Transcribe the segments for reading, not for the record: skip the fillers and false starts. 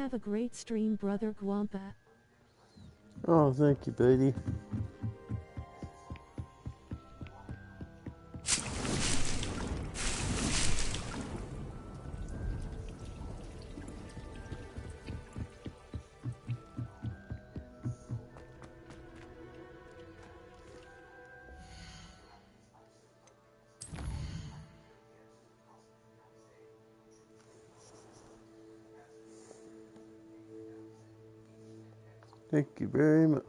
Have a great stream, brother Gwampa. Oh, thank you, buddy. Thank you very much.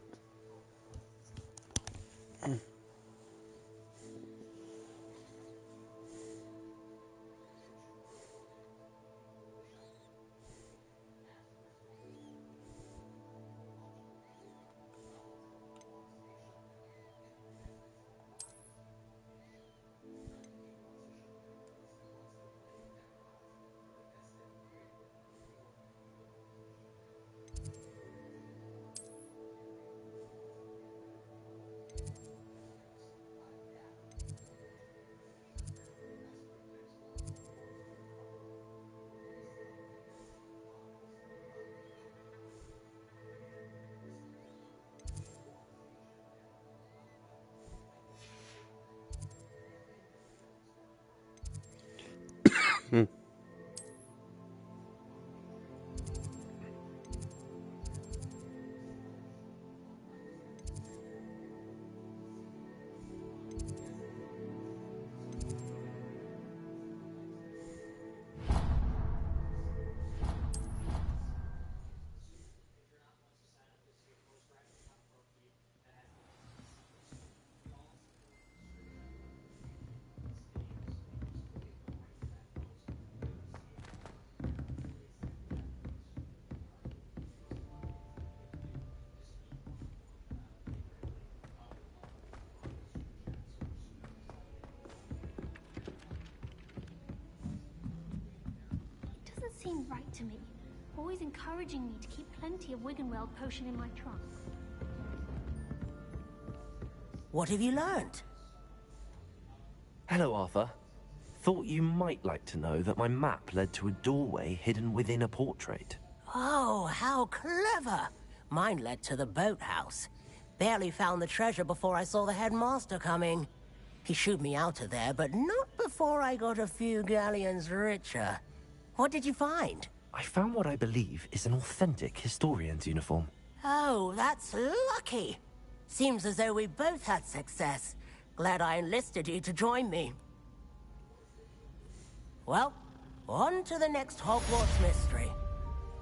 Doesn't seem right to me. Always encouraging me to keep plenty of Wiggenweld potion in my trunk. What have you learned? Hello, Arthur. Thought you might like to know that my map led to a doorway hidden within a portrait. Oh, how clever! Mine led to the boathouse. Barely found the treasure before I saw the headmaster coming. He shooed me out of there, but not before I got a few galleons richer. What did you find? I found what I believe is an authentic historian's uniform. Oh, that's lucky. Seems as though we both had success. Glad I enlisted you to join me. Well, on to the next Hogwarts mystery.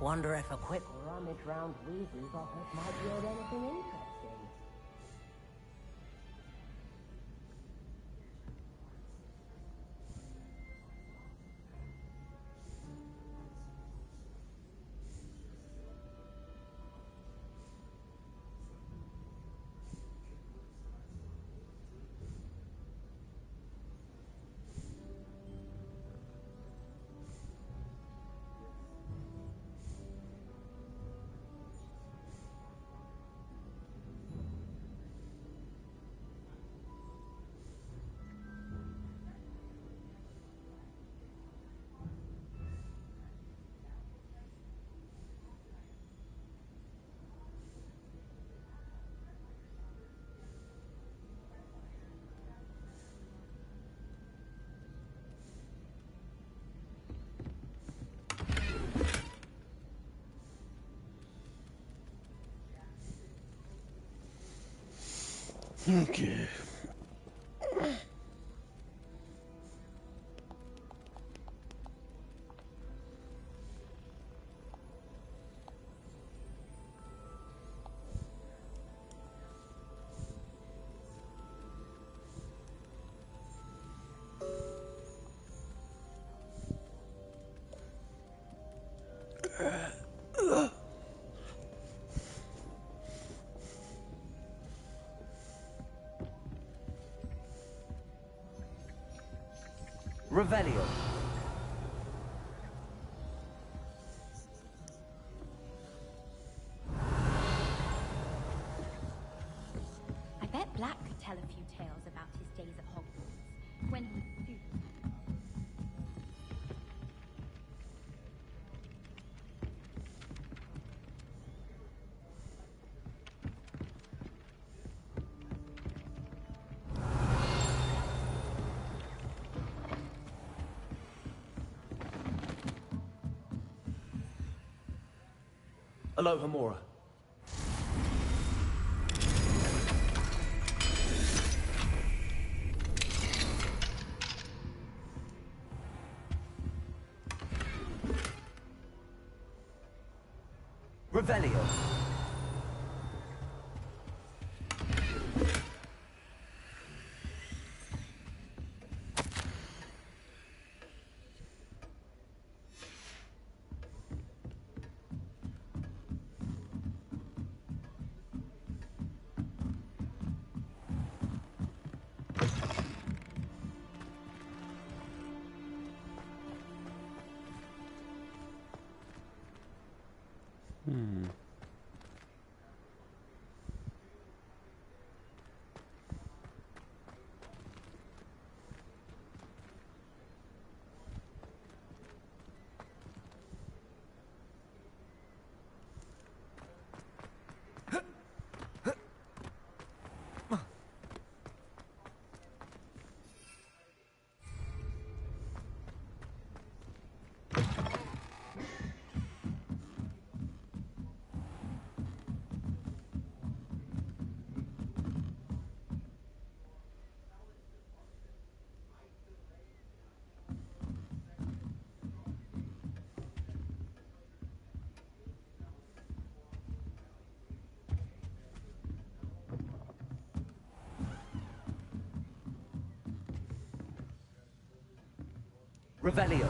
Wonder if a quick rummage round Weasley's office might yield anything interesting. Okay. Revelio. I bet Black could tell a few tales about his days at Hogwarts, when he was a student. Aloha Mora. Revelio. Revelio.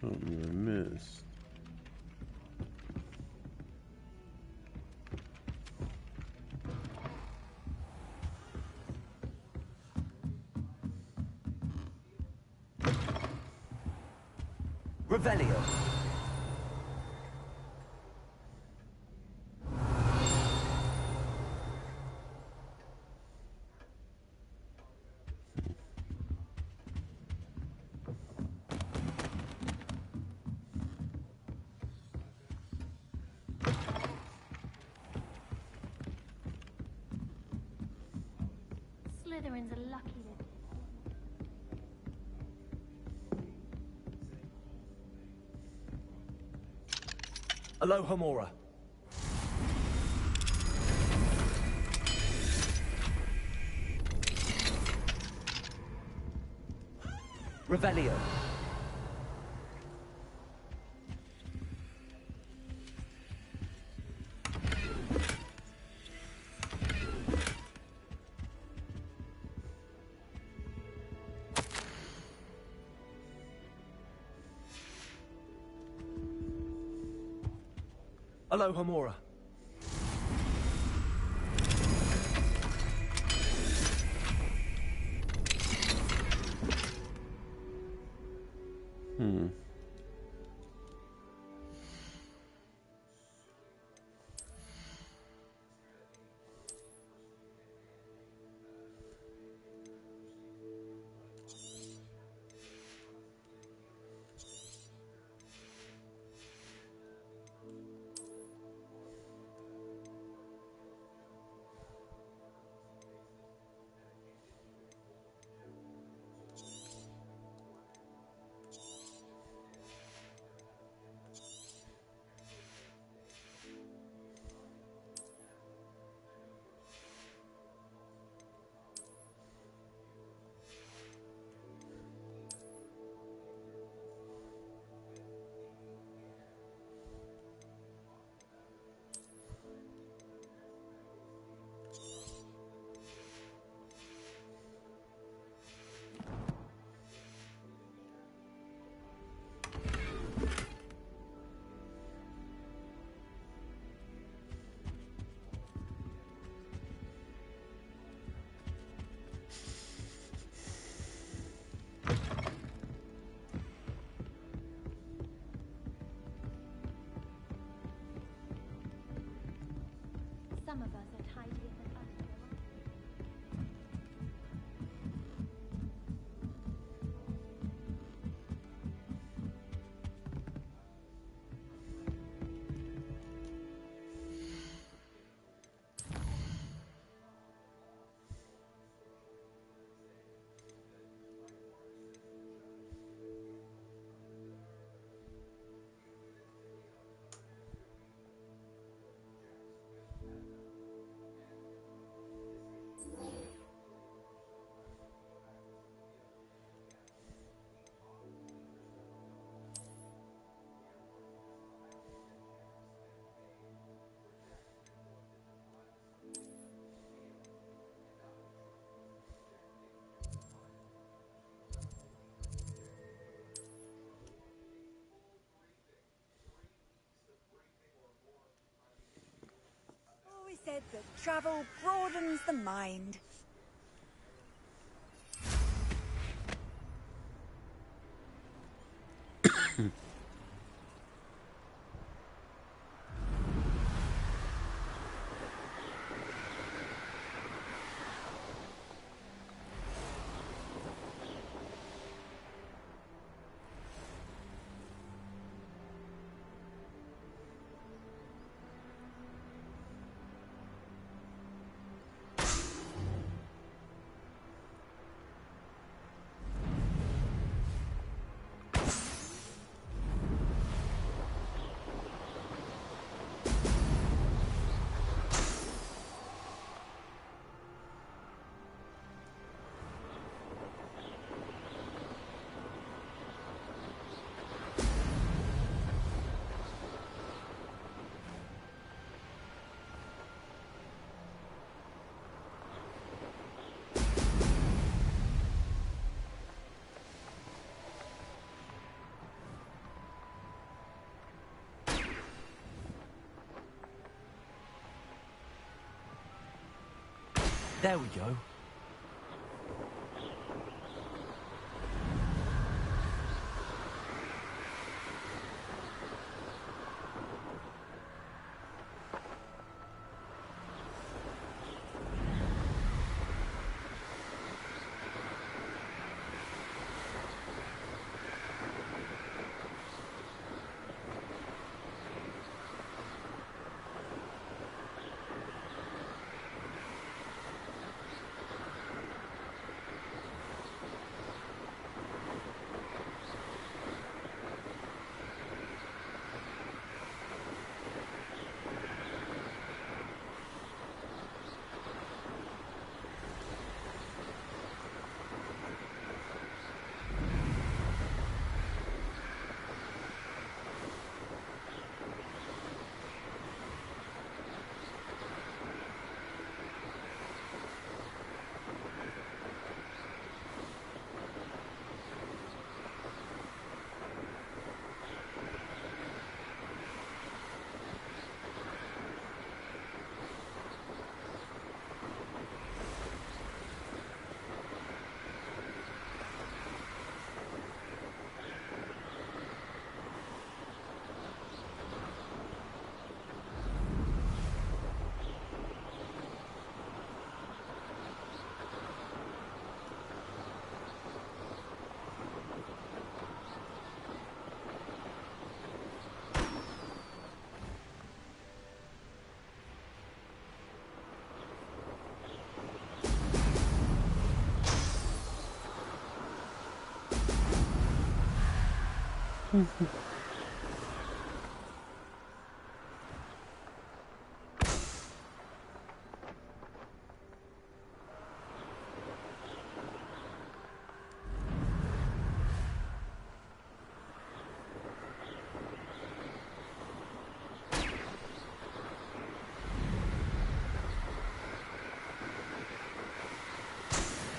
Something I missed. Revelio. Slytherins are lucky that... Aloha Mora. Revelio. Aloha Mora. Some of us are tidier than others. Always said that travel broadens the mind. There we go.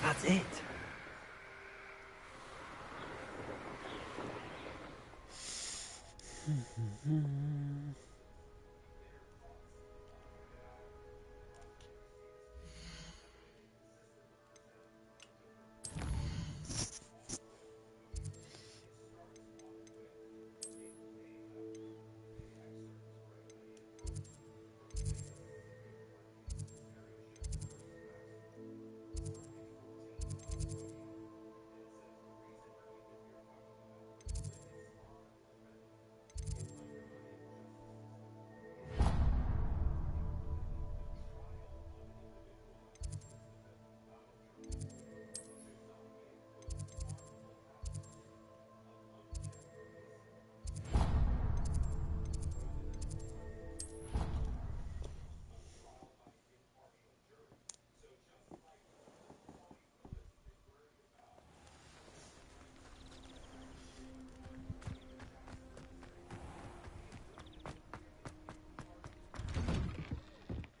That's it.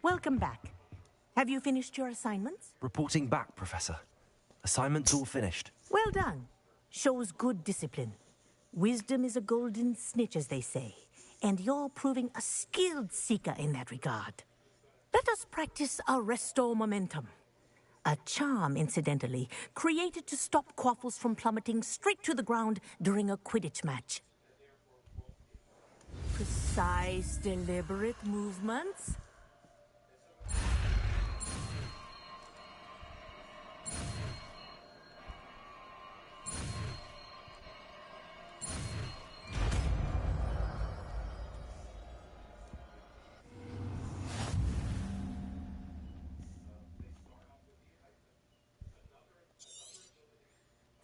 Welcome back. Have you finished your assignments? Reporting back, Professor. Assignment's all finished. Well done. Shows good discipline. Wisdom is a golden snitch, as they say, and you're proving a skilled seeker in that regard. Let us practice Arresto Momentum. A charm, incidentally, created to stop quaffles from plummeting straight to the ground during a Quidditch match. Precise, deliberate movements.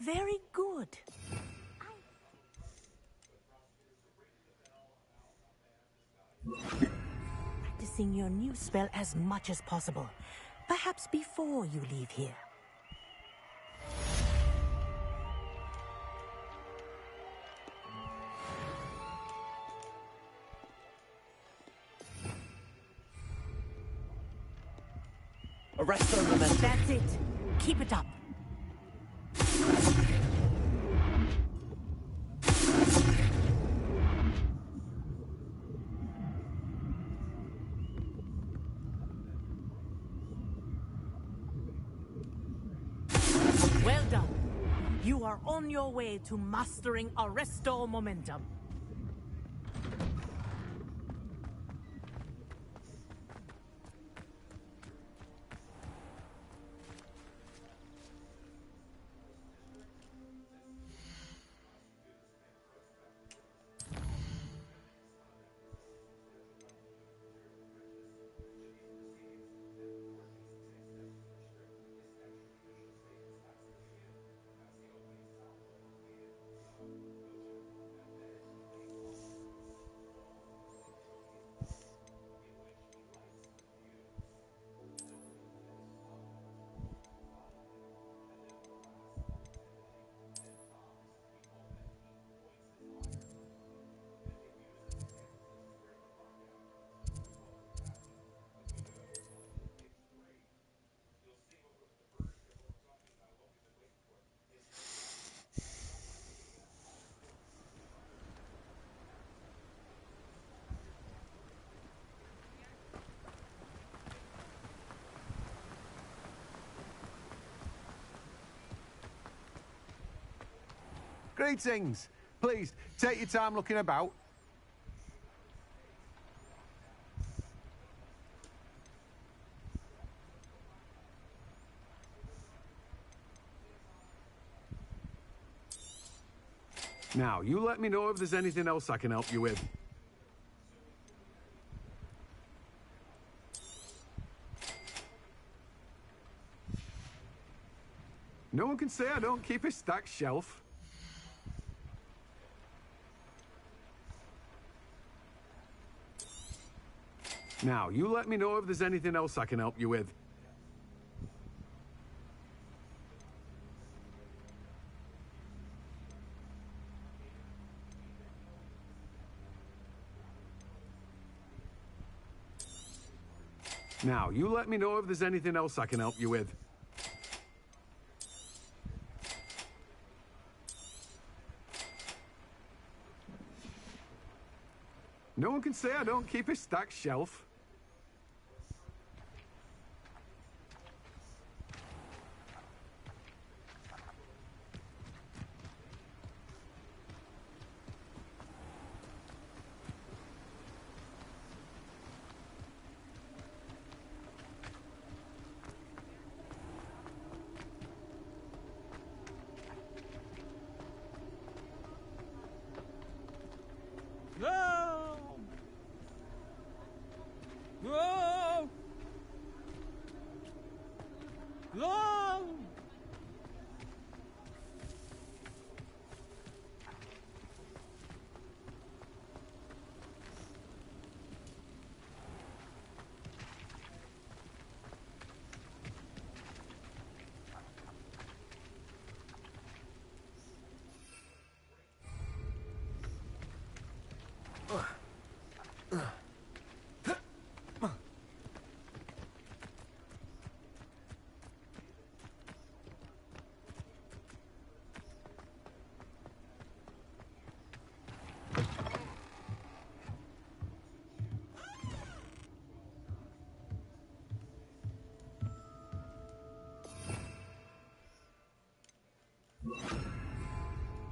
Very good. Practicing your new spell as much as possible. Perhaps before you leave here. Arresto Momentum. That's it. Keep it up. Well done. You are on your way to mastering Arresto Momentum. Greetings. Please, take your time looking about. Now, you let me know if there's anything else I can help you with. No one can say I don't keep a stacked shelf. Now, you let me know if there's anything else I can help you with. Now, you let me know if there's anything else I can help you with. No one can say I don't keep a stacked shelf.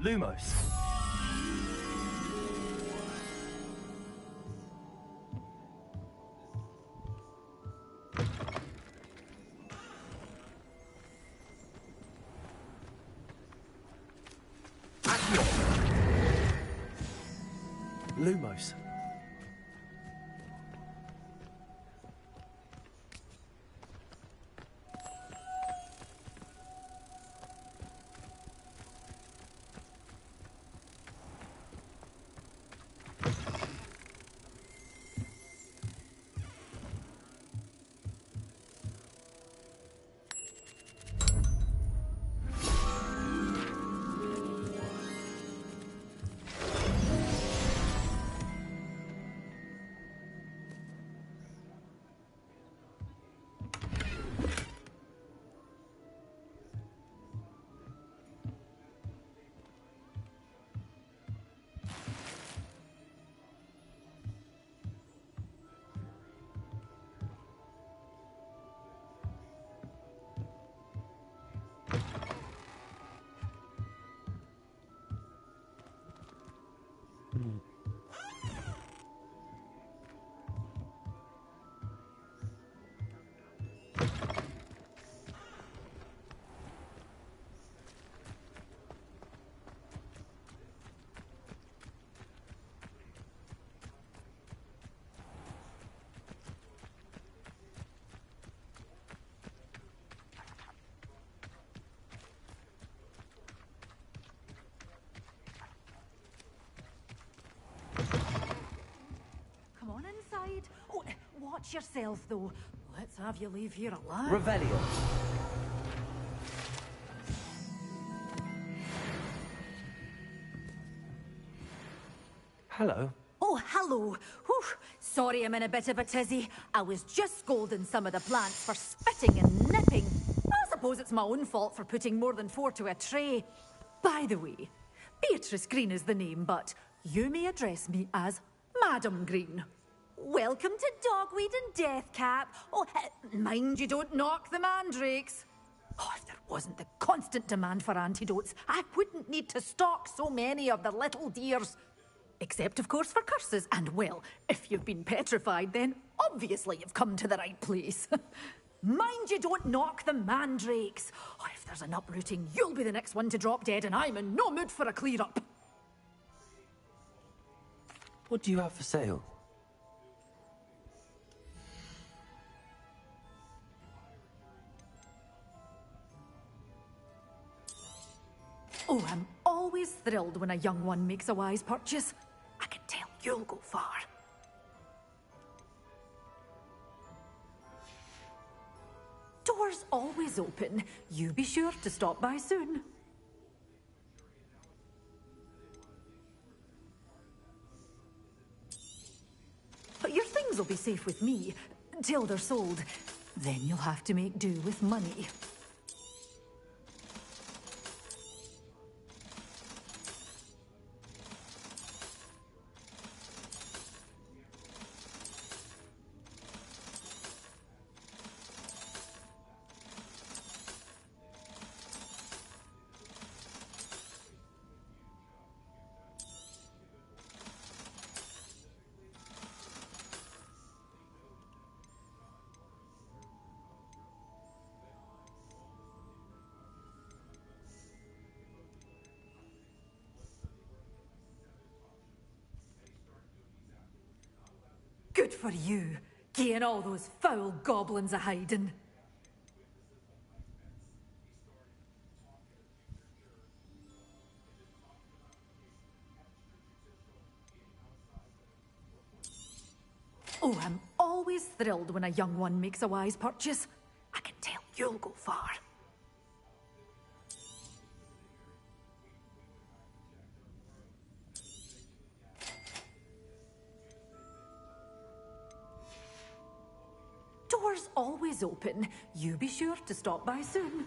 Lumos. Accio. Lumos. Come on inside. Oh, watch yourself, though. Let's have you leave here alive. Revelio. Hello. Oh, hello. Whew. Sorry I'm in a bit of a tizzy. I was just scolding some of the plants for spitting and nipping. I suppose it's my own fault for putting more than 4 to a tray. By the way, Beatrice Green is the name, but you may address me as Madam Green. Welcome to Dogweed and Deathcap. Oh, mind you don't knock the mandrakes. Oh, if there wasn't the constant demand for antidotes, I wouldn't need to stock so many of the little dears. Except, of course, for curses. And, well, if you've been petrified, then obviously you've come to the right place. Mind you don't knock the mandrakes. Oh, if there's an uprooting, you'll be the next one to drop dead, and I'm in no mood for a clear-up. What do you have for sale? Oh, I'm always thrilled when a young one makes a wise purchase. I can tell you'll go far. Doors always open. You be sure to stop by soon. But your things will be safe with me, till they're sold. Then you'll have to make do with money. Good for you, getting all those foul goblins a hiding. Oh, I'm always thrilled when a young one makes a wise purchase. I can tell you'll go far. Doors always open. You be sure to stop by soon.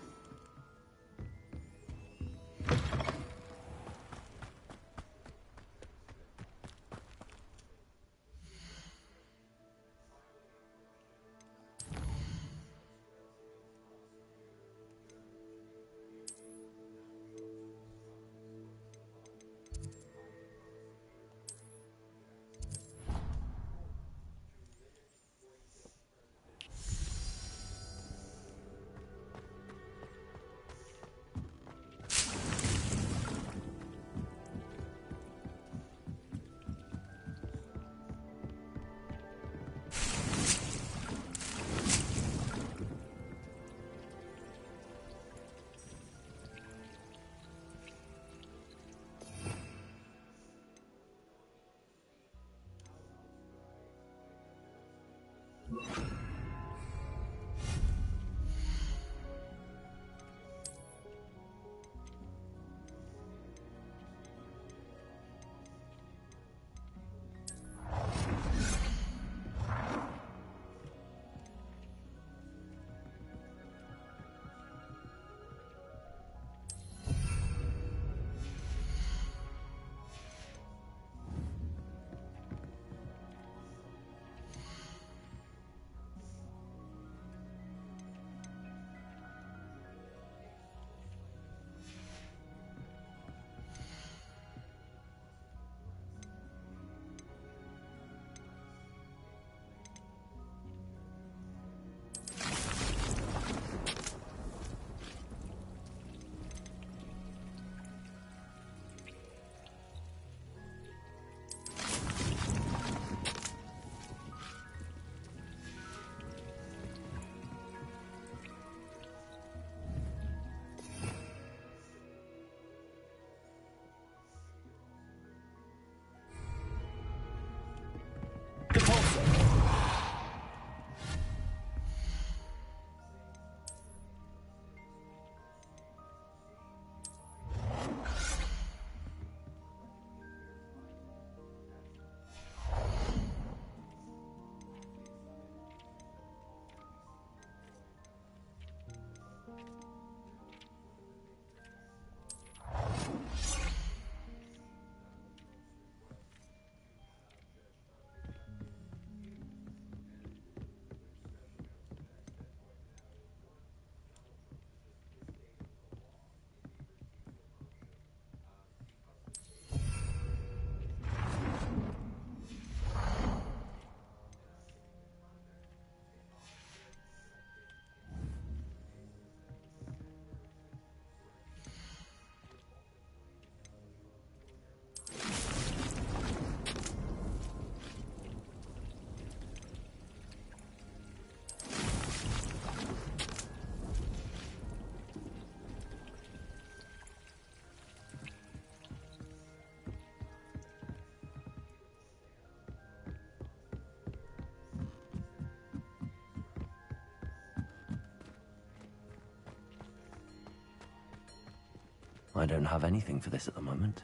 I don't have anything for this at the moment.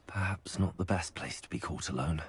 Perhaps not the best place to be caught alone.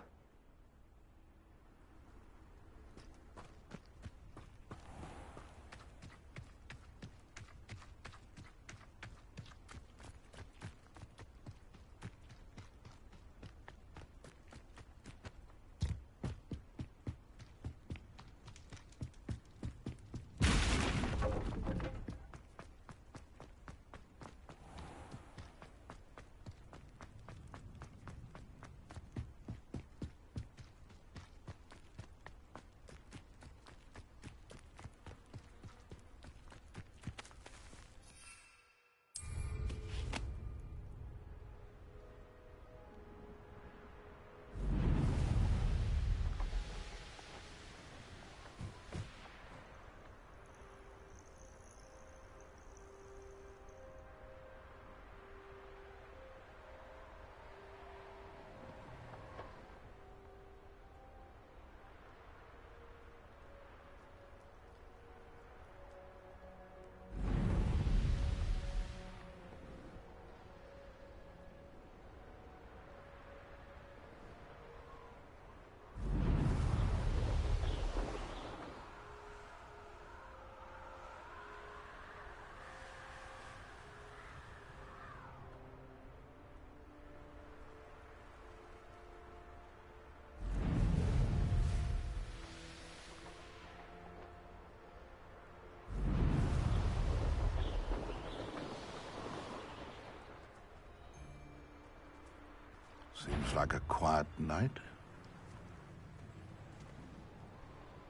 Seems like a quiet night.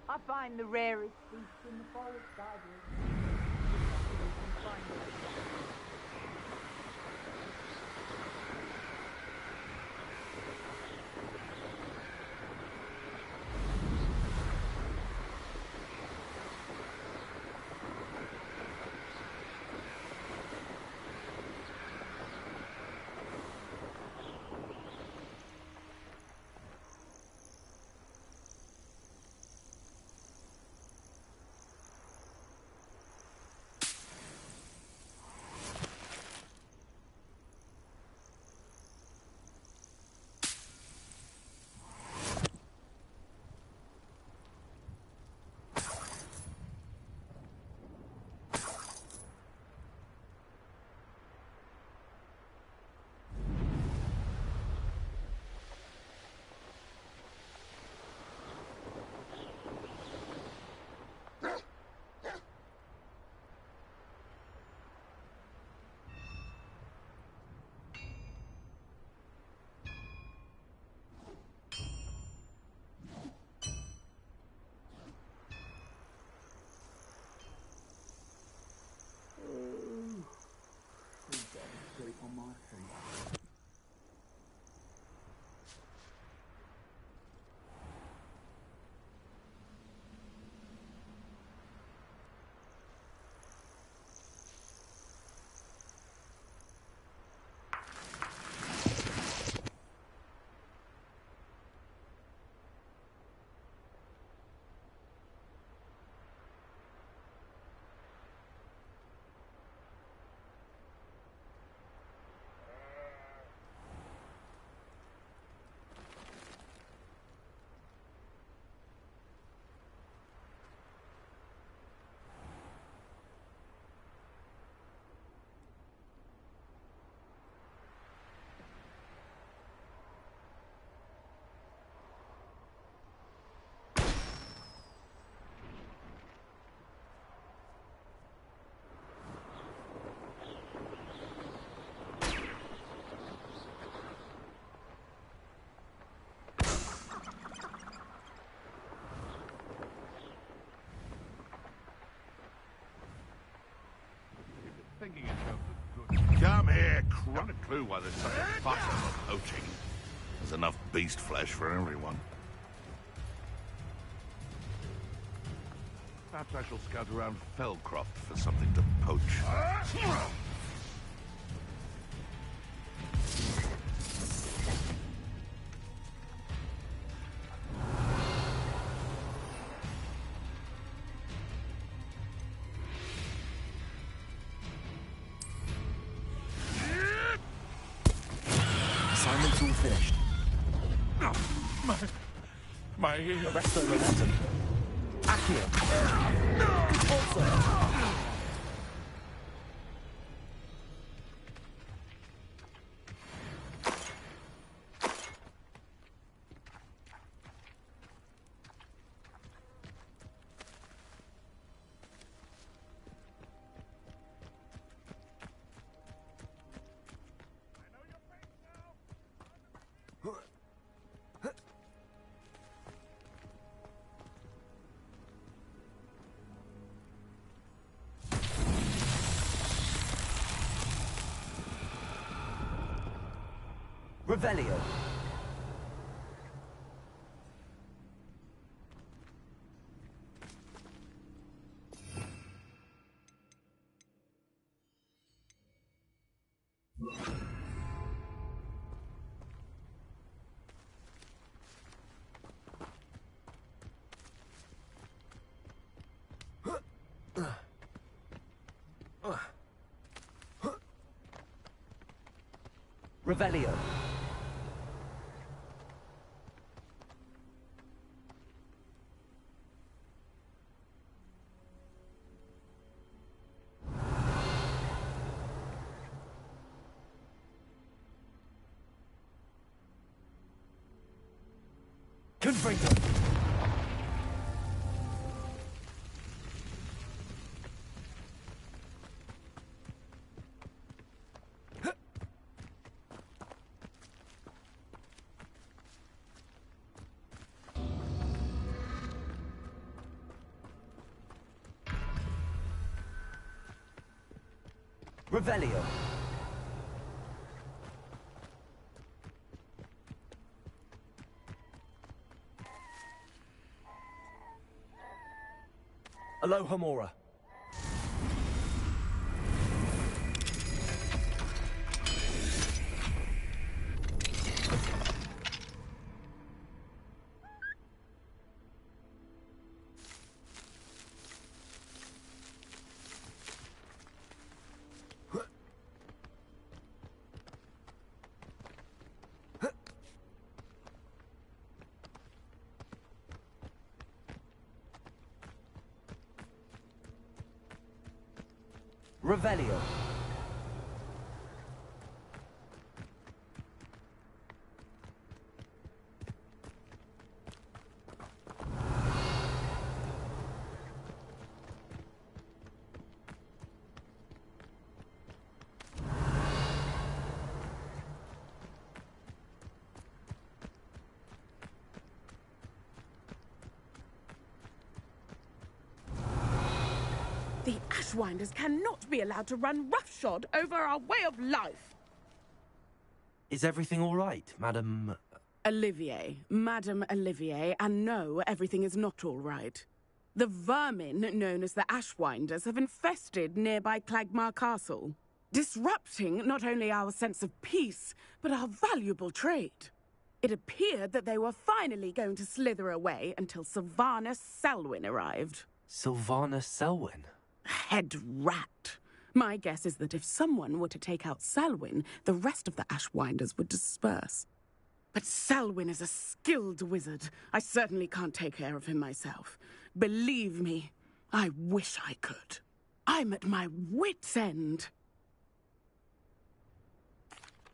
I find the rarest beast in the forest garden. Come here, not a clue why there's such a fuss over poaching. There's enough beast flesh for everyone. Perhaps I shall scout around Fellcroft for something to poach. Assignment's all finished. My... Resto momentum. Accio. Also. Revelio. Revelio. Confringo. Revelio. Alohomora. Revelio. The Ashwinders cannot be allowed to run roughshod over our way of life. Is everything all right, Madam... Olivier, Madame Olivier, and no, everything is not all right. The vermin known as the Ashwinders have infested nearby Clagmar Castle, disrupting not only our sense of peace, but our valuable trade. It appeared that they were finally going to slither away until Sylvanus Selwyn arrived. Sylvanus Selwyn? Head rat. My guess is that if someone were to take out Selwyn, the rest of the Ashwinders would disperse. But Selwyn is a skilled wizard. I certainly can't take care of him myself. Believe me, I wish I could. I'm at my wit's end.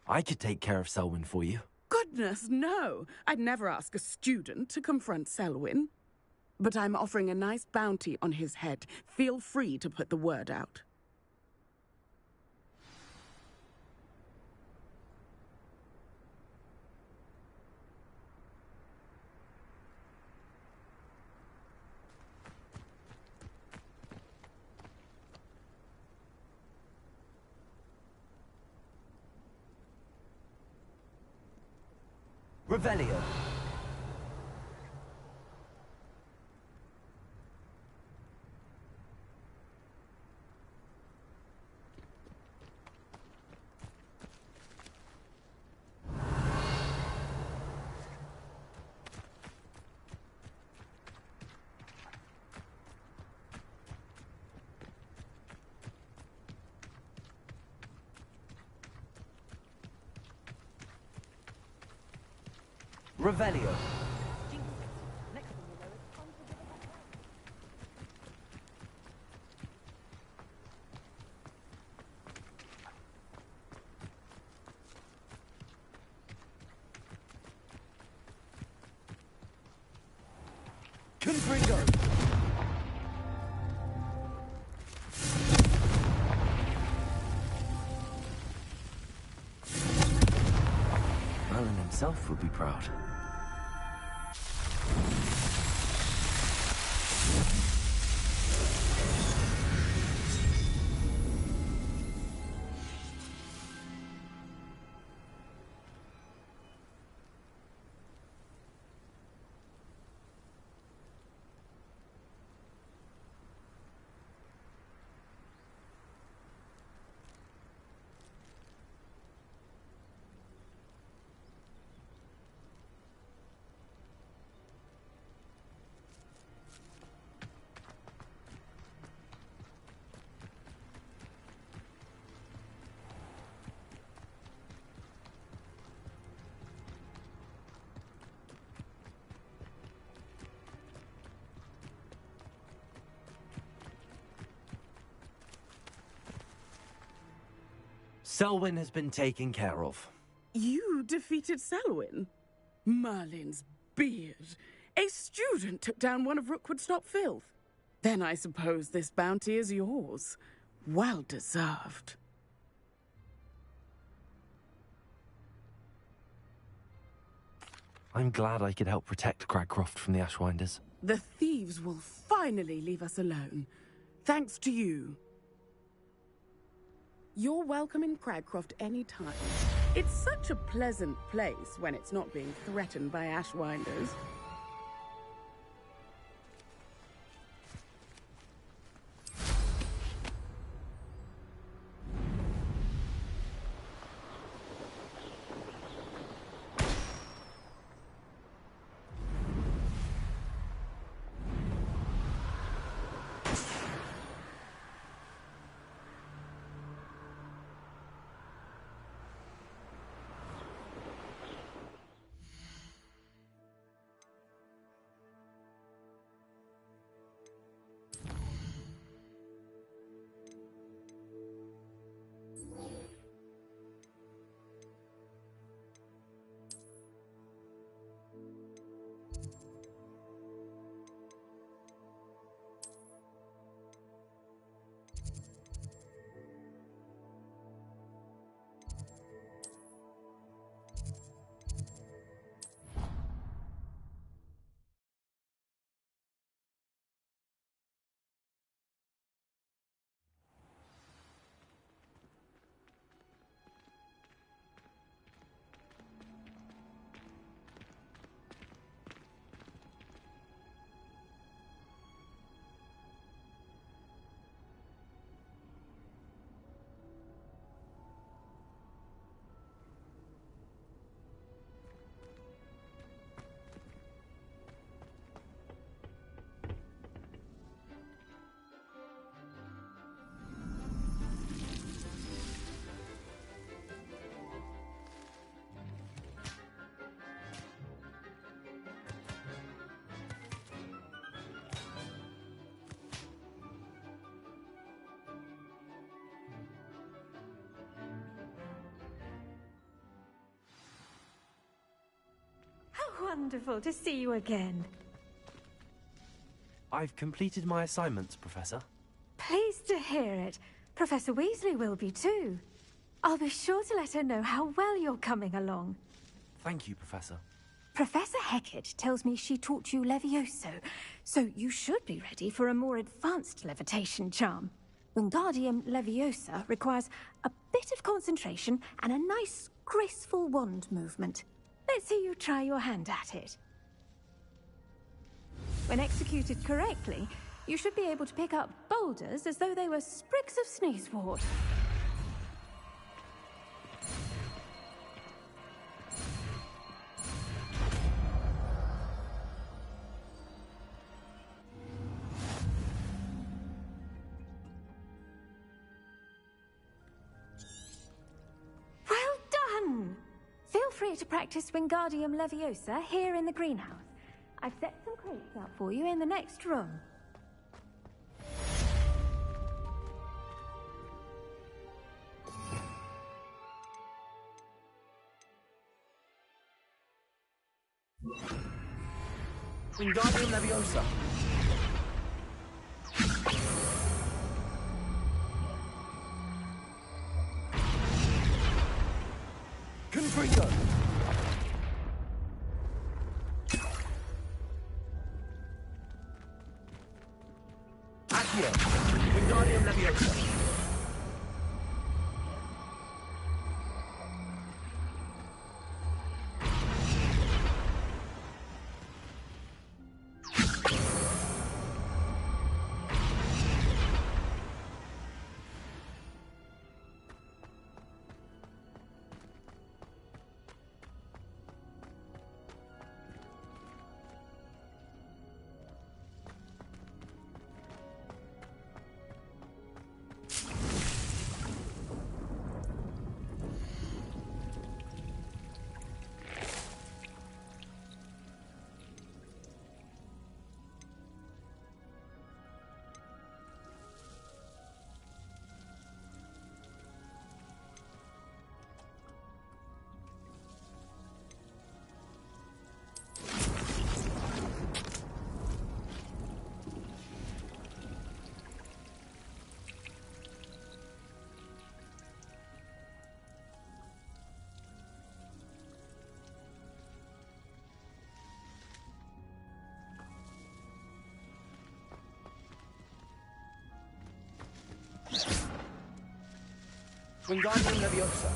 I could take care of Selwyn for you. Goodness, no. I'd never ask a student to confront Selwyn. But I'm offering a nice bounty on his head. Feel free to put the word out. Revelio. Revelio. Confringo. Merlin himself would be proud. Selwyn has been taken care of. You defeated Selwyn? Merlin's beard. A student took down one of Rookwood's top filth. Then I suppose this bounty is yours. Well deserved. I'm glad I could help protect Cragcroft from the Ashwinders. The thieves will finally leave us alone. Thanks to you. You're welcome in Cragcroft any time. It's such a pleasant place when it's not being threatened by Ashwinders. Wonderful to see you again. I've completed my assignments, Professor. Pleased to hear it. Professor Weasley will be too. I'll be sure to let her know how well you're coming along. Thank you, Professor. Professor Hecat tells me she taught you Levioso, so you should be ready for a more advanced levitation charm. Wingardium Leviosa requires a bit of concentration and a nice, graceful wand movement. Let's see you try your hand at it. When executed correctly, you should be able to pick up boulders as though they were sprigs of sneezewort. Well done! Feel free to practice Wingardium Leviosa here in the greenhouse. I've set some crates out for you in the next room. Wingardium Leviosa. Confringo. Accio. Wingardium Leviosa. Wingardium Leviosa.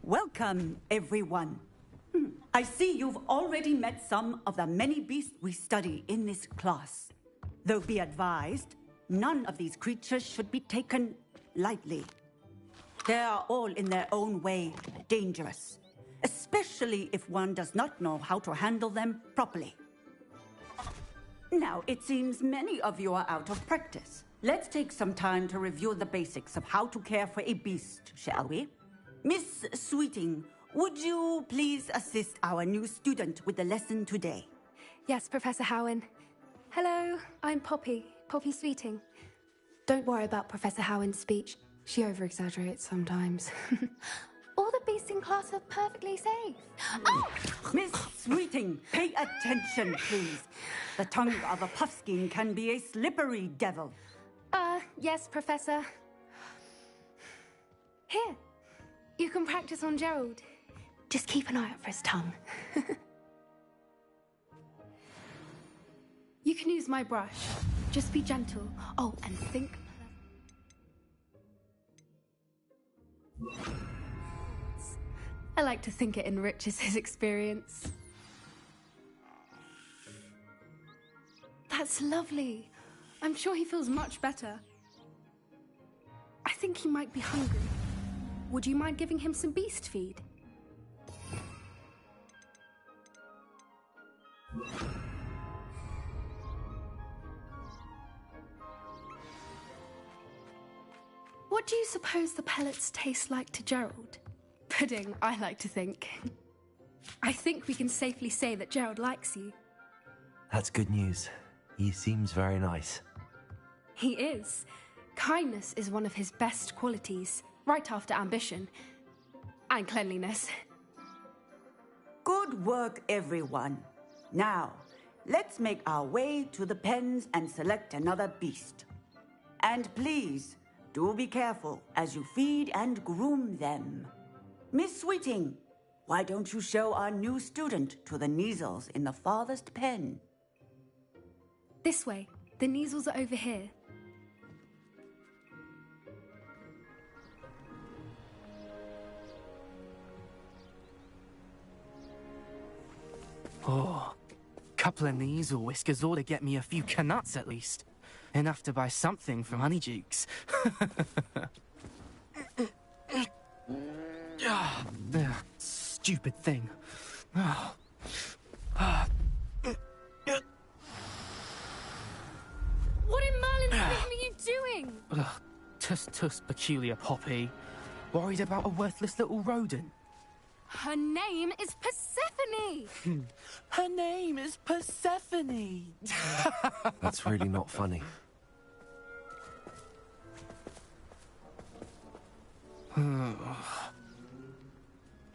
Welcome, everyone. I see you've already met some of the many beasts we study in this class. Though be advised, none of these creatures should be taken lightly. They are all in their own way dangerous, especially if one does not know how to handle them properly. Now, it seems many of you are out of practice. Let's take some time to review the basics of how to care for a beast, shall we? Miss Sweeting, would you please assist our new student with the lesson today? Yes, Professor Howen. Hello, I'm Poppy Sweeting. Don't worry about Professor Howen's speech. She over-exaggerates sometimes. All the beasts in class are perfectly safe. Oh! Miss Sweeting, pay attention, please. The tongue of a puffskein can be a slippery devil. Yes, Professor. Here, you can practice on Gerald. Just keep an eye out for his tongue. You can use my brush. Just be gentle. Oh, and think. I like to think it enriches his experience. That's lovely. I'm sure he feels much better. I think he might be hungry. Would you mind giving him some beast feed? What do you suppose the pellets taste like to Gerald? Pudding, I like to think. I think we can safely say that Gerald likes you. That's good news. He seems very nice. He is. Kindness is one of his best qualities, right after ambition. And cleanliness. Good work, everyone. Now, let's make our way to the pens and select another beast. And please, do be careful as you feed and groom them. Miss Sweeting, why don't you show our new student to the Kneazles in the farthest pen? This way. The Kneazles are over here. Oh, couple of Kneazle whiskers ought to get me a few canuts at least. Enough to buy something from Honeydukes. Stupid thing. What in Merlin's name are you doing? Tuss, peculiar Poppy. Worried about a worthless little rodent? Her name is Persephone! Her name is Persephone! That's really not funny.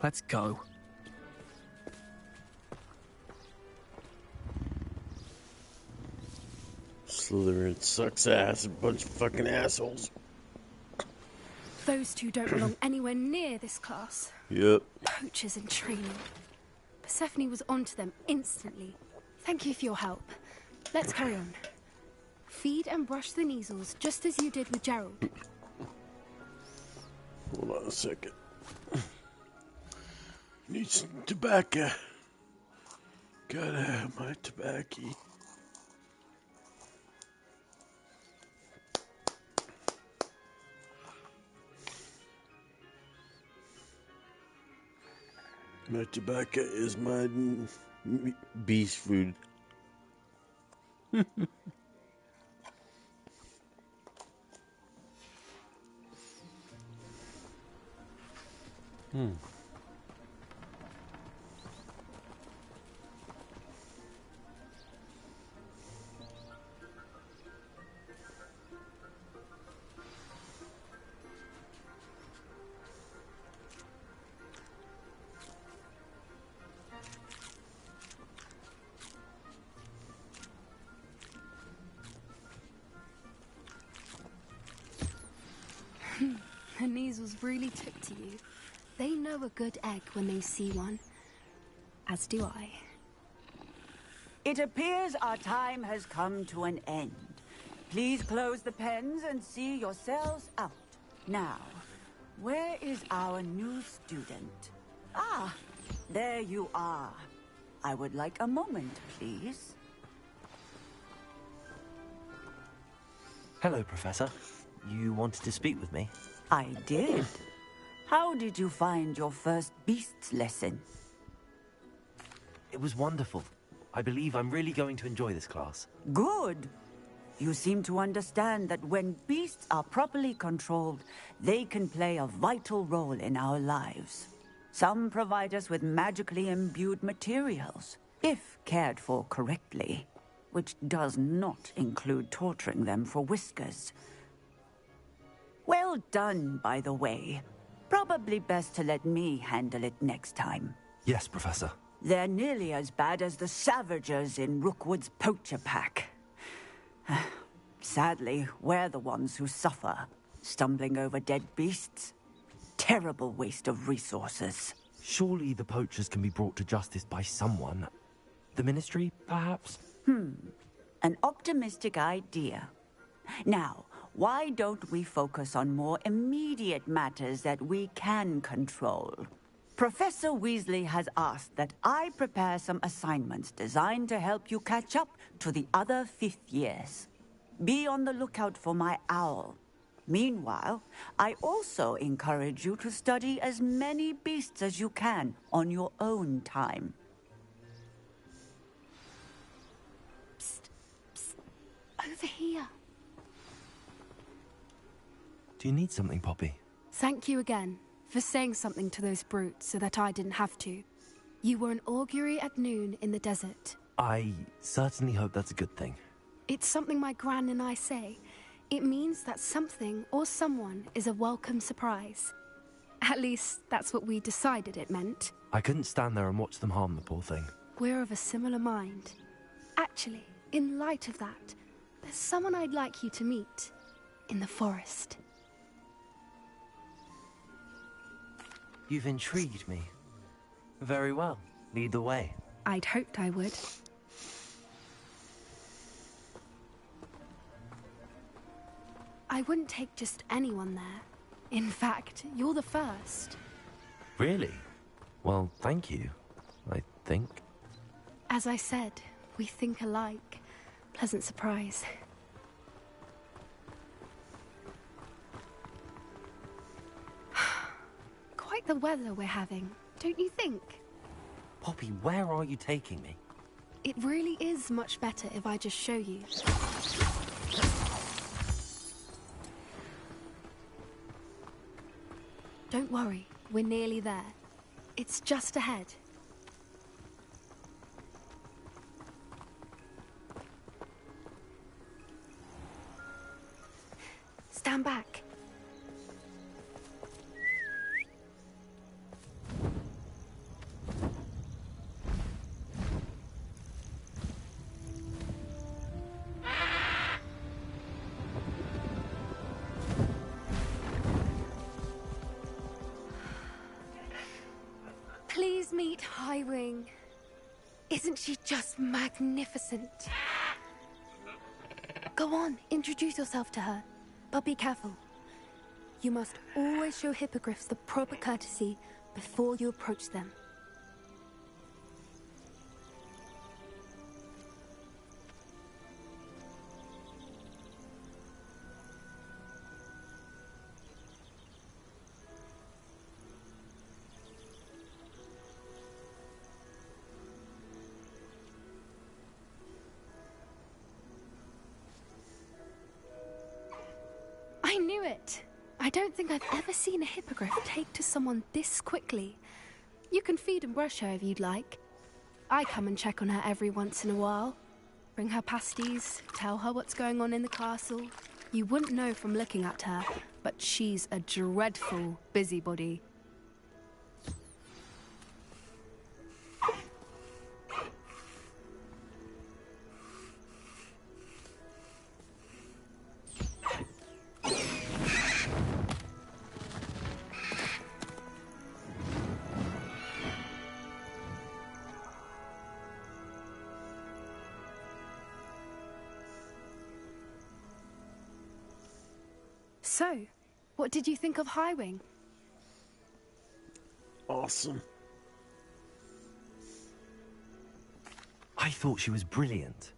Let's go. Slytherin sucks ass, a bunch of fucking assholes. Those two don't belong anywhere near this class. Yep. Poachers in training. Persephone was onto them instantly. Thank you for your help. Let's carry on. Feed and brush the Neasels, just as you did with Gerald. Hold on a second. Need some tobacco. Gotta have my tobacco. My tobacco is my beast food. The Neasels really took to you. They know a good egg when they see one. As do I. It appears our time has come to an end. Please close the pens and see yourselves out. Now, where is our new student? Ah, there you are. I would like a moment, please. Hello, Professor. You wanted to speak with me? I did. How did you find your first beasts lesson? It was wonderful. I believe I'm really going to enjoy this class. Good. You seem to understand that when beasts are properly controlled, they can play a vital role in our lives. Some provide us with magically imbued materials, if cared for correctly, which does not include torturing them for whiskers. Well done, by the way. Probably best to let me handle it next time. Yes, Professor. They're nearly as bad as the Savagers in Rookwood's poacher pack. Sadly, we're the ones who suffer, stumbling over dead beasts. Terrible waste of resources. Surely the poachers can be brought to justice by someone. The Ministry, perhaps? An optimistic idea. Now, why don't we focus on more immediate matters that we can control? Professor Weasley has asked that I prepare some assignments designed to help you catch up to the other fifth years. Be on the lookout for my owl. Meanwhile, I also encourage you to study as many beasts as you can on your own time. Psst, psst. Over here. Do you need something, Poppy? Thank you again for saying something to those brutes so that I didn't have to. You were an augury at noon in the desert. I certainly hope that's a good thing. It's something my gran and I say. It means that something or someone is a welcome surprise. At least, that's what we decided it meant. I couldn't stand there and watch them harm the poor thing. We're of a similar mind. Actually, in light of that, there's someone I'd like you to meet. In the forest. You've intrigued me. Very well. Lead the way. I'd hoped I would. I wouldn't take just anyone there. In fact, you're the first. Really? Well, thank you, I think. As I said, we think alike. Pleasant surprise. Quite like the weather we're having, don't you think? Poppy, where are you taking me? It really is much better if I just show you. Don't worry, we're nearly there. It's just ahead. Stand back. Please meet Highwing. Isn't she just magnificent? Go on, introduce yourself to her. But be careful. You must always show hippogriffs the proper courtesy before you approach them. I knew it! I don't think I've ever seen a hippogriff take to someone this quickly. You can feed and brush her if you'd like. I come and check on her every once in a while. Bring her pasties, tell her what's going on in the castle. You wouldn't know from looking at her, but she's a dreadful busybody. So, what did you think of Highwing? Awesome. I thought she was brilliant.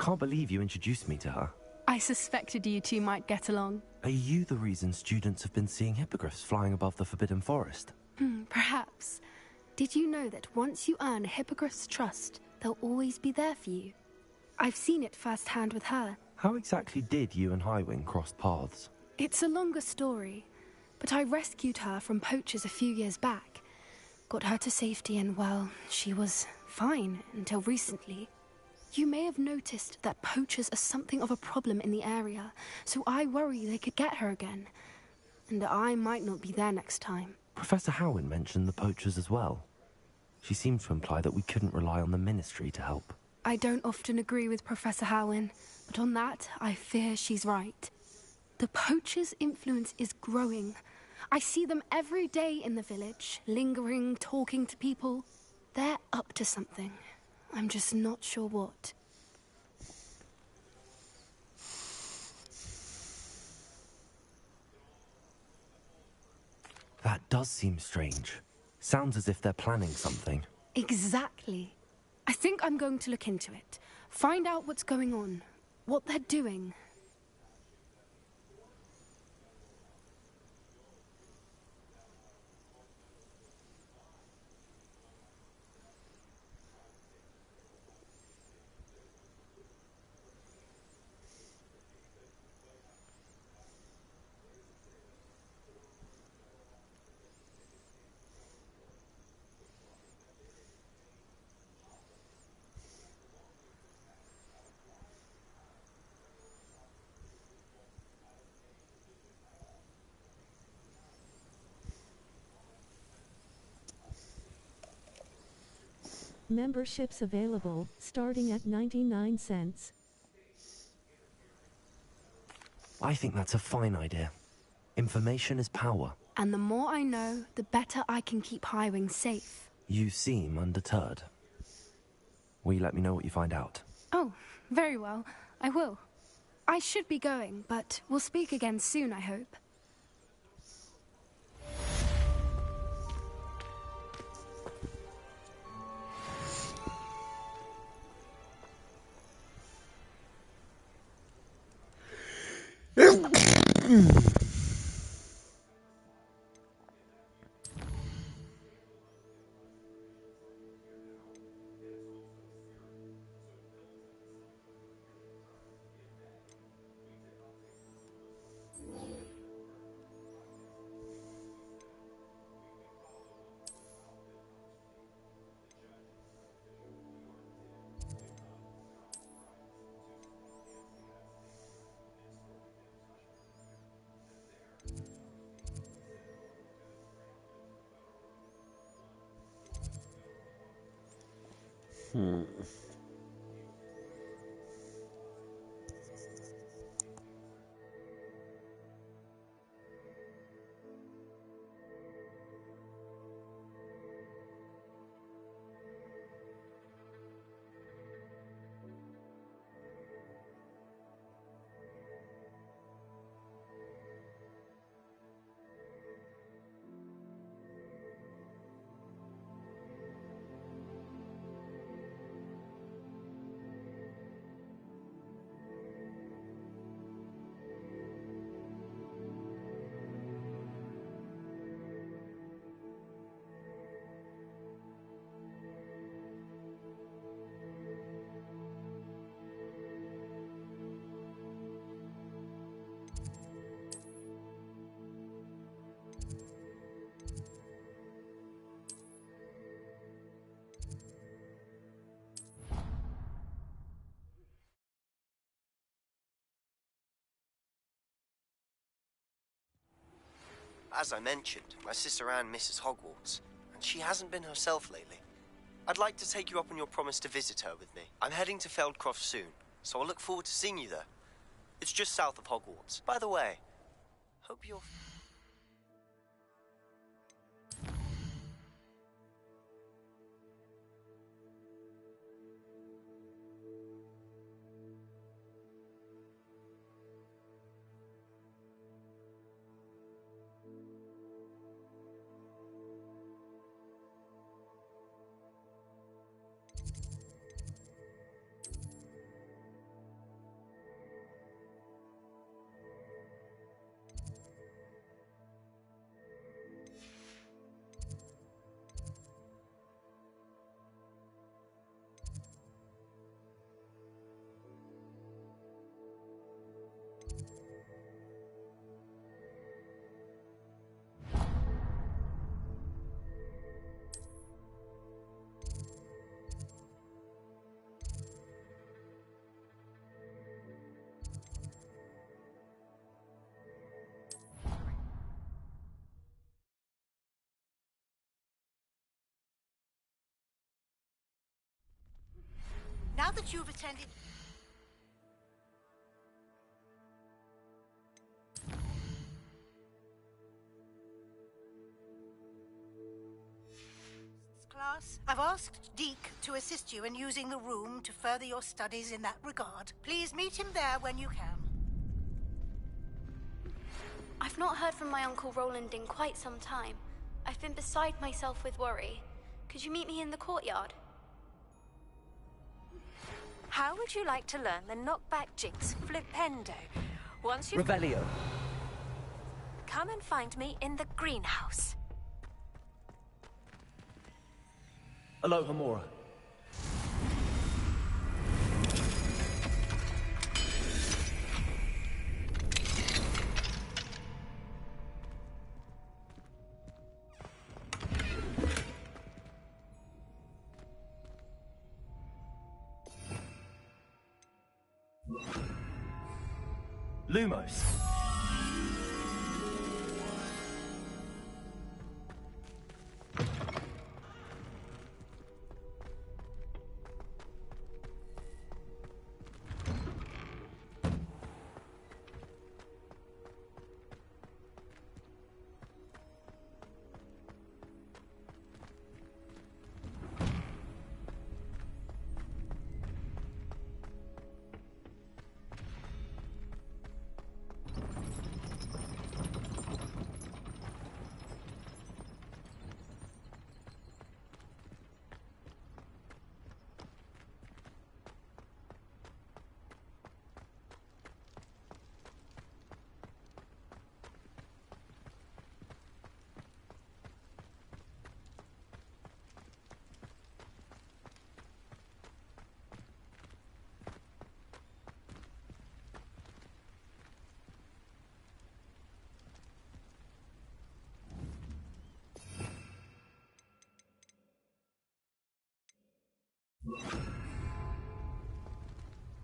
Can't believe you introduced me to her. I suspected you two might get along. Are you the reason students have been seeing hippogriffs flying above the Forbidden Forest? Perhaps. Did you know that once you earn a hippogriff's trust, they'll always be there for you? I've seen it firsthand with her. How exactly did you and Highwing cross paths? It's a longer story, but I rescued her from poachers a few years back. Got her to safety and, well, she was fine until recently. You may have noticed that poachers are something of a problem in the area, so I worry they could get her again. And I might not be there next time. Professor Howin mentioned the poachers as well. She seemed to imply that we couldn't rely on the Ministry to help. I don't often agree with Professor Howin, but on that, I fear she's right. The poachers' influence is growing. I see them every day in the village, lingering, talking to people. They're up to something. I'm just not sure what. That does seem strange. Sounds as if they're planning something. Exactly. I think I'm going to look into it. Find out what's going on, what they're doing. Memberships available, starting at 99 cents. I think that's a fine idea. Information is power. And the more I know, the better I can keep Highwing safe. You seem undeterred. Will you let me know what you find out? Oh, very well. I will. I should be going, but we'll speak again soon, I hope. As I mentioned, my sister Anne misses Hogwarts, and she hasn't been herself lately. I'd like to take you up on your promise to visit her with me. I'm heading to Feldcroft soon, so I'll look forward to seeing you there. It's just south of Hogwarts. By the way, hope you're... Now that you've attended... class, I've asked Deke to assist you in using the room to further your studies in that regard. Please meet him there when you can. I've not heard from my Uncle Roland in quite some time. I've been beside myself with worry. Could you meet me in the courtyard? How would you like to learn the knockback jinx flipendo? Once you... Revelio. Come and find me in the greenhouse. Aloha Mora. Lumos.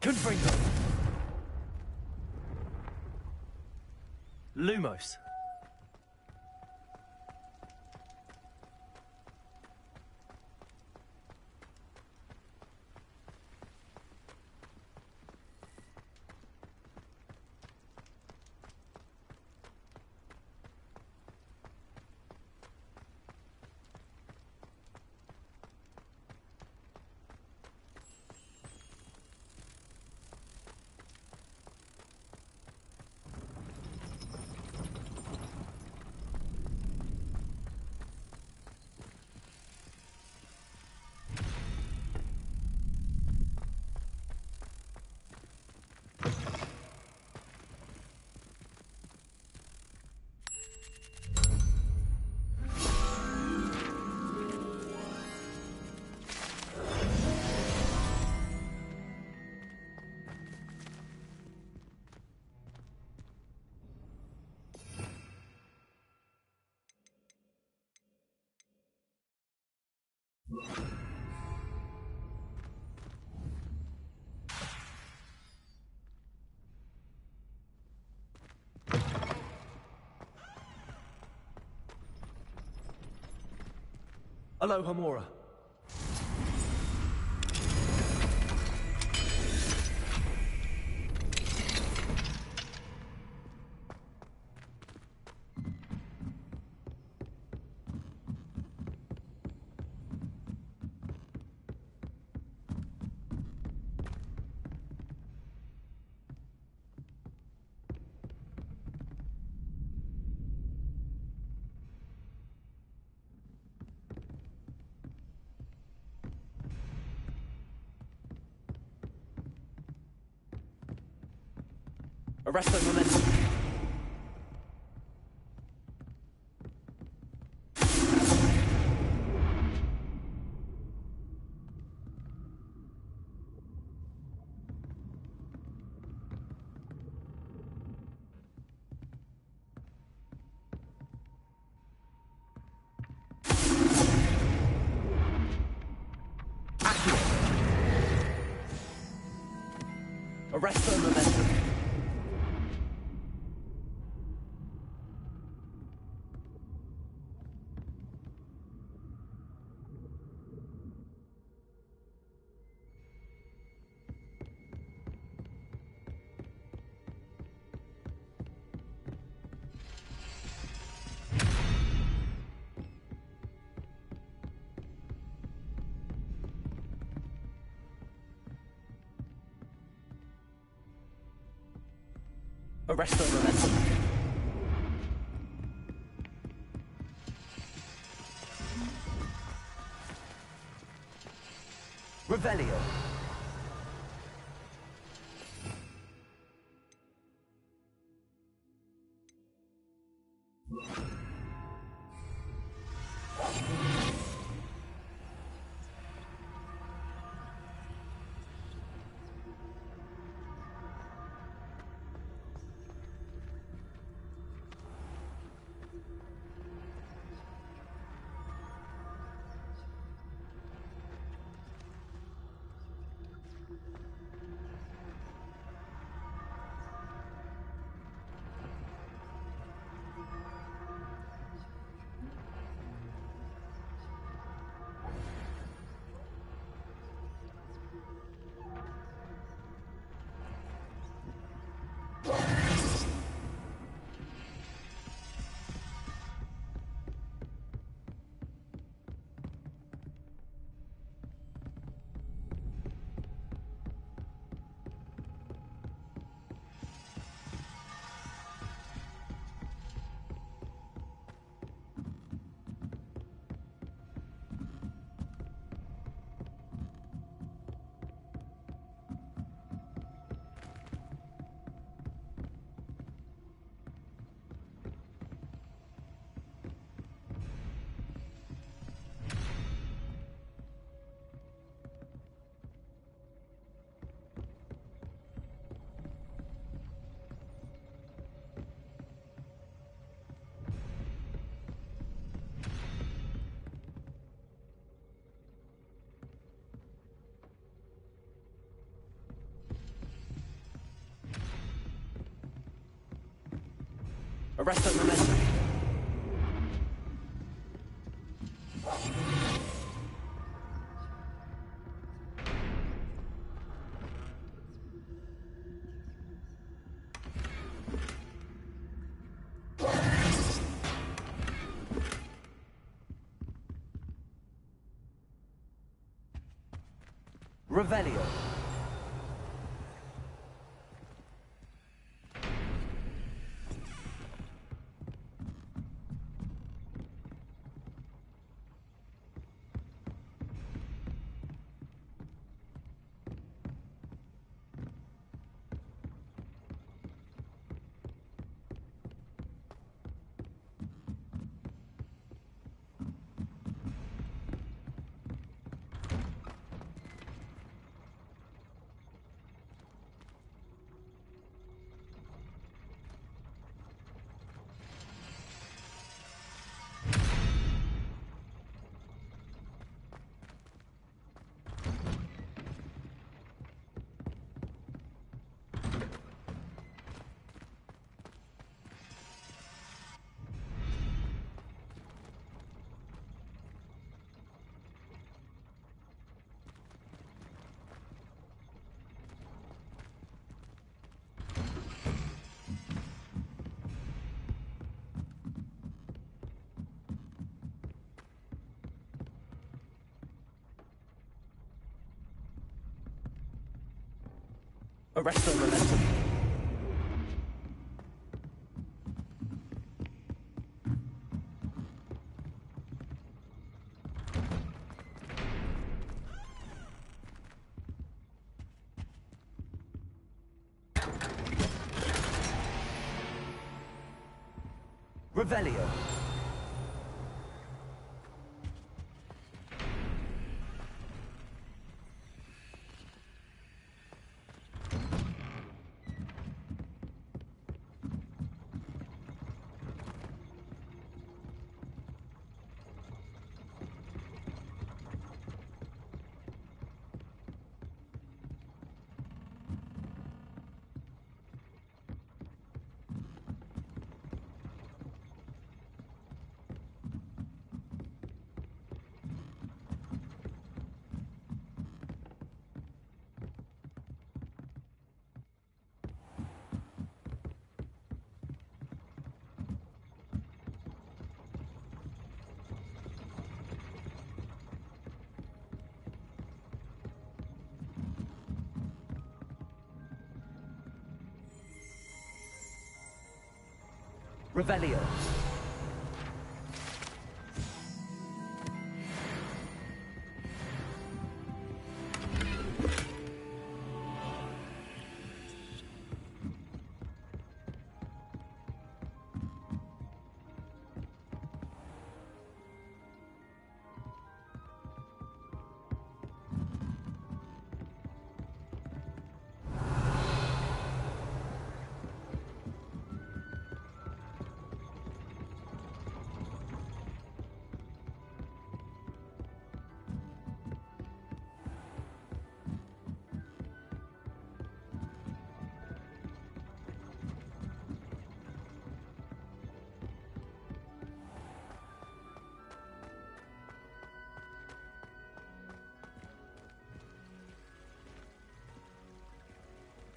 Confringo. Lumos. Aloha Mora. Arresto momentum. Arresto momentum. Arresto momentum. Revelio. Arresto momentum. Revelio. Arrest on momentum. Revelio. Revelio.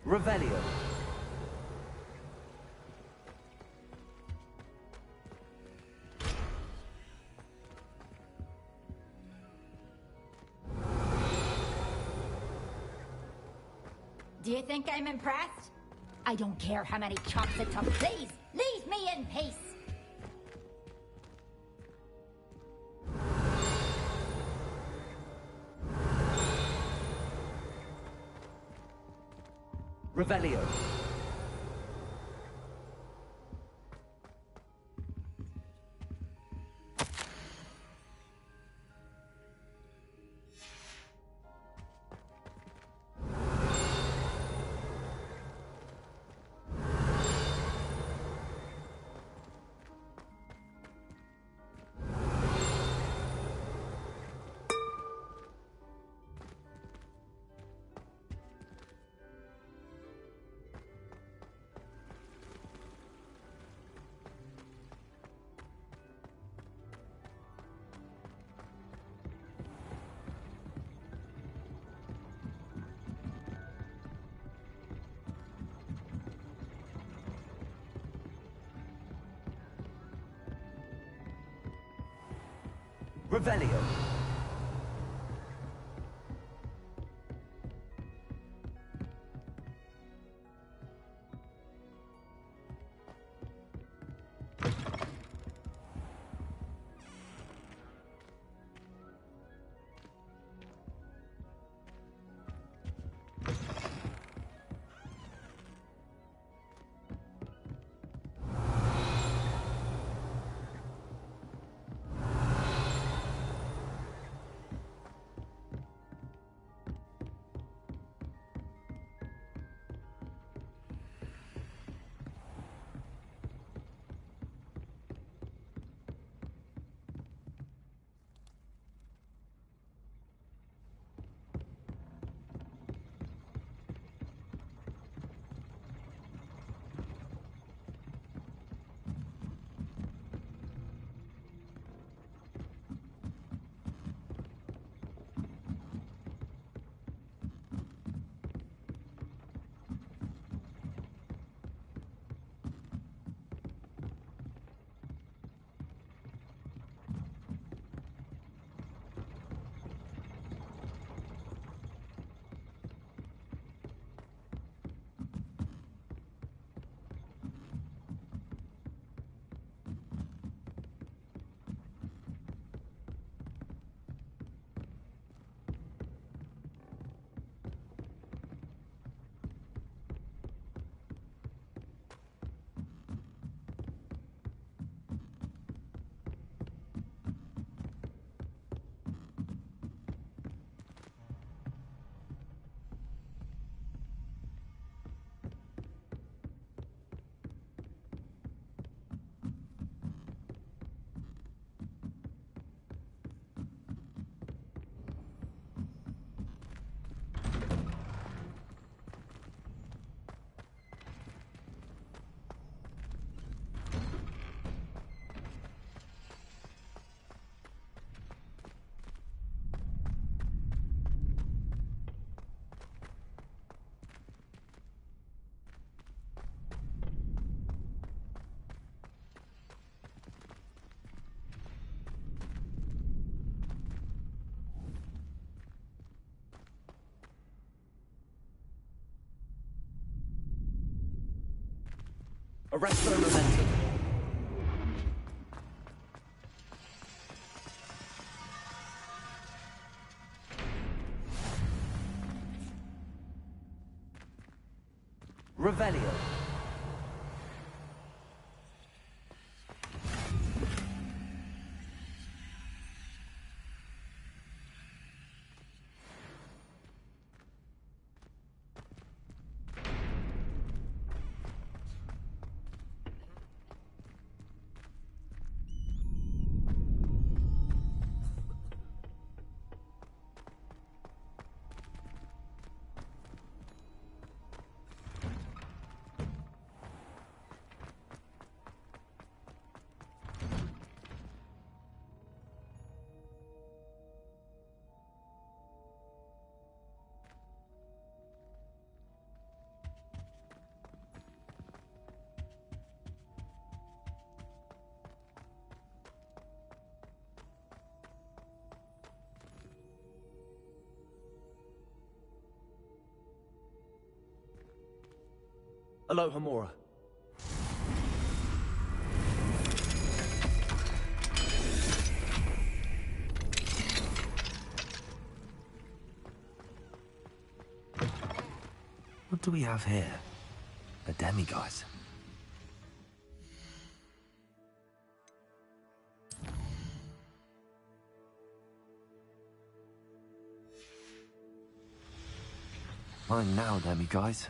Revelio. Do you think I'm impressed? I don't care how many chops it took. Please, leave me in peace. Revelio. Revelio. Arrest their momentum. Revelio. Aloha Mora. What do we have here? A demiguise. Mine now, demiguise.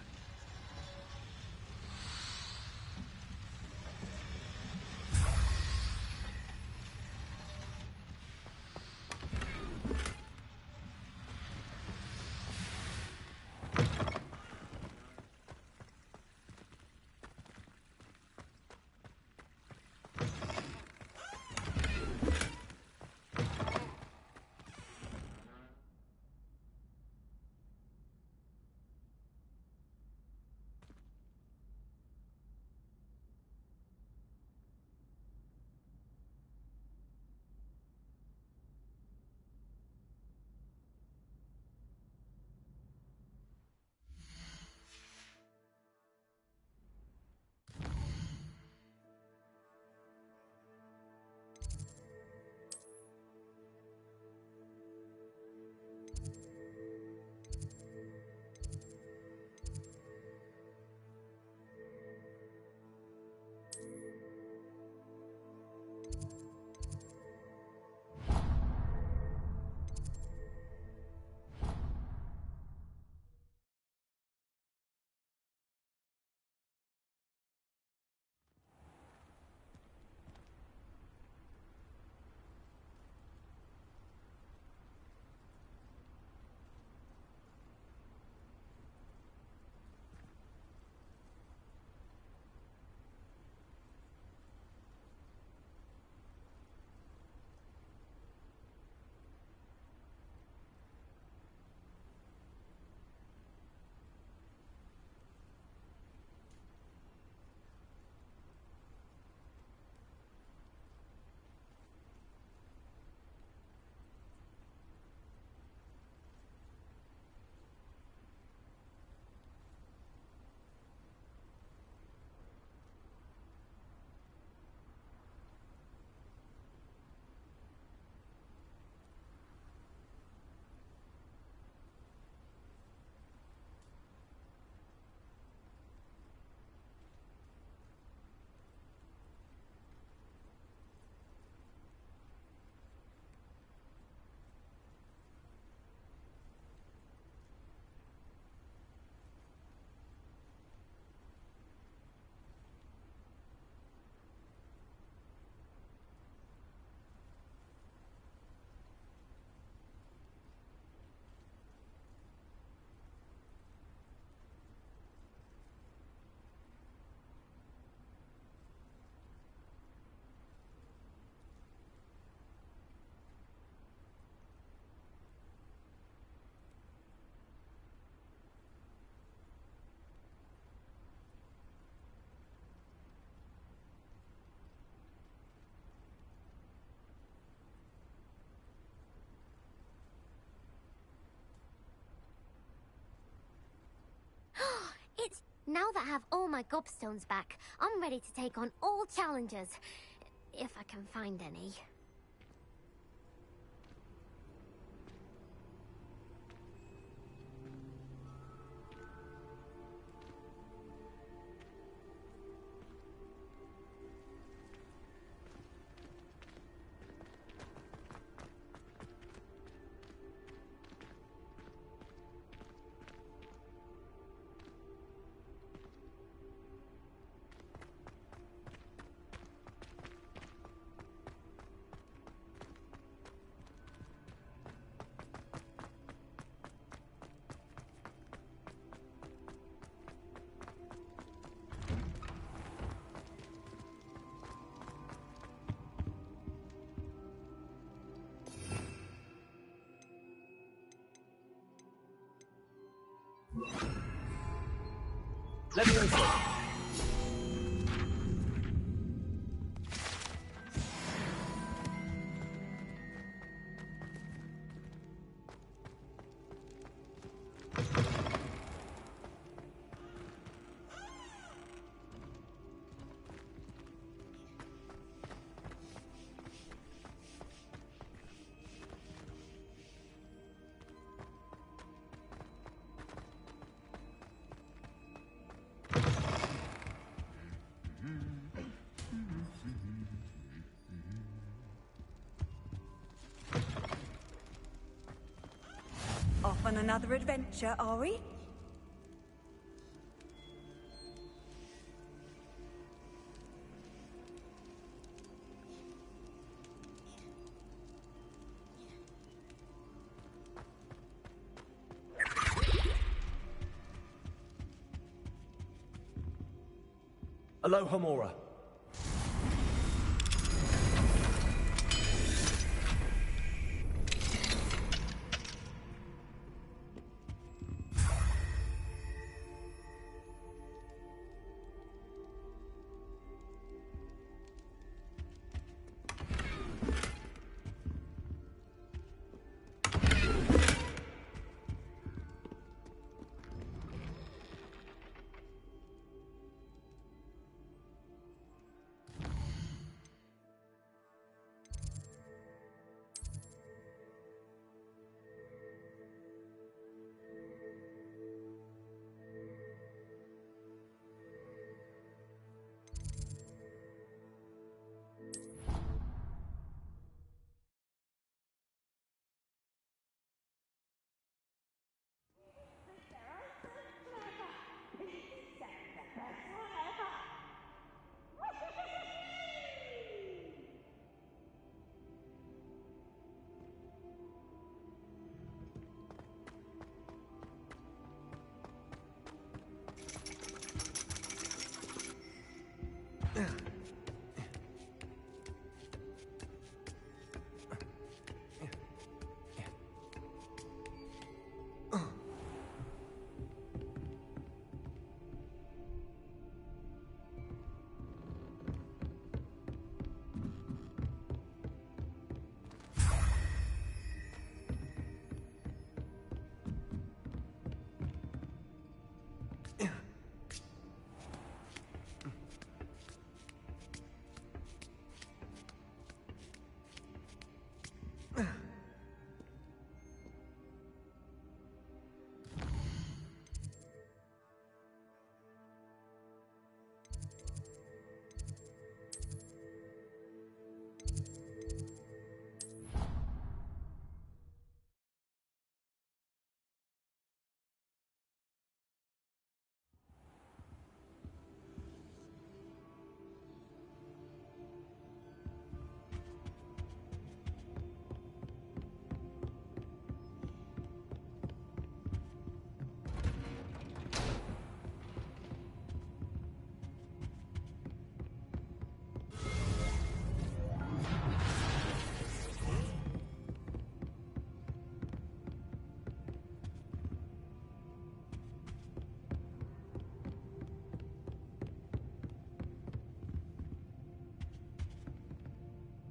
Now that I have all my gobstones back, I'm ready to take on all challenges. If I can find any. Let me over. Off on another adventure, are we? Aloha Mora.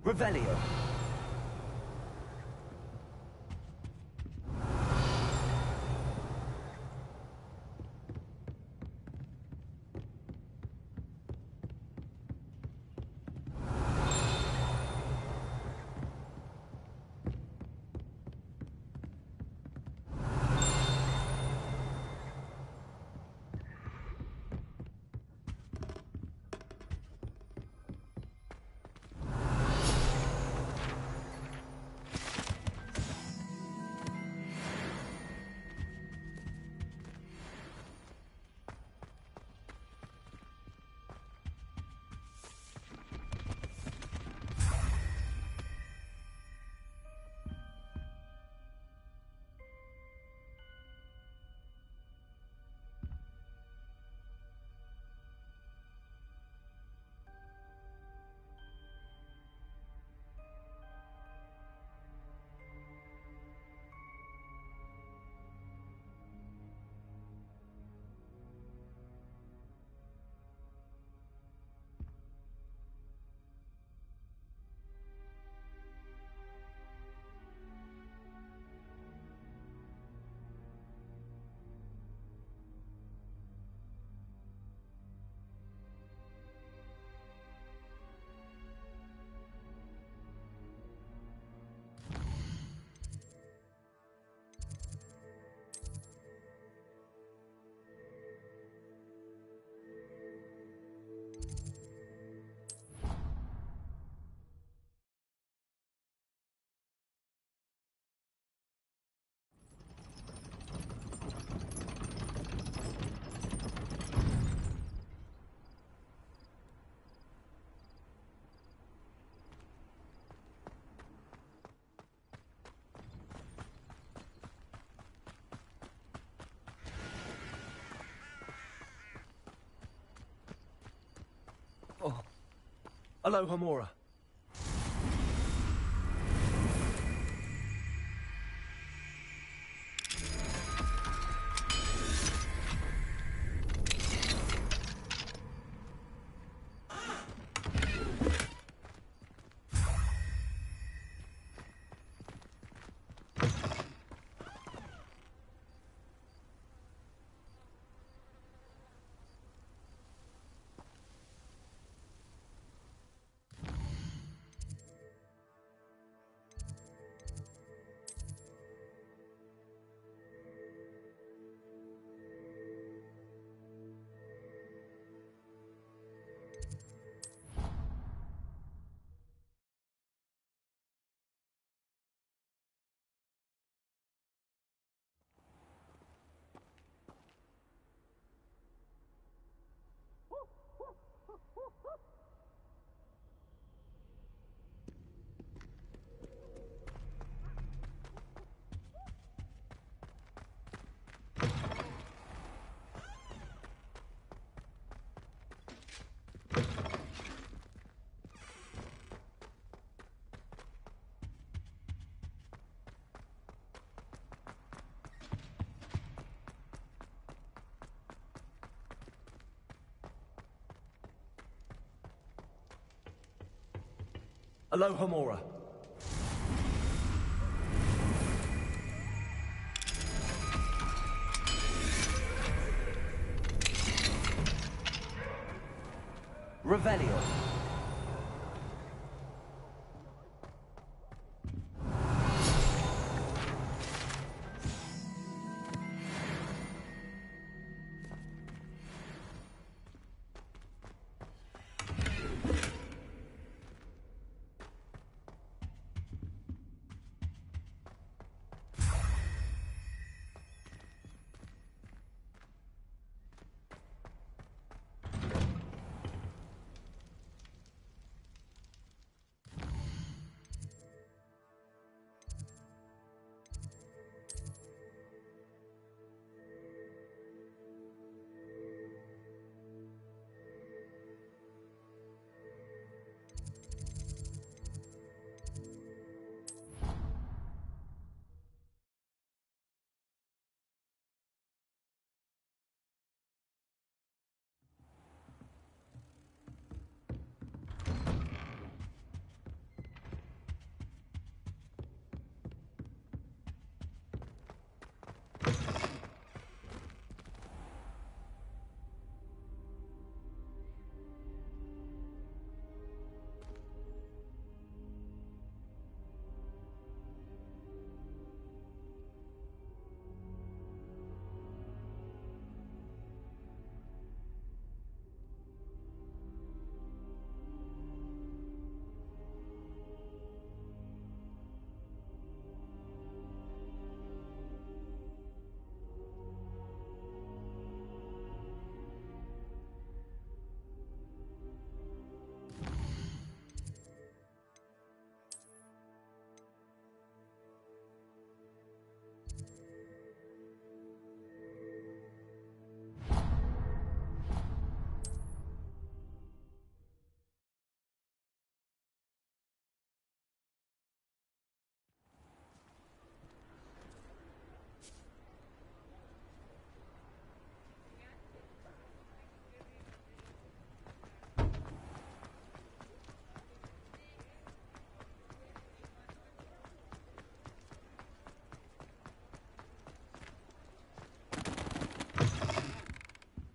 Revelio. Aloha Mora. Aloha Mora. Revelio.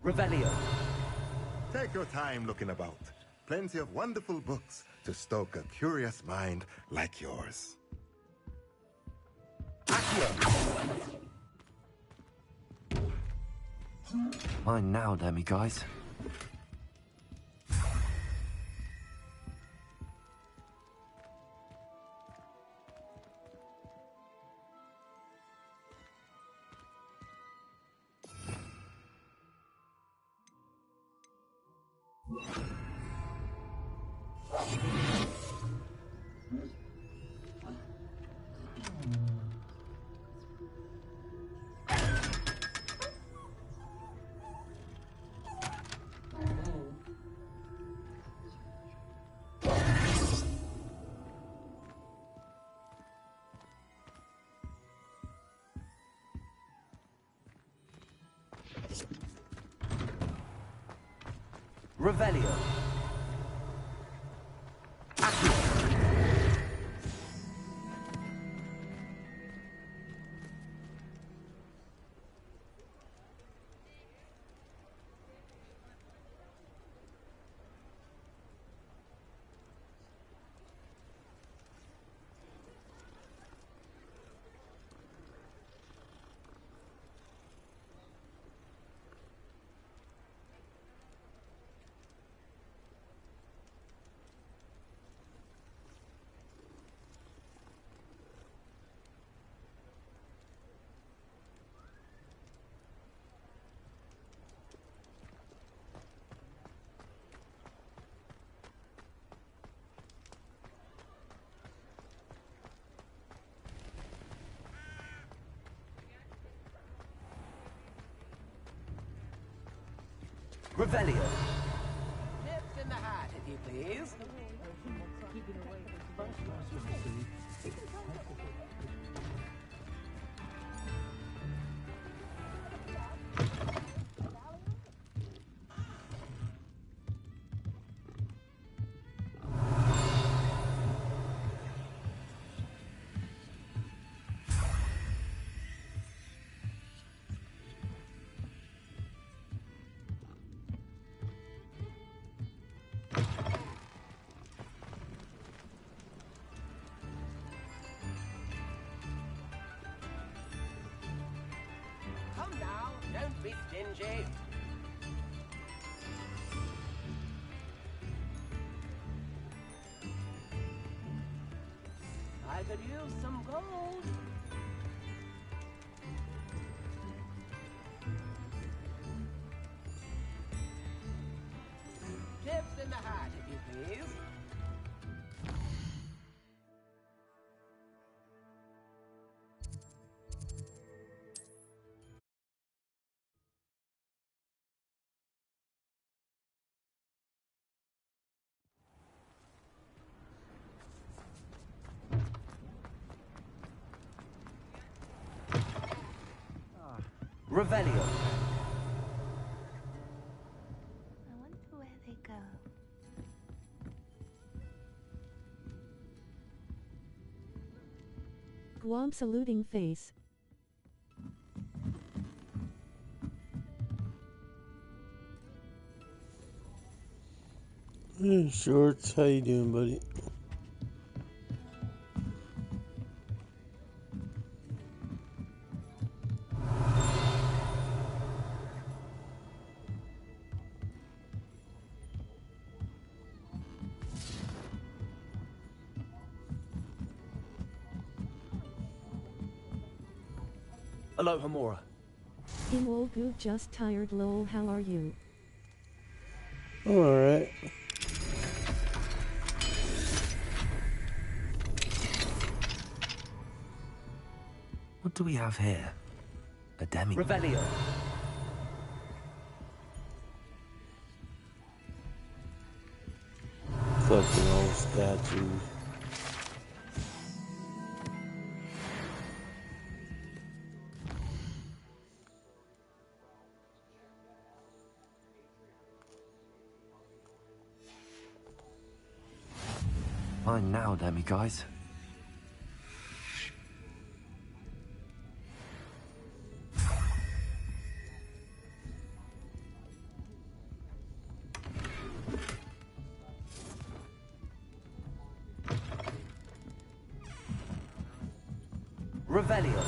Revelio. Take your time looking about. Plenty of wonderful books to stoke a curious mind like yours. Mine now, Demi guys. Revelio. Revelio. Chips in the hat, if you please. Come now, don't be stingy. I could use some gold. Chips in the hat, if you please. Revelio. I wonder where they go. Gwampa saluting face. Shorts, how you doing, buddy? Hello, Hamura. Im old goop just tired lol, how are you? Alright. What do we have here? A demi. Revelio. Fucking old statues. Fine now, demi guys. Revelio.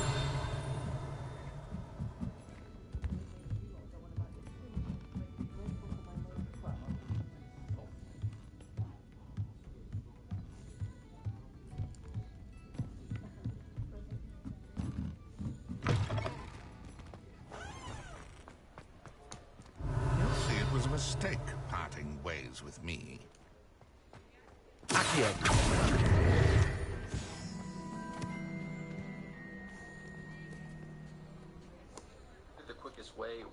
You'll see it was a mistake parting ways with me. Accio. The quickest way.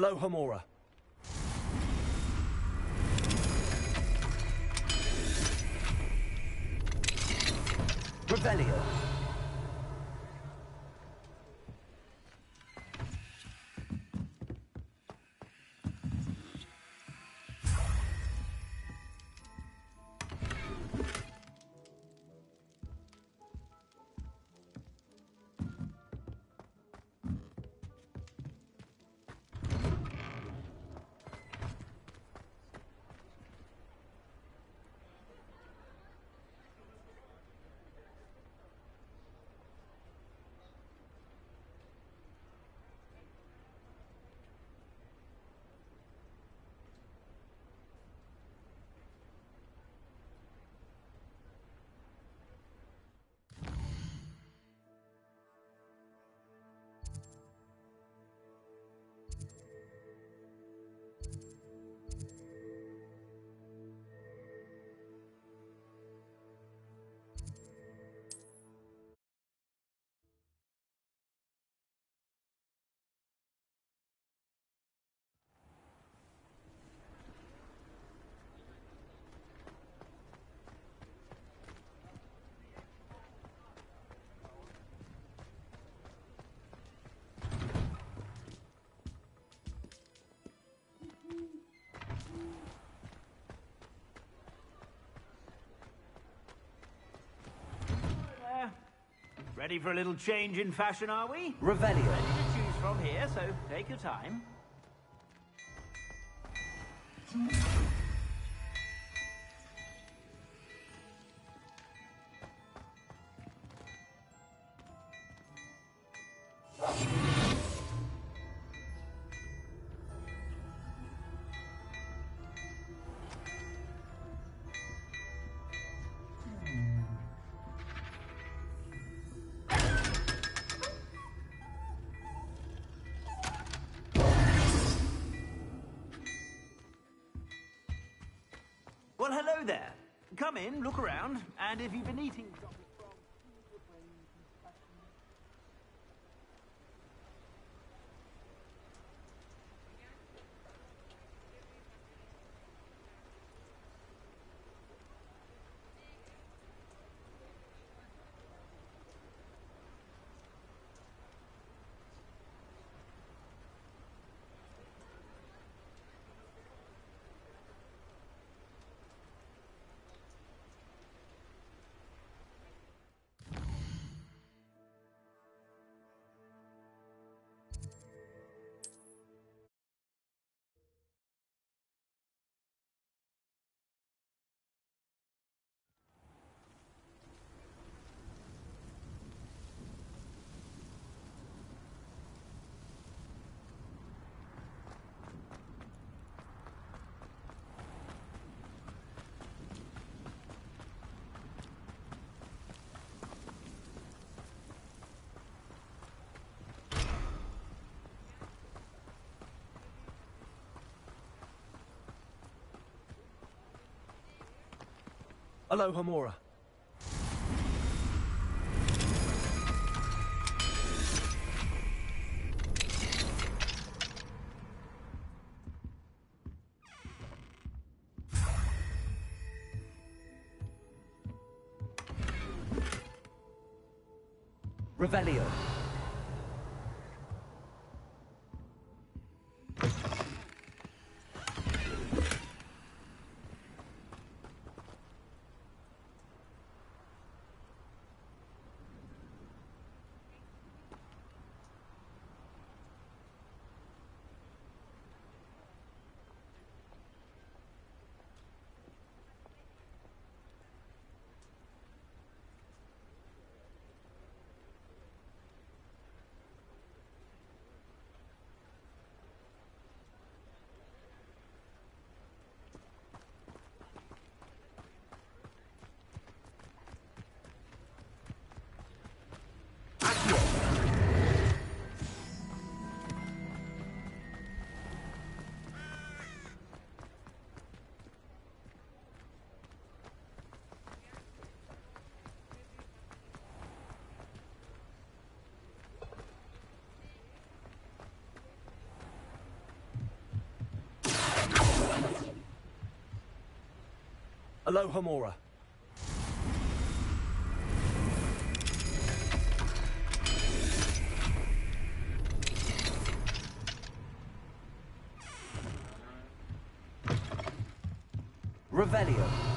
Aloha Mora. Revelio. Ready for a little change in fashion, are we? Revelio. Ready to choose from here, so take your time. Well, hello there. Come in, look around, and if you've been eating something from... Aloha Mora. Revelio. Aloha Mora. Revelio.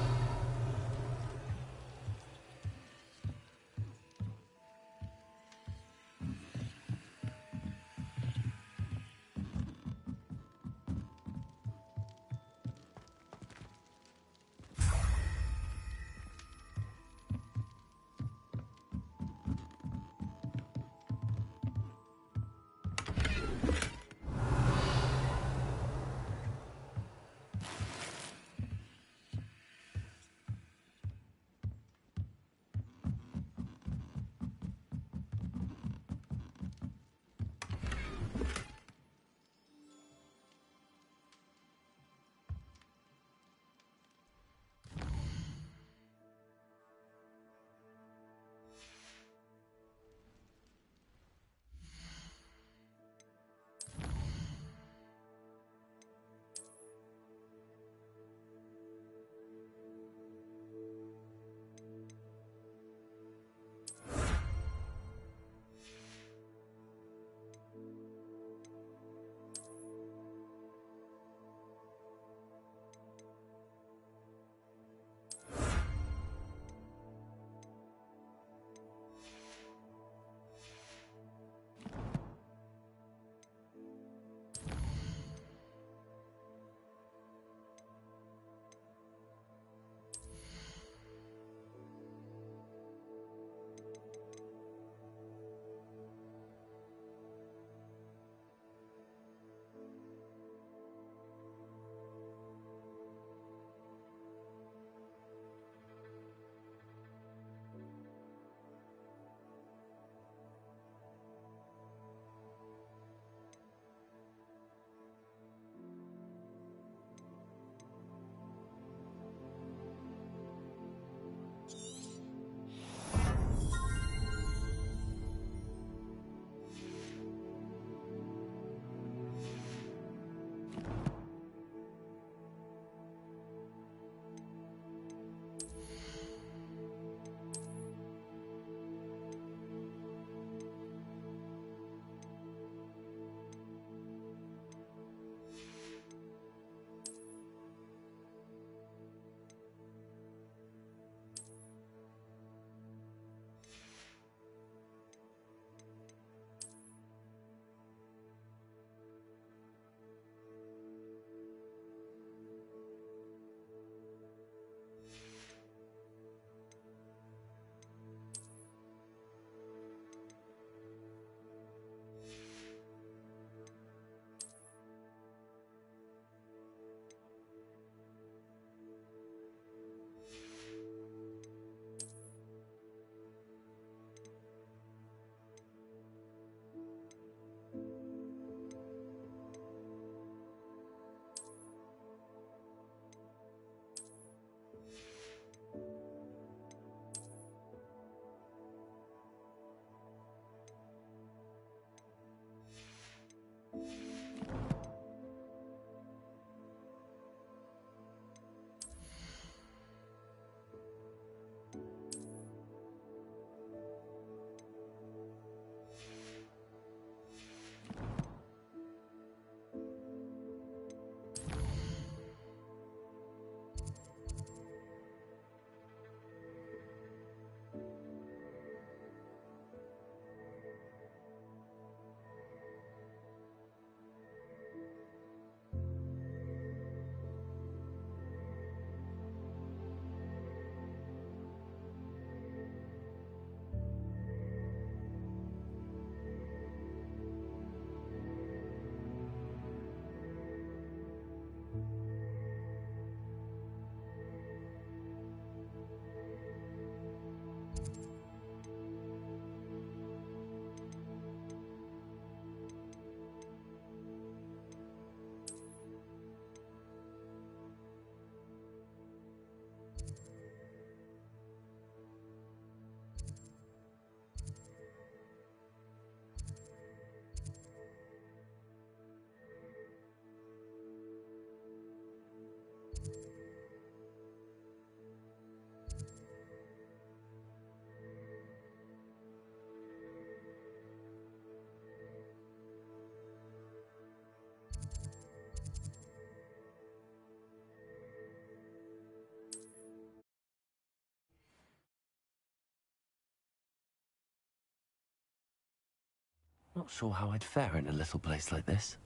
not sure how I'd fare in a little place like this.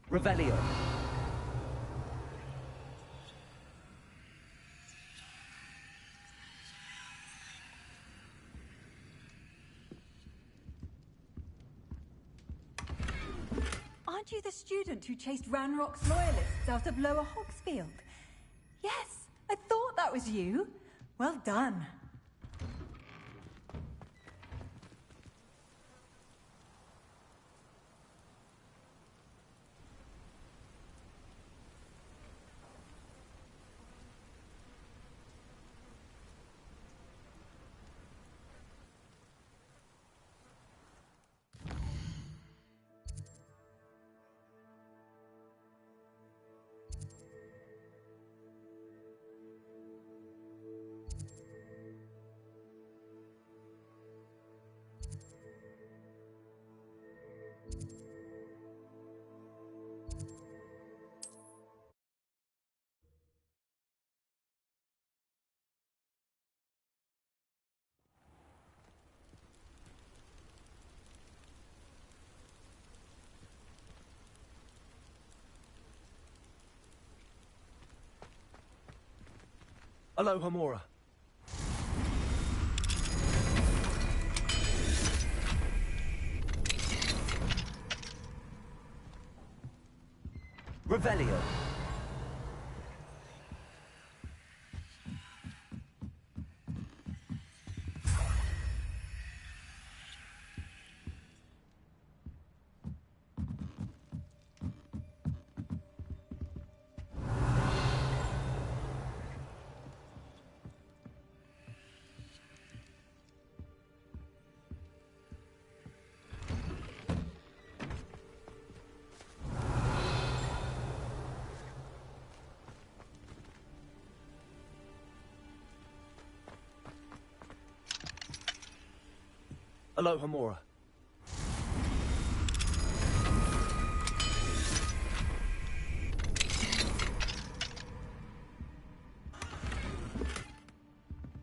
Revelio. Aren't you the student who chased Ranrock's loyalists out of Lower Hogsfield? Yes, I thought that was you. Well done. Aloha Mora. Revelio. Aloha Mora.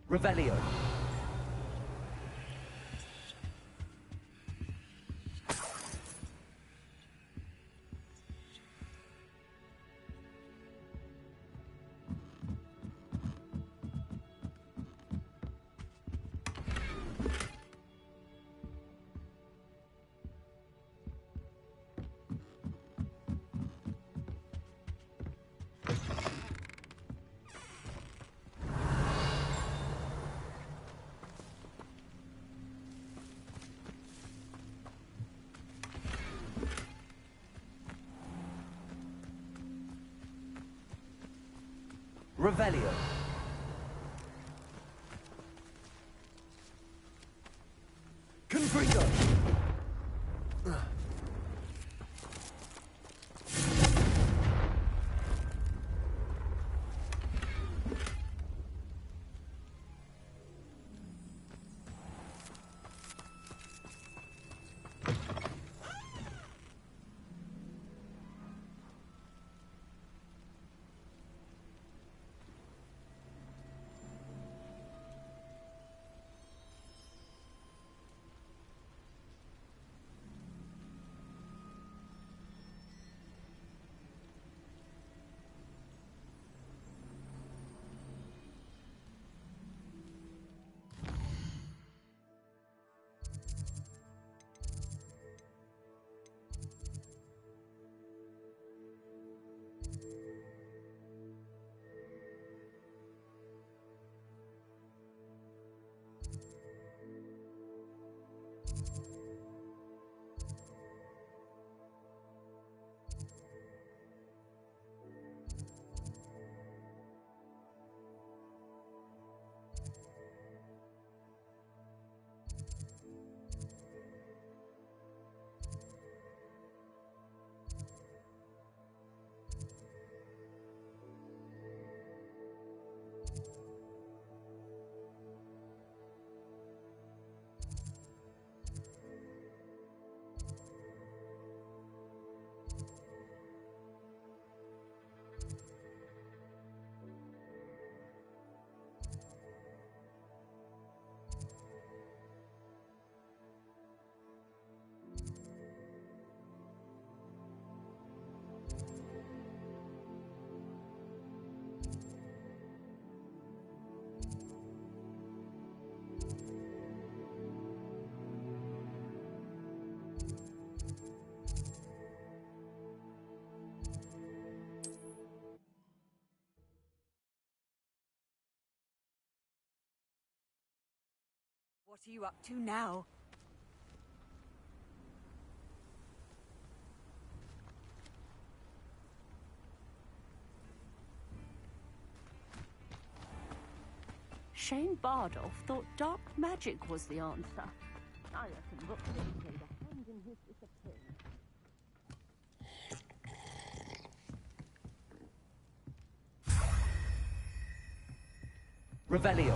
Revelio. Revelio. Confringo. What are you up to now? Shane Bardolph thought dark magic was the answer. I reckon Brookfield played a hand in his disappearance. Revelio.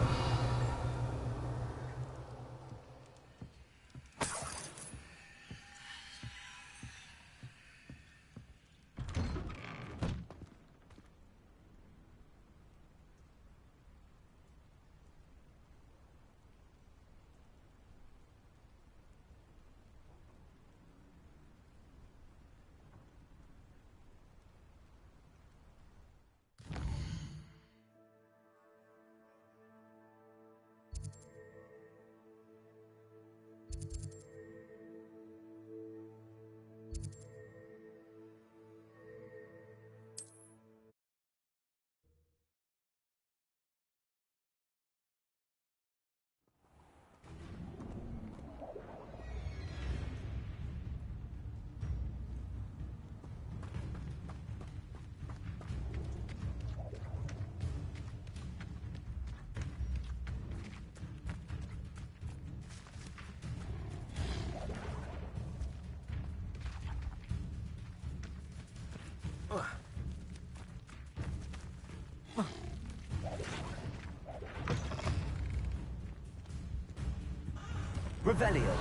Revelio.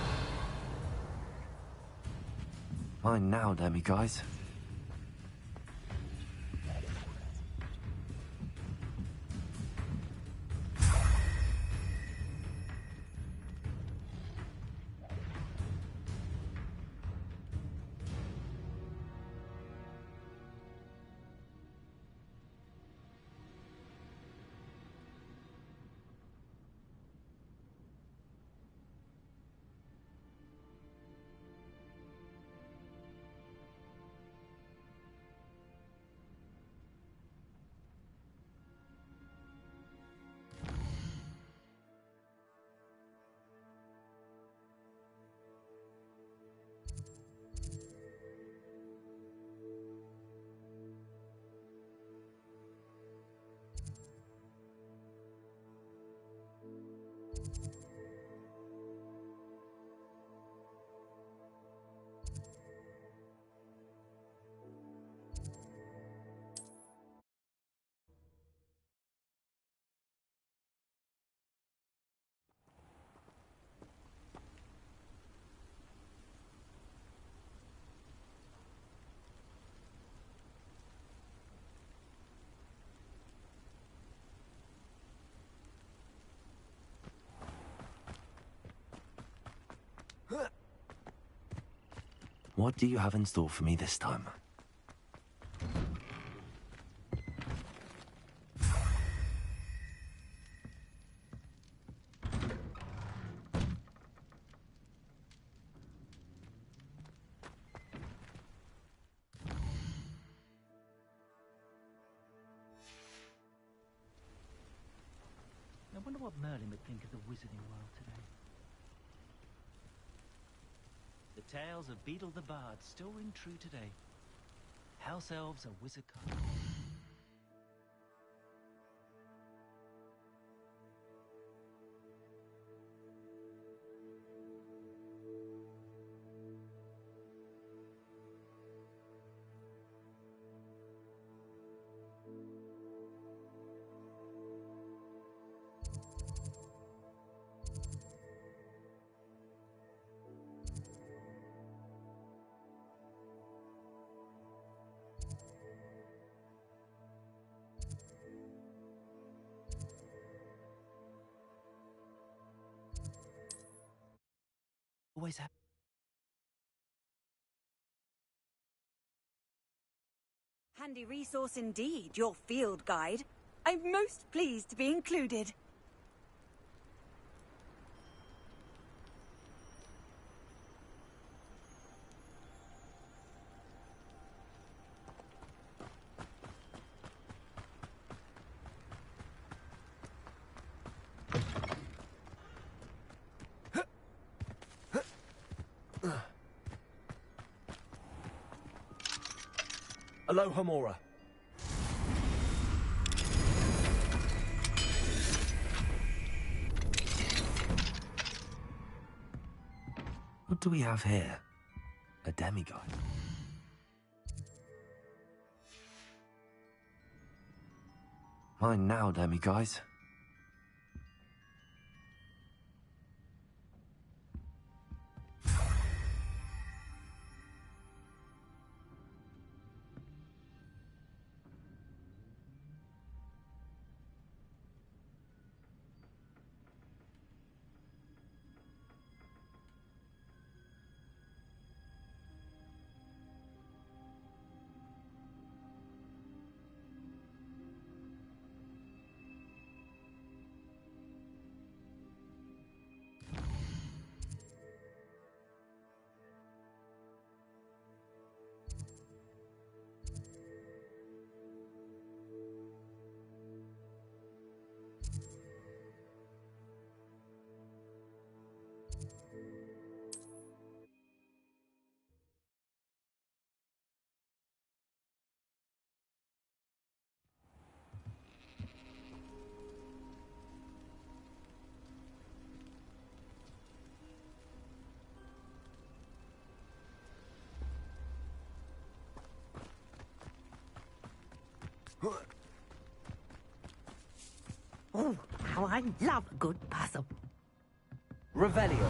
Fine now, Demi guys. What do you have in store for me this time? I wonder what Merlin would think of the wizarding world today. The tales of Beedle the Bard still ring true today. House elves are wizard kind. Always have. Handy resource indeed, your field guide. I'm most pleased to be included. Alohomora. What do we have here? A demigod. Mine now, demiguys. Oh, how I love a good puzzle. Revelio.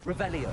Revelio.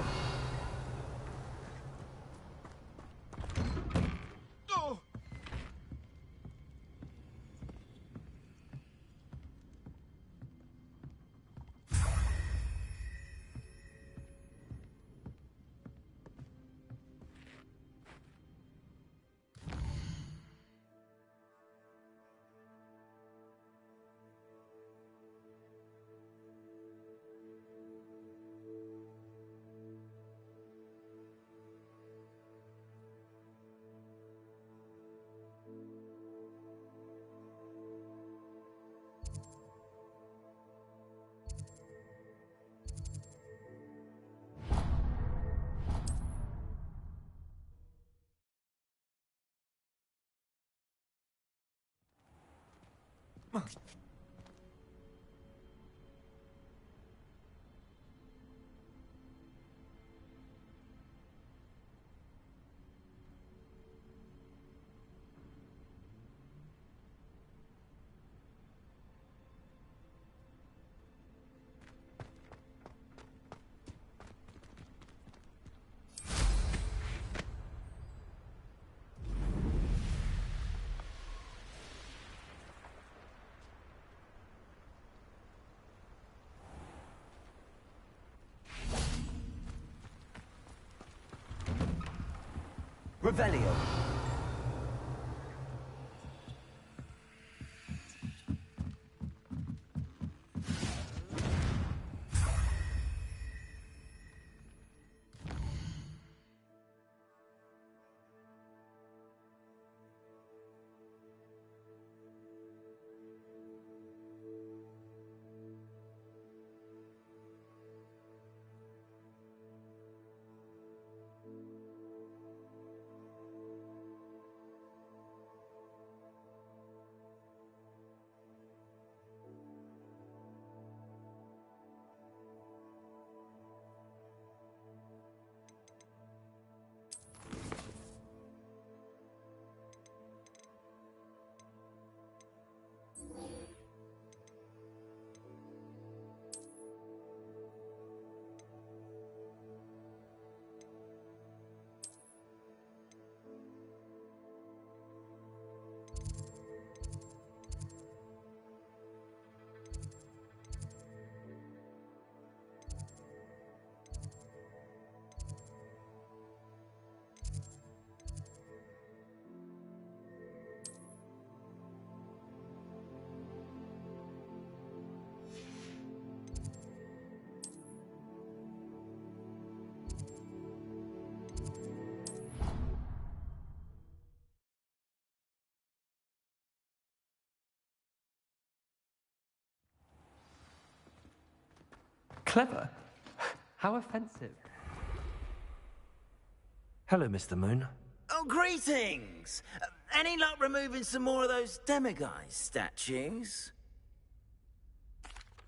Revelio. Clever? How offensive. Hello, Mr. Moon. Oh, greetings! Any luck removing some more of those demiguise statues?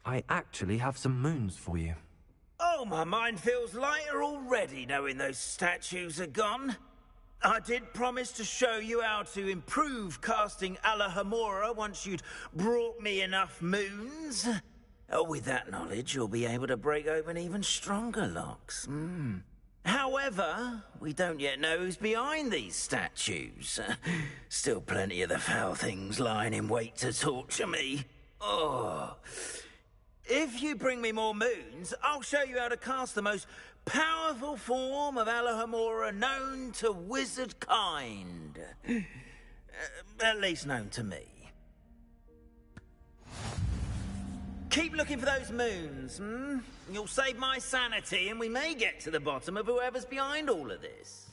I actually have some moons for you. Oh, my mind feels lighter already knowing those statues are gone. I did promise to show you how to improve casting Alohomora once you'd brought me enough moons. With that knowledge, you'll be able to break open even stronger locks. However, we don't yet know who's behind these statues. Still plenty of the foul things lying in wait to torture me. Oh. If you bring me more moons, I'll show you how to cast the most powerful form of Alohomora known to wizard kind. At least known to me. Keep looking for those moons, You'll save my sanity and we may get to the bottom of whoever's behind all of this.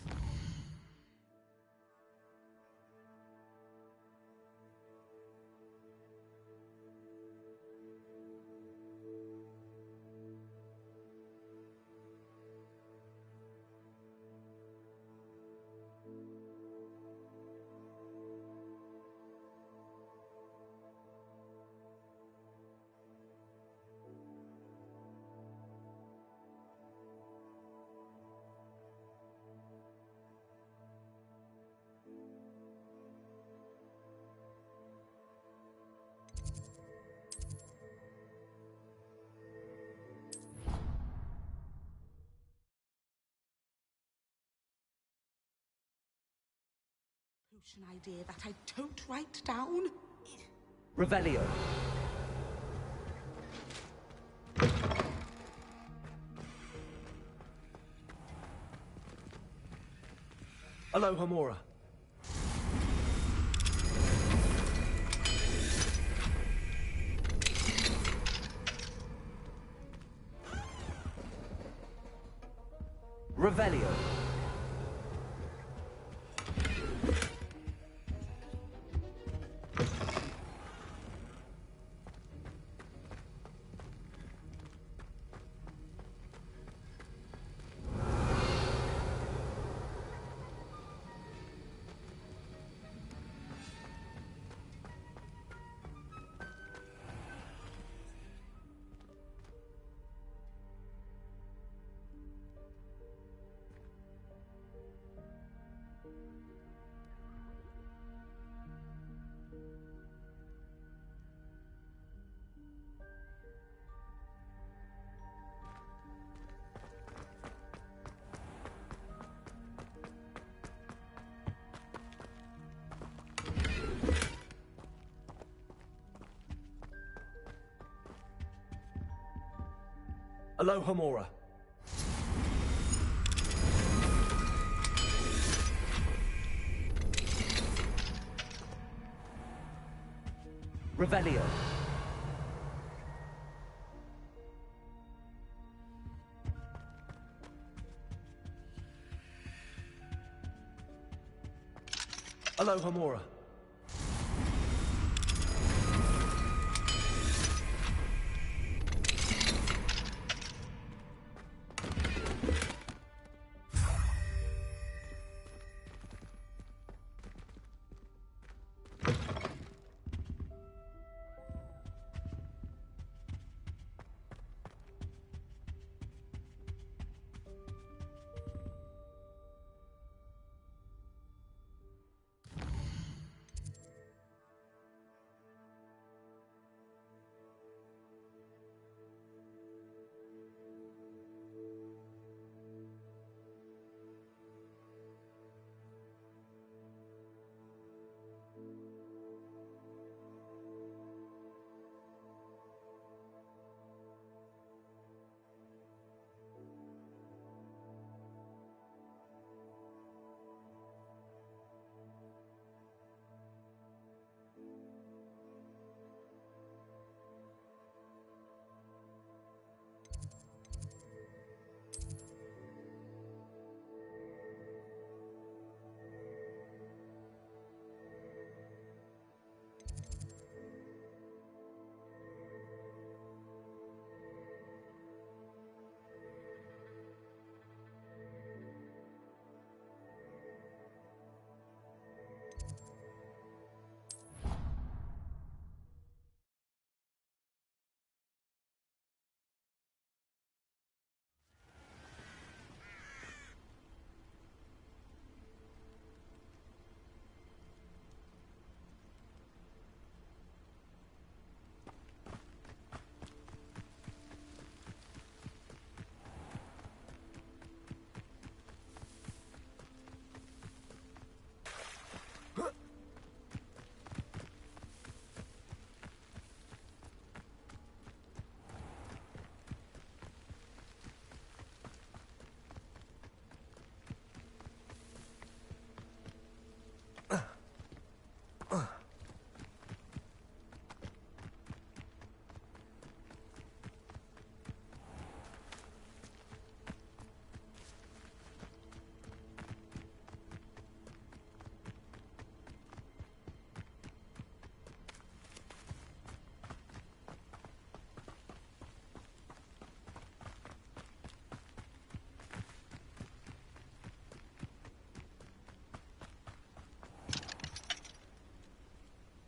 An idea that I don't write down. Revelio. Alohomora. Revelio. Alohomora. Revelio. Alohomora.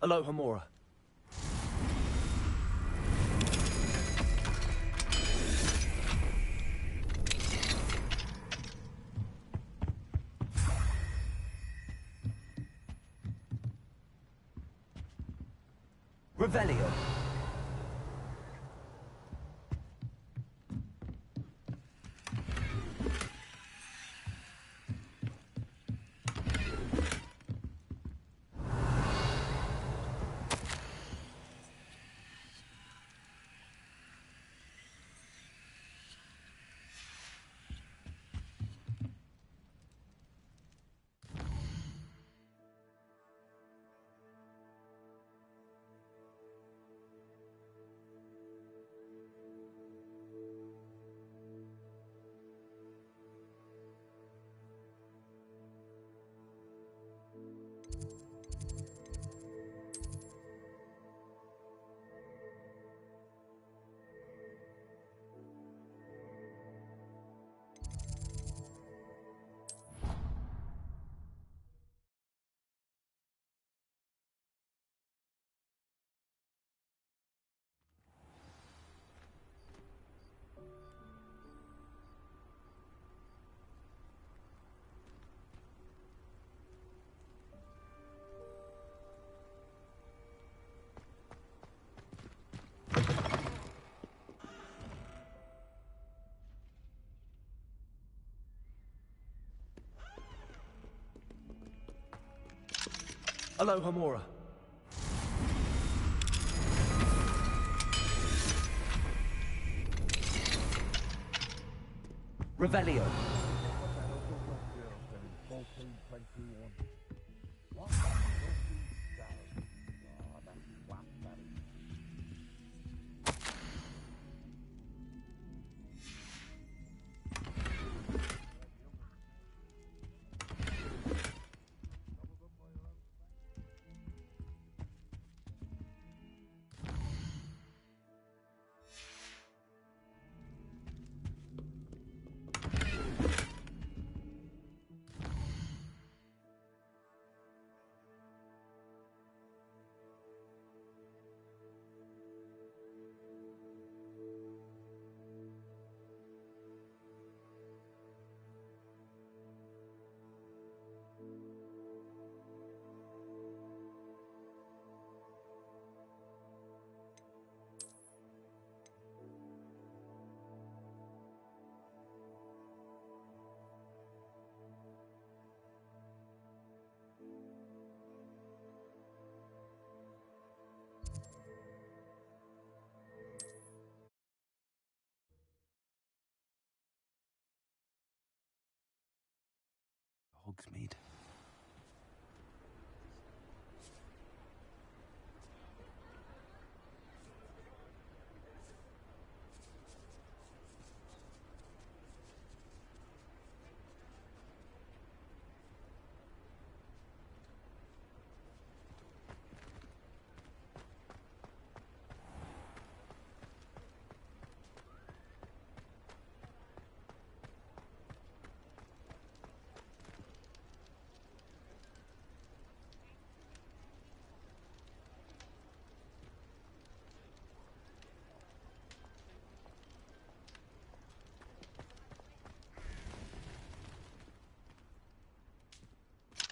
Alohomora. Revelio. Alohomora. Revelio. Hogsmeade.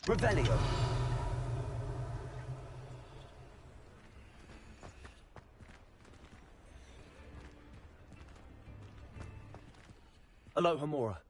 Revelio. Alohomora.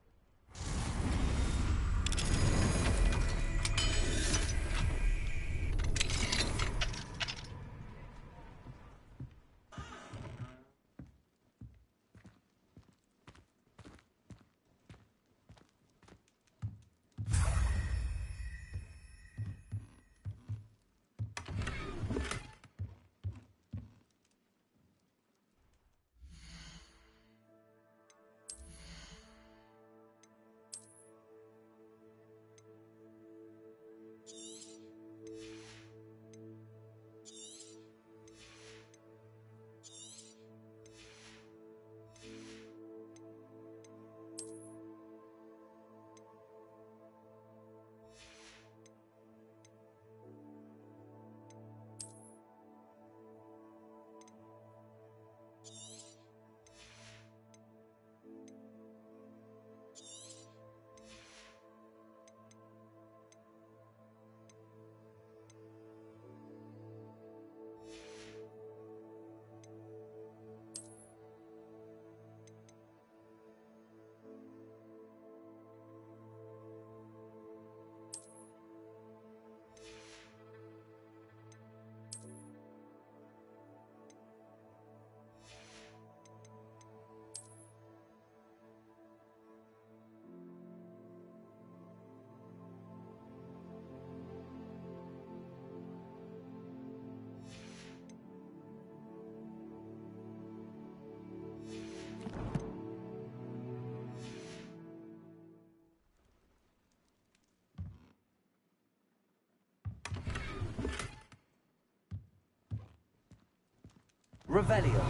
Revelio.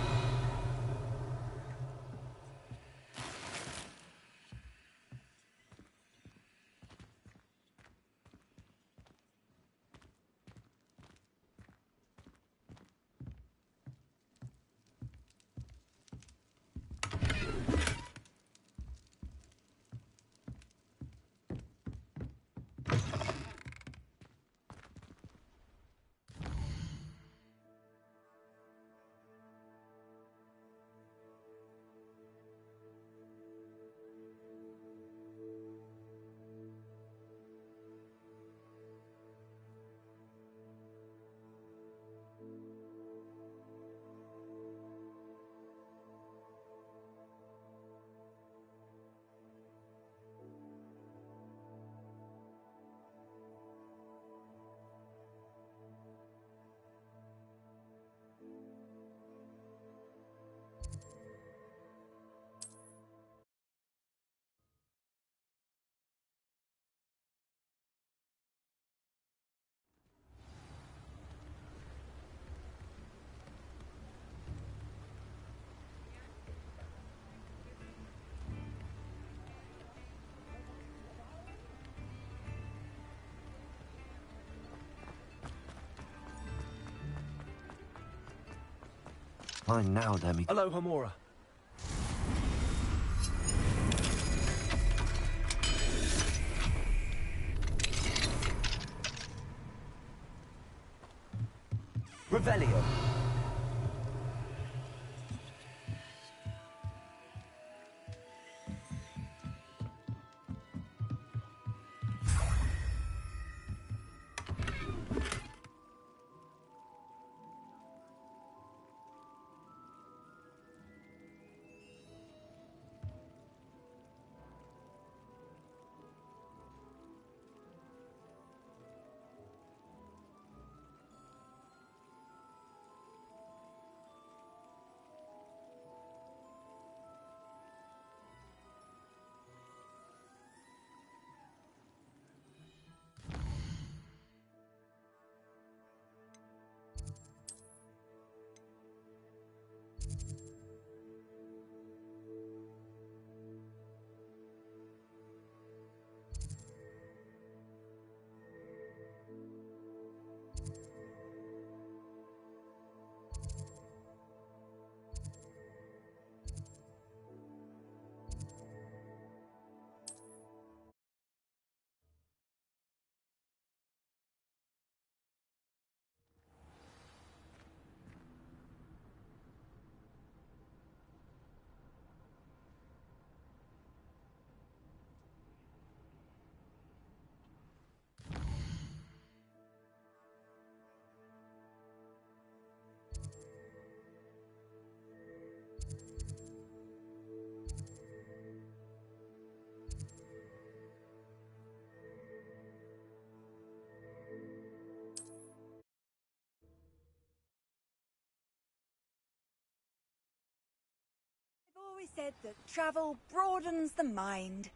Fine now, Demi. Alohomora. Revelio. said that travel broadens the mind.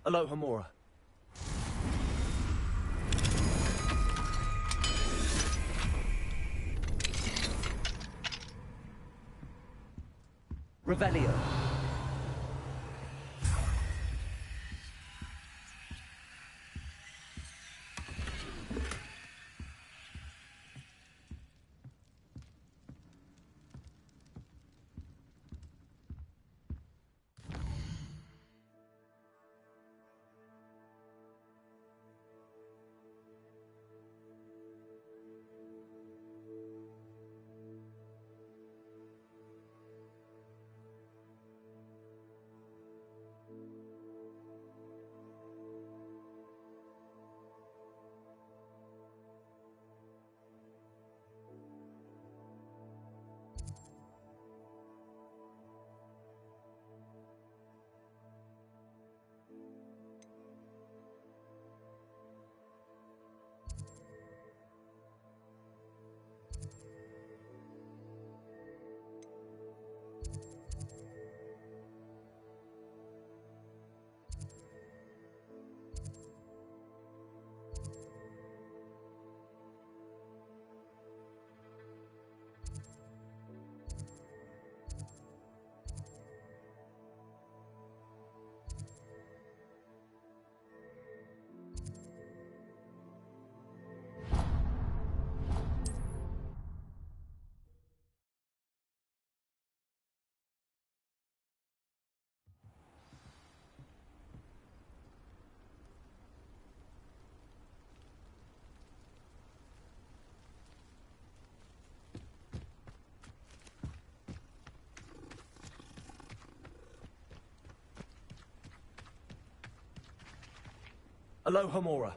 Alohomora. Revelio. Alohomora.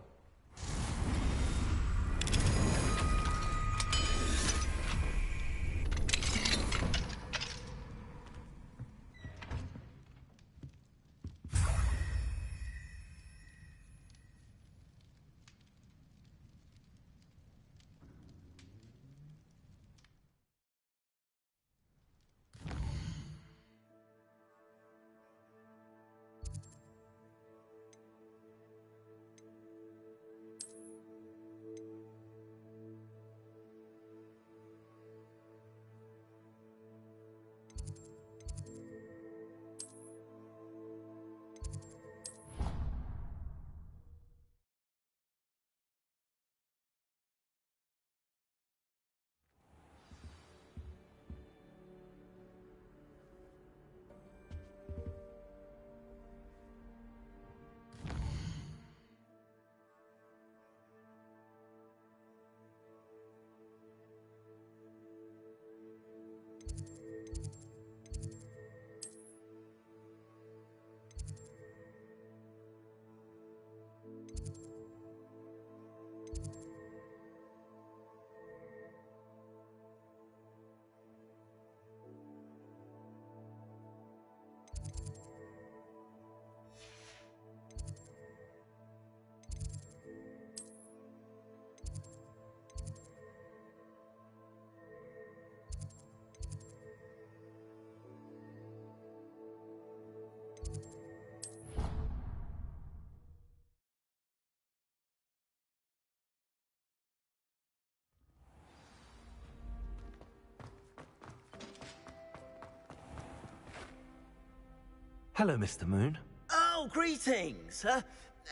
Hello, Mr. Moon. Oh, greetings.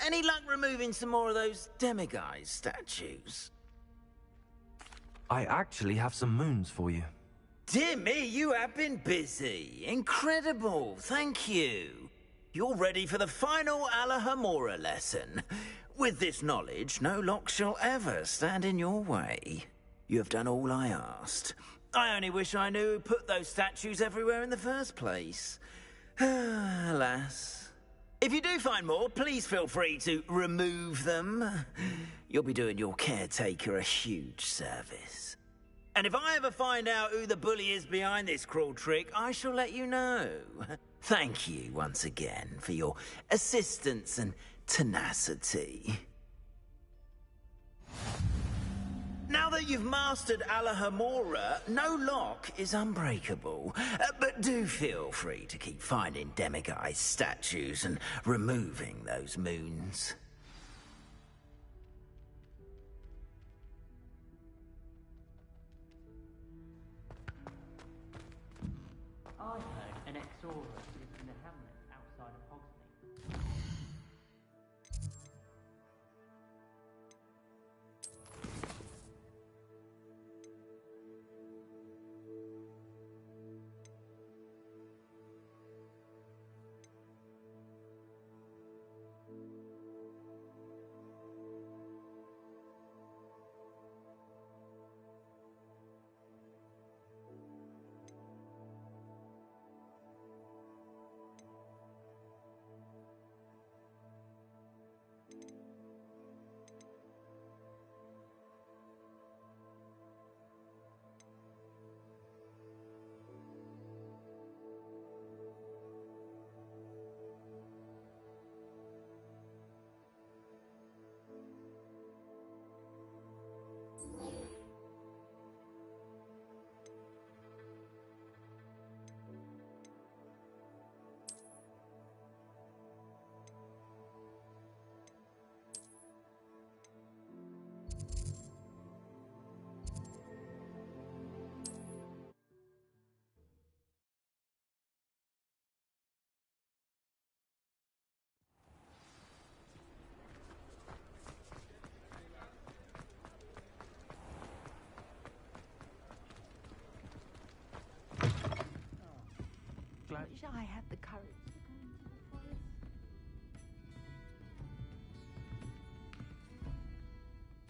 Any luck removing some more of those demiguise statues? I actually have some moons for you. Dear me, you have been busy. Incredible. Thank you. You're ready for the final Alohomora lesson. With this knowledge, no lock shall ever stand in your way. You have done all I asked. I only wish I knew who put those statues everywhere in the first place. Alas. If you do find more, please feel free to remove them. You'll be doing your caretaker a huge service. And if I ever find out who the bully is behind this cruel trick, I shall let you know. Thank you once again for your assistance and tenacity. Now that you've mastered Alahomora, no lock is unbreakable. But do feel free to keep finding Demiguise statues and removing those moons. I heard an Exorus is in the hamlet outside of Hogsmeade. Wish I had the courage.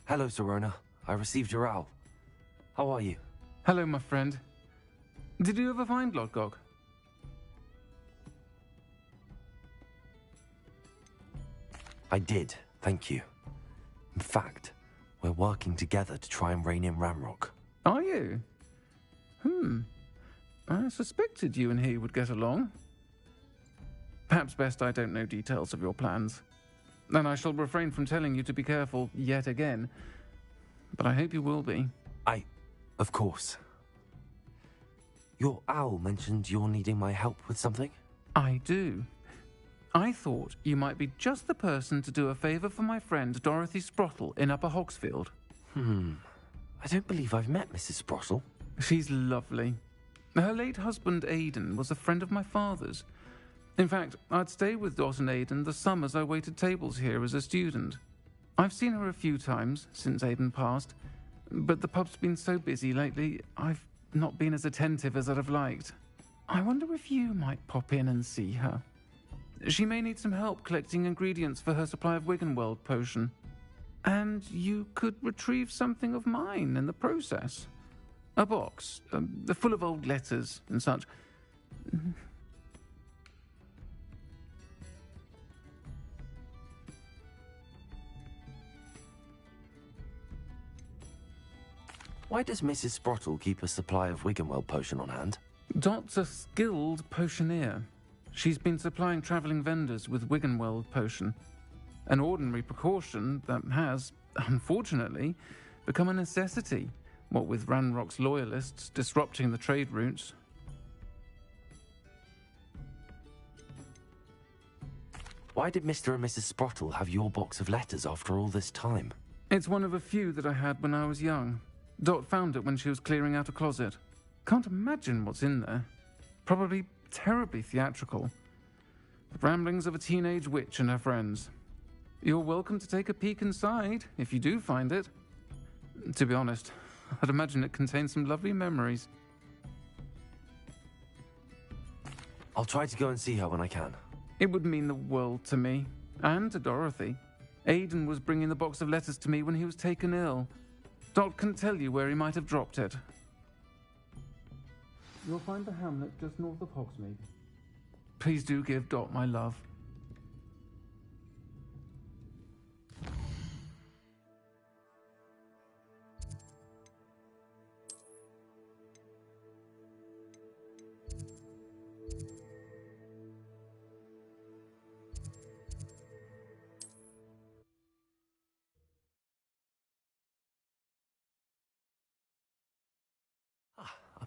Hello, Serona. I received your owl. How are you? Hello, my friend. Did you ever find Lodgok? I did, thank you. In fact, we're working together to try and rein in Ranrock. Are you? I suspected you and he would get along. Perhaps best I don't know details of your plans. Then I shall refrain from telling you to be careful yet again. But I hope you will be. Of course. Your owl mentioned you're needing my help with something? I do. I thought you might be just the person to do a favour for my friend Dorothy Sprottle in Upper Hogsfield. I don't believe I've met Mrs. Sprottle. She's lovely. Her late husband Aidan was a friend of my father's. In fact, I'd stay with Dot and Aidan the summers I waited tables here as a student. I've seen her a few times since Aidan passed, but the pub's been so busy lately, I've not been as attentive as I'd have liked. I wonder if you might pop in and see her. She may need some help collecting ingredients for her supply of Wiggenweld potion. And you could retrieve something of mine in the process. A box, full of old letters and such. Why does Mrs. Sprottle keep a supply of Wiggenweld potion on hand? Dot's a skilled potioneer. She's been supplying travelling vendors with Wiggenweld potion. An ordinary precaution that has, unfortunately, become a necessity, what with Ranrock's loyalists disrupting the trade routes. Why did Mr. and Mrs. Sprottle have your box of letters after all this time? It's one of a few that I had when I was young. Dot found it when she was clearing out a closet. Can't imagine what's in there. Probably terribly theatrical. The ramblings of a teenage witch and her friends. You're welcome to take a peek inside, if you do find it. To be honest, I'd imagine it contains some lovely memories. I'll try to go and see her when I can. It would mean the world to me, and to Dorothy. Aidan was bringing the box of letters to me when he was taken ill. Dot can tell you where he might have dropped it. You'll find the hamlet just north of Hogsmeade. Please do give Dot my love.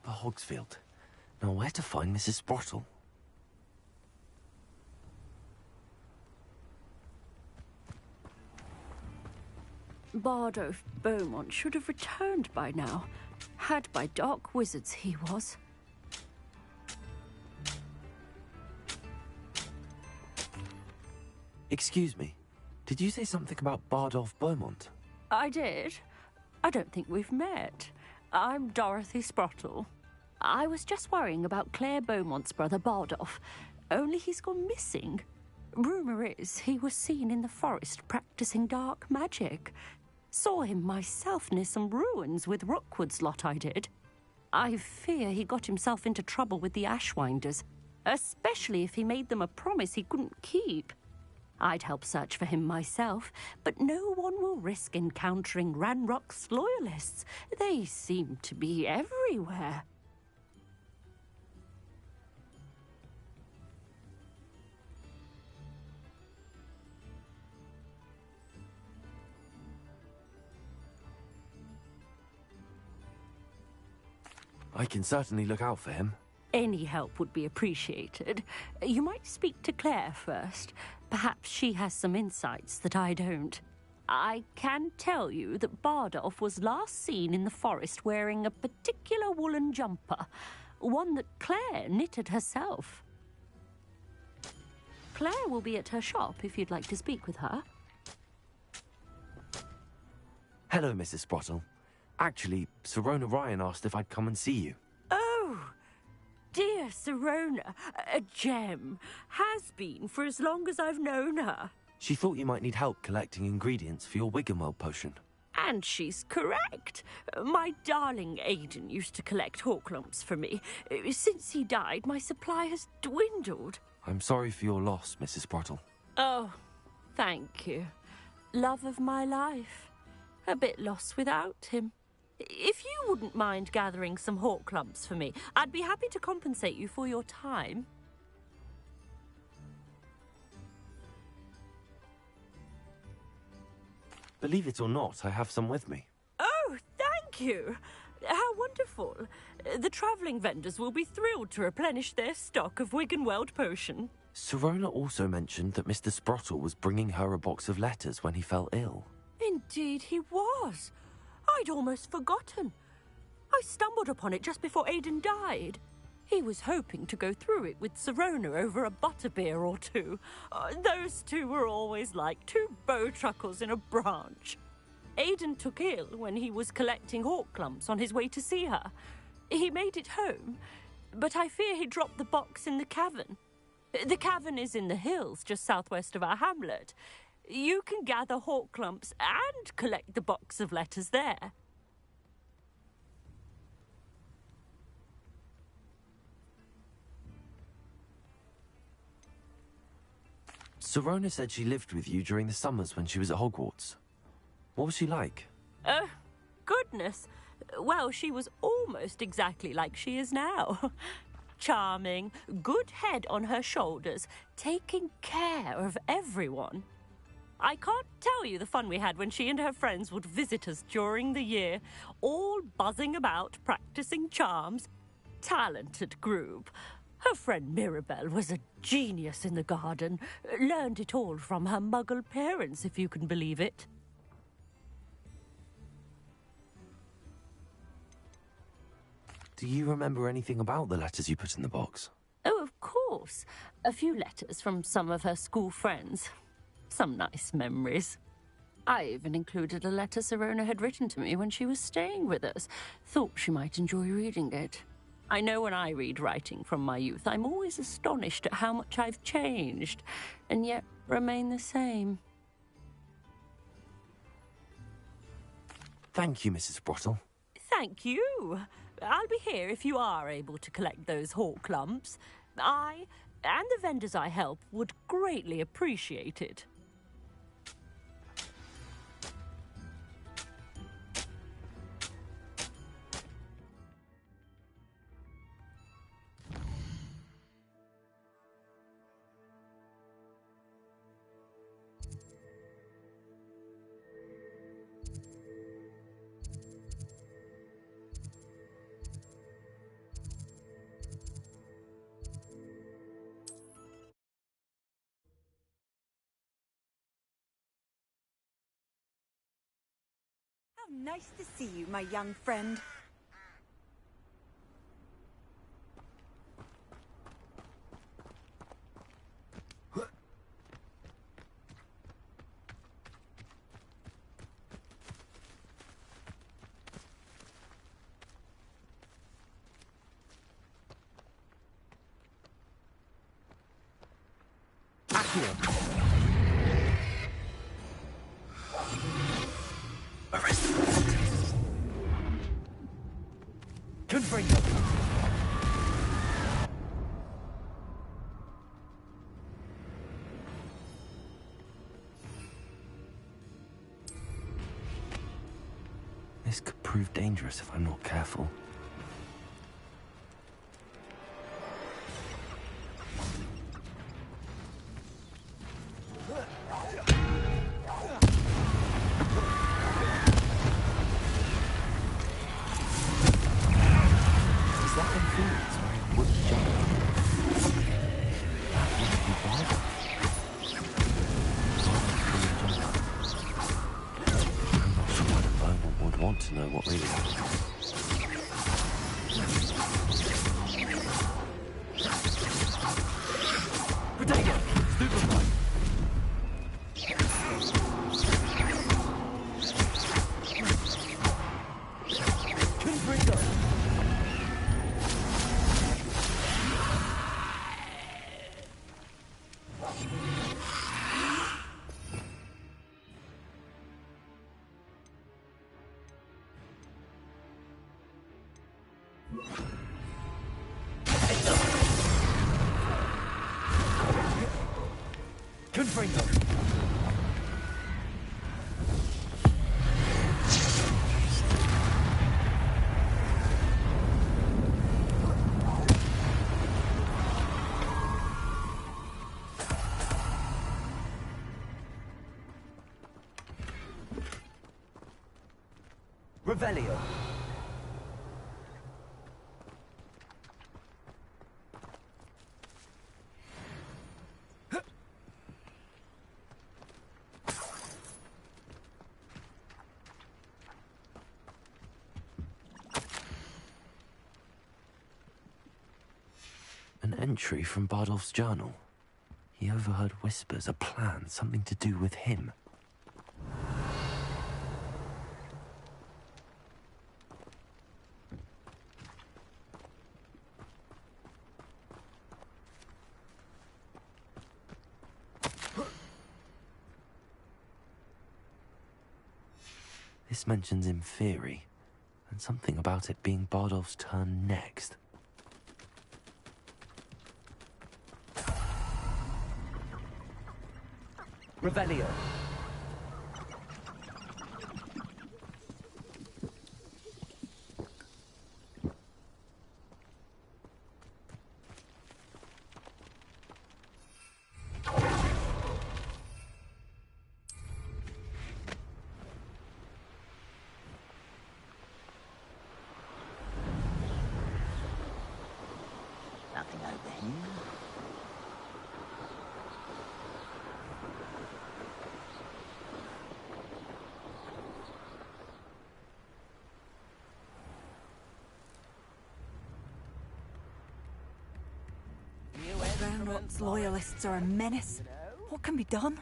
for Hogsfield. Now where to find Mrs. Sprottle? Bardolph Beaumont should have returned by now. Had by dark wizards he was. Excuse me, did you say something about Bardolph Beaumont? I did. I don't think we've met. I'm Dorothy Sprottle. I was just worrying about Claire Beaumont's brother Bardolph, only he's gone missing. Rumour is he was seen in the forest practicing dark magic. Saw him myself near some ruins with Rookwood's lot I did. I fear he got himself into trouble with the Ashwinders, especially if he made them a promise he couldn't keep. I'd help search for him myself, but no one will risk encountering Ranrock's loyalists. They seem to be everywhere. I can certainly look out for him. Any help would be appreciated. You might speak to Claire first. Perhaps she has some insights that I don't. I can tell you that Bardolph was last seen in the forest wearing a particular woolen jumper, one that Claire knitted herself. Claire will be at her shop if you'd like to speak with her. Hello, Mrs. Sprottle. Actually, Serona Ryan asked if I'd come and see you. Oh, dear Serona, a gem. Has been for as long as I've known her. She thought you might need help collecting ingredients for your Wiggenweld potion. And she's correct. My darling Aidan used to collect hawklumps for me. Since he died, my supply has dwindled. I'm sorry for your loss, Mrs. Sprottle. Oh, thank you. Love of my life. A bit lost without him. If you wouldn't mind gathering some hawklumps for me, I'd be happy to compensate you for your time. Believe it or not, I have some with me. Oh, thank you. How wonderful. The travelling vendors will be thrilled to replenish their stock of Wiggenweld potion. Serona also mentioned that Mr. Sprottle was bringing her a box of letters when he fell ill. Indeed he was. I'd almost forgotten. I stumbled upon it just before Aidan died. He was hoping to go through it with Serona over a butterbeer or two. Those two were always like two bowtruckles in a branch. Aidan took ill when he was collecting hawklumps on his way to see her. He made it home, but I fear he dropped the box in the cavern. The cavern is in the hills just southwest of our hamlet. You can gather hawklumps and collect the box of letters there. Serona said she lived with you during the summers when she was at Hogwarts. What was she like? Goodness. Well, she was almost exactly like she is now. Charming, good head on her shoulders, taking care of everyone. I can't tell you the fun we had when she and her friends would visit us during the year, all buzzing about, practicing charms. Talented group. Her friend Mirabelle was a genius in the garden. Learned it all from her muggle parents, if you can believe it. Do you remember anything about the letters you put in the box? Oh, of course. A few letters from some of her school friends. Some nice memories. I even included a letter Serona had written to me when she was staying with us. Thought she might enjoy reading it. I know when I read writing from my youth, I'm always astonished at how much I've changed, and yet remain the same. Thank you, Mrs. Sprottle. Thank you. I'll be here if you are able to collect those hawklumps. I, and the vendors I help, would greatly appreciate it. Nice to see you, my young friend. Arrest the protesters. Confront them. This could prove dangerous if I'm not careful. To know what really happened. Protego! Stupefy! Confringo! Confringo! Revelio! An entry from Bardolph's journal. He overheard whispers, a plan, something to do with him. This mentions Inferi, and something about it being Bardolph's turn next. Revelio. Nothing over here. Ranrock's loyalists are a menace. What can be done?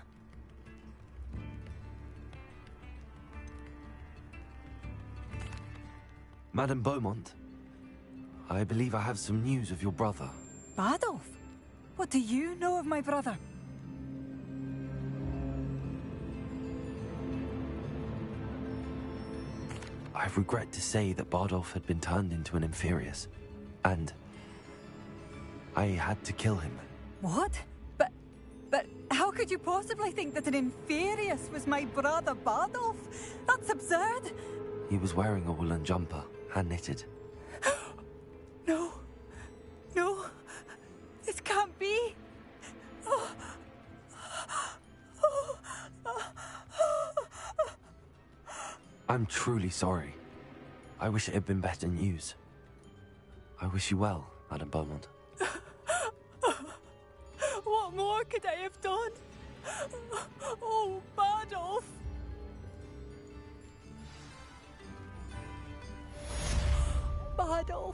Madame Beaumont, I believe I have some news of your brother. Bardolph? What do you know of my brother? I regret to say that Bardolph had been turned into an Inferius, and I had to kill him. What? But how could you possibly think that an Inferius was my brother Bardolph? That's absurd. He was wearing a woolen jumper, hand-knitted. No. No. This can't be. Oh. I'm truly sorry. I wish it had been better news. I wish you well, Madame Beaumont. What more could I have done? Oh, Bardolph!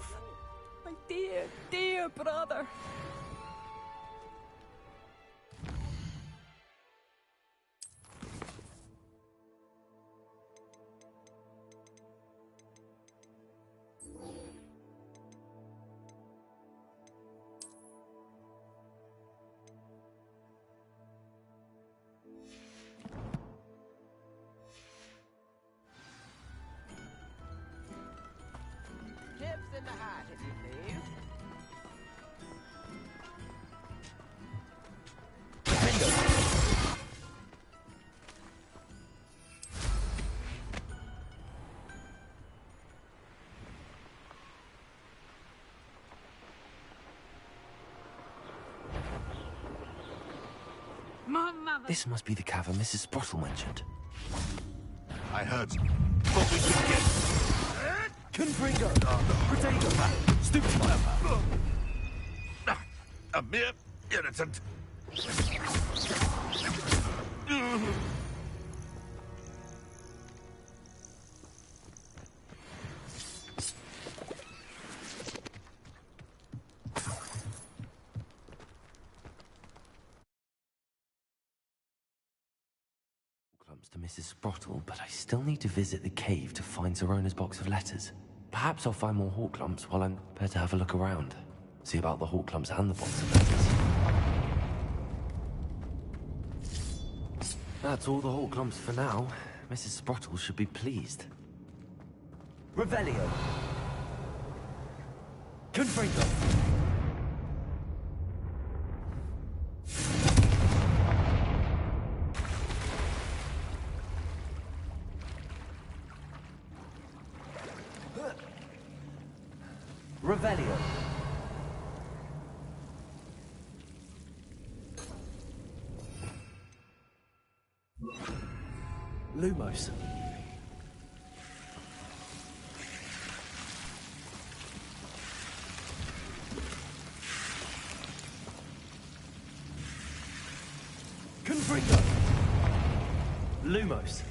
yourself. My dear, dear brother. Chips in the hat, if you please. This must be the cavern Mrs. Sprottle mentioned. I heard, but we could get... Confringo! Potato Pat! Stupefire Pat! A mere irritant. Clumps to Mrs. Sprottle, but I still need to visit the cave to find Zerona's box of letters. Perhaps I'll find more hawk clumps while I'm prepared to have a look around. See about the hawk clumps and the box of letters. That's all the hawk clumps for now. Mrs. Sprottle should be pleased. Revelio! Confringo! Revelio. Lumos. Confringo. Lumos.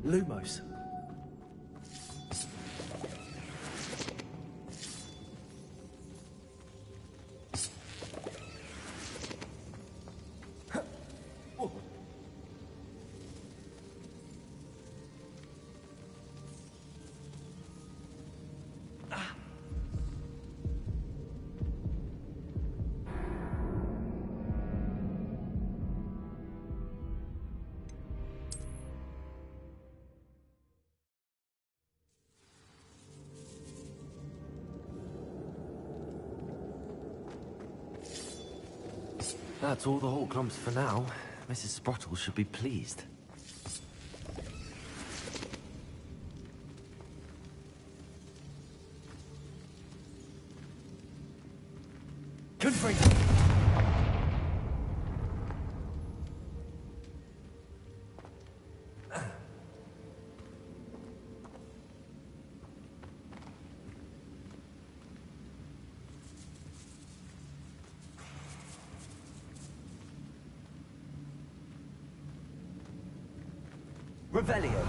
Lumos. That's all the hawk clumps for now. Mrs. Sprottle should be pleased. Confringo! Revelio.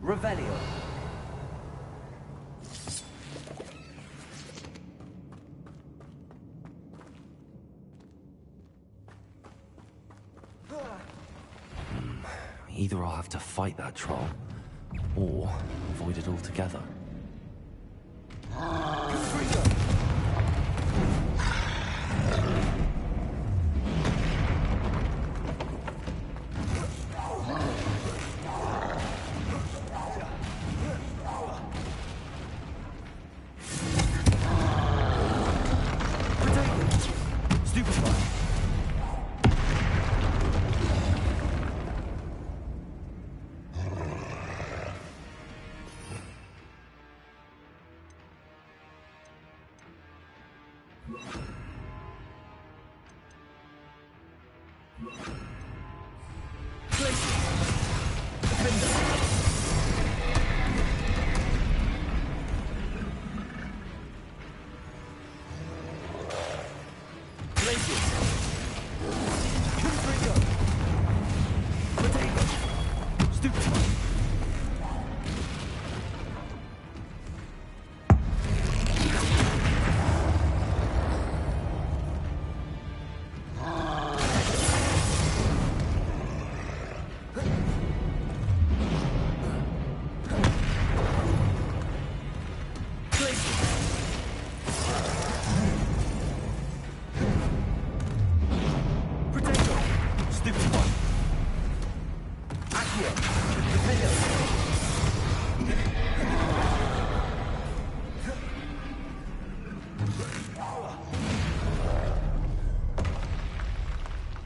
Revelio. Either I'll have to fight that troll, or avoid it altogether.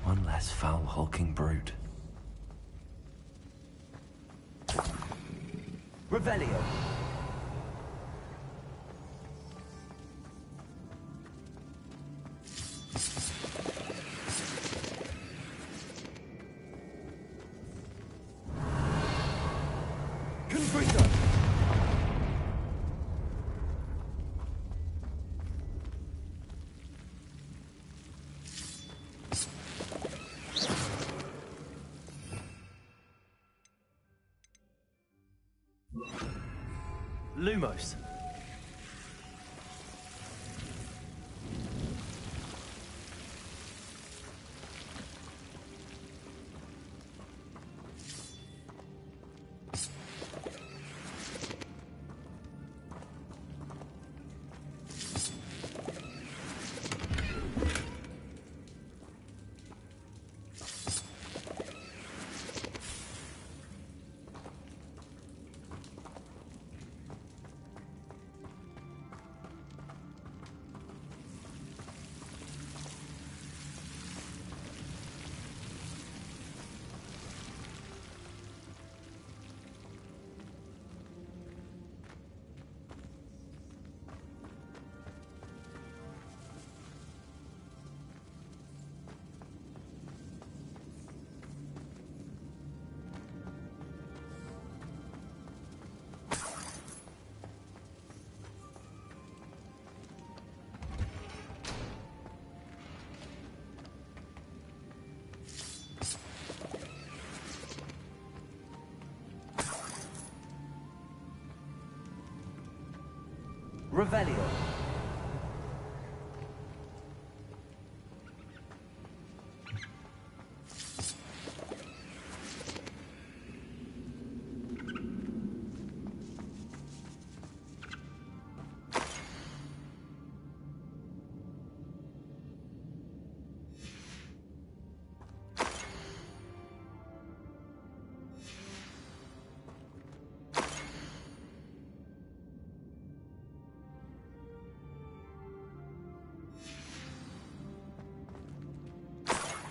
One less foul, hulking brute. Revelio. Lumos. Revelio.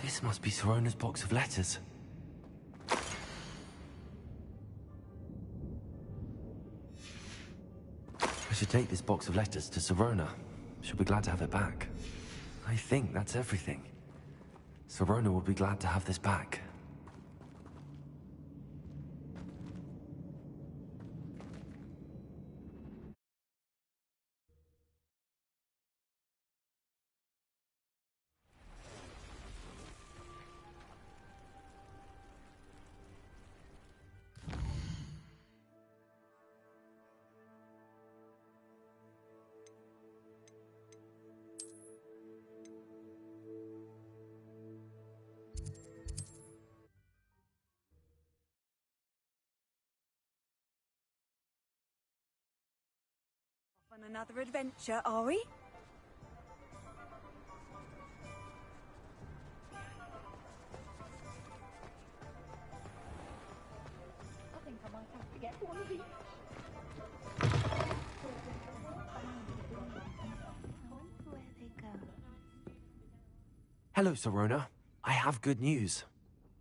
This must be Sorona's box of letters. I should take this box of letters to Sirona. She'll be glad to have it back. I think that's everything. Sirona will be glad to have this back. On another adventure, are we? I think I might have to get one of these. Where they go? Hello, Sirona. I have good news.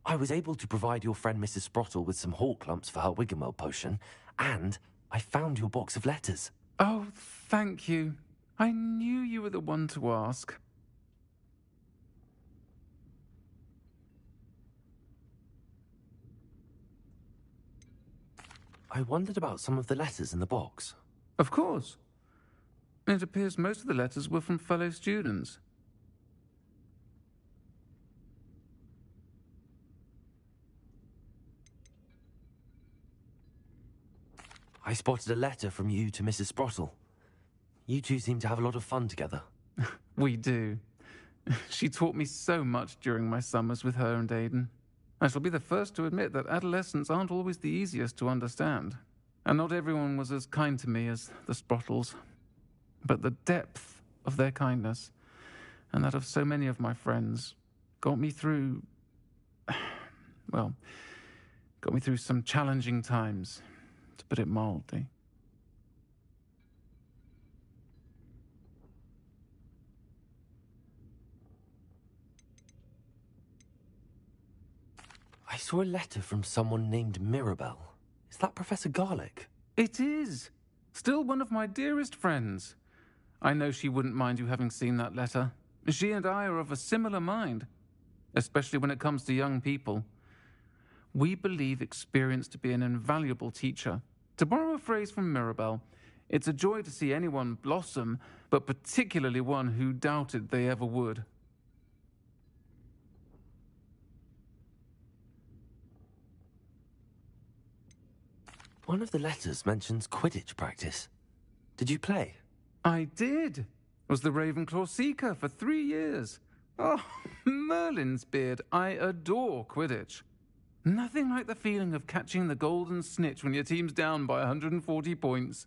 I was able to provide your friend Mrs. Sprottle with some hawk lumps for her Wiggenweld potion, and I found your box of letters. Oh, thank you. I knew you were the one to ask. I wondered about some of the letters in the box. Of course. It appears most of the letters were from fellow students. I spotted a letter from you to Mrs. Sprottle. You two seem to have a lot of fun together. We do. She taught me so much during my summers with her and Aiden. I shall be the first to admit that adolescents aren't always the easiest to understand. And not everyone was as kind to me as the Sprottles. But the depth of their kindness, and that of so many of my friends, got me through... well, got me through some challenging times, to put it mildly. I saw a letter from someone named Mirabelle. Is that Professor Garlick? It is! Still one of my dearest friends. I know she wouldn't mind you having seen that letter. She and I are of a similar mind, especially when it comes to young people. We believe experience to be an invaluable teacher. To borrow a phrase from Mirabelle, it's a joy to see anyone blossom, but particularly one who doubted they ever would. One of the letters mentions Quidditch practice. Did you play? I did. Was the Ravenclaw Seeker for 3 years. Oh, Merlin's beard. I adore Quidditch. Nothing like the feeling of catching the golden snitch when your team's down by 140 points.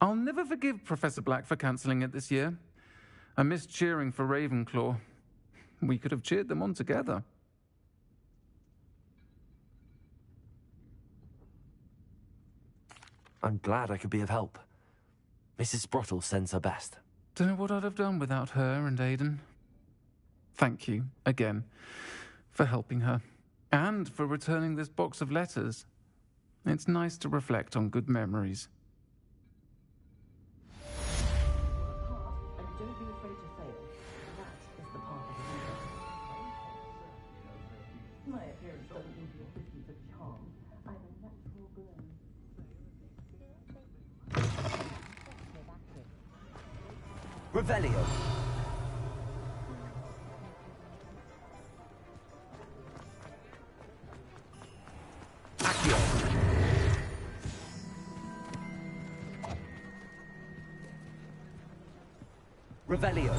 I'll never forgive Professor Black for cancelling it this year. I missed cheering for Ravenclaw. We could have cheered them on together. I'm glad I could be of help. Mrs. Sprottle sends her best. Don't know what I'd have done without her and Aiden. Thank you, again, for helping her. And for returning this box of letters. It's nice to reflect on good memories. And don't be afraid to fail. That is the path of the My appearance doesn't mean you're fitting for charm. I'm a natural born. Revelio. Accio. Revelio.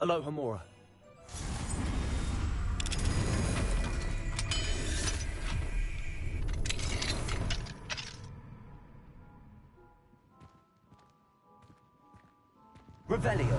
Alohomora. Revelio.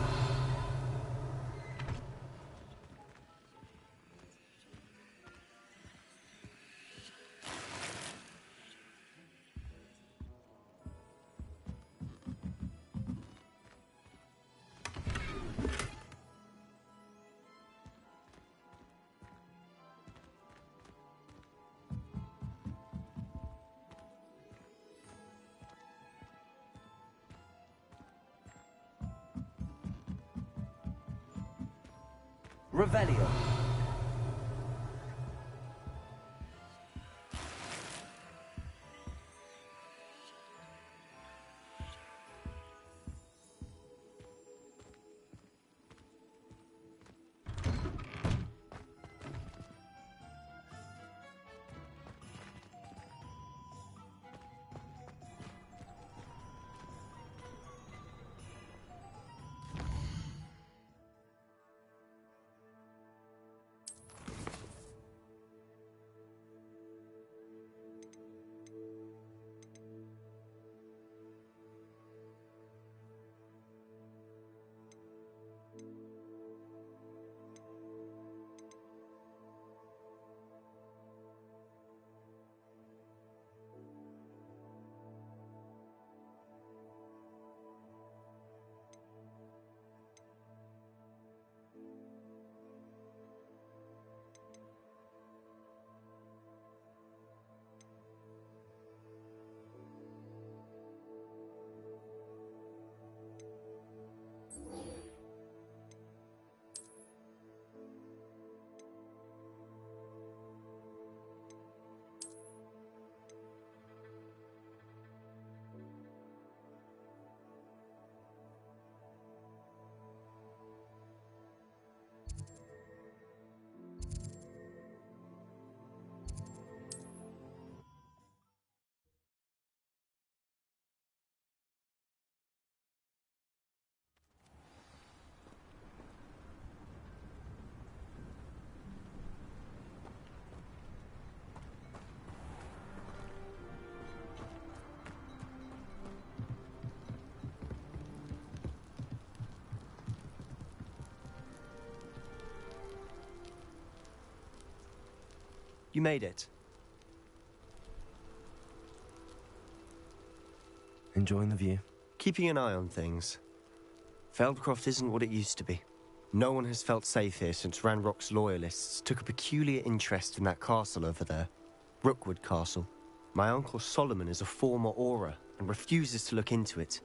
Revelio. You made it. Enjoying the view? Keeping an eye on things. Feldcroft isn't what it used to be. No one has felt safe here since Ranrock's loyalists took a peculiar interest in that castle over there. Rookwood Castle. My uncle Solomon is a former Auror and refuses to look into it,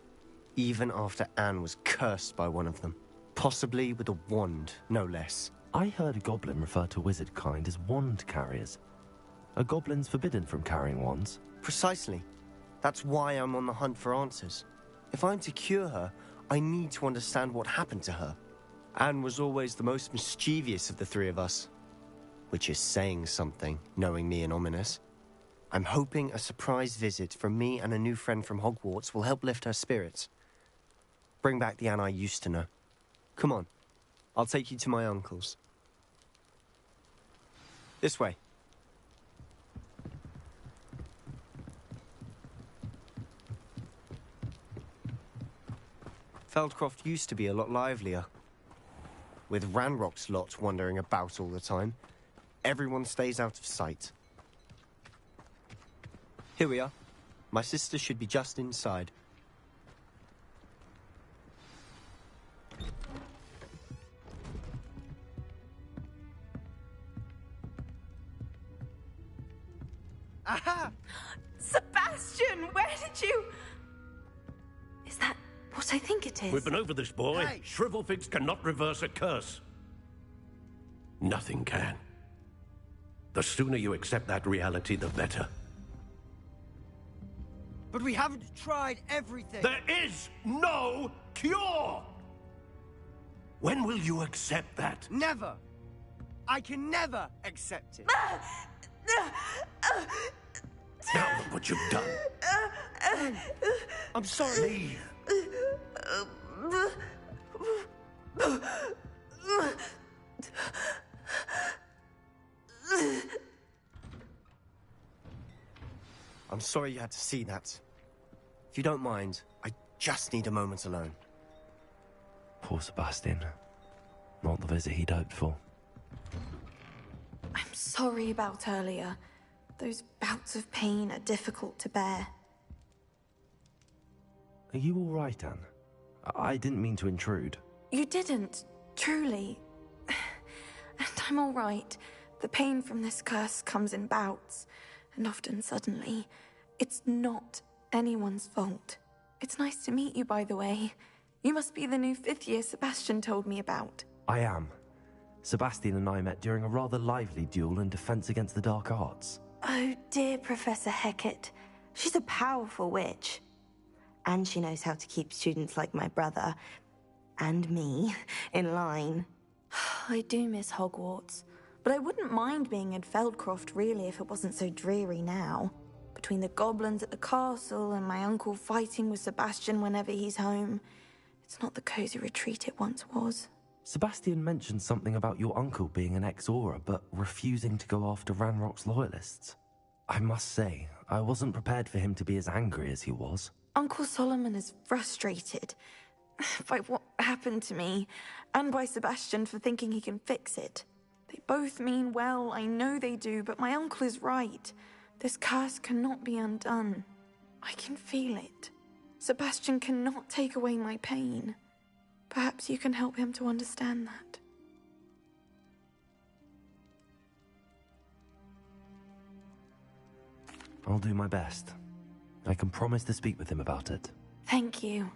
even after Anne was cursed by one of them. Possibly with a wand, no less. I heard a goblin refer to wizard kind as wand carriers. Are goblins forbidden from carrying wands? Precisely. That's why I'm on the hunt for answers. If I'm to cure her, I need to understand what happened to her. Anne was always the most mischievous of the three of us. Which is saying something, knowing me and Ominous. I'm hoping a surprise visit from me and a new friend from Hogwarts will help lift her spirits. Bring back the Anne I used to know. Come on, I'll take you to my uncle's. This way. Feldcroft used to be a lot livelier. With Ranrock's lot wandering about all the time, everyone stays out of sight. Here we are. My sister should be just inside. Aha! Sebastian, where did you... Is that what I think it is? We've been over this, boy. Hey. Shrivelfigs cannot reverse a curse. Nothing can. The sooner you accept that reality, the better. But we haven't tried everything. There is no cure! When will you accept that? Never. I can never accept it. Now look what you've done. I'm sorry. I'm sorry you had to see that. If you don't mind, I just need a moment alone. Poor Sebastian. Not the visit he'd hoped for. I'm sorry about earlier. Those bouts of pain are difficult to bear. Are you all right, Anne? I didn't mean to intrude. You didn't, truly. And I'm all right. The pain from this curse comes in bouts, and often suddenly. It's not anyone's fault. It's nice to meet you, by the way. You must be the new 5th year Sebastian told me about. I am. Sebastian and I met during a rather lively duel in Defense Against the Dark Arts. Oh, dear Professor Hecat. She's a powerful witch. And she knows how to keep students like my brother, and me, in line. I do miss Hogwarts, but I wouldn't mind being in Feldcroft, really, if it wasn't so dreary now. Between the goblins at the castle and my uncle fighting with Sebastian whenever he's home, it's not the cozy retreat it once was. Sebastian mentioned something about your uncle being an ex-Auror, but refusing to go after Ranrock's loyalists. I must say, I wasn't prepared for him to be as angry as he was. Uncle Solomon is frustrated by what happened to me, and by Sebastian for thinking he can fix it. They both mean well, I know they do, but my uncle is right. This curse cannot be undone. I can feel it. Sebastian cannot take away my pain. Perhaps you can help him to understand that. I'll do my best. I can promise to speak with him about it. Thank you.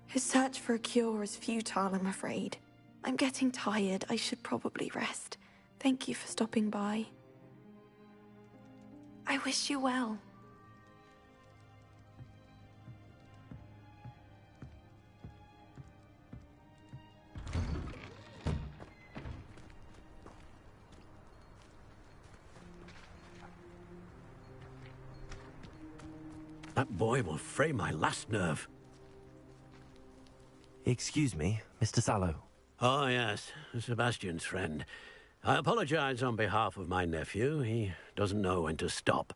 His search for a cure is futile, I'm afraid. I'm getting tired. I should probably rest. Thank you for stopping by. I wish you well. That boy will fray my last nerve. Excuse me, Mr. Sallow. Oh, yes, Sebastian's friend. I apologize on behalf of my nephew. He doesn't know when to stop.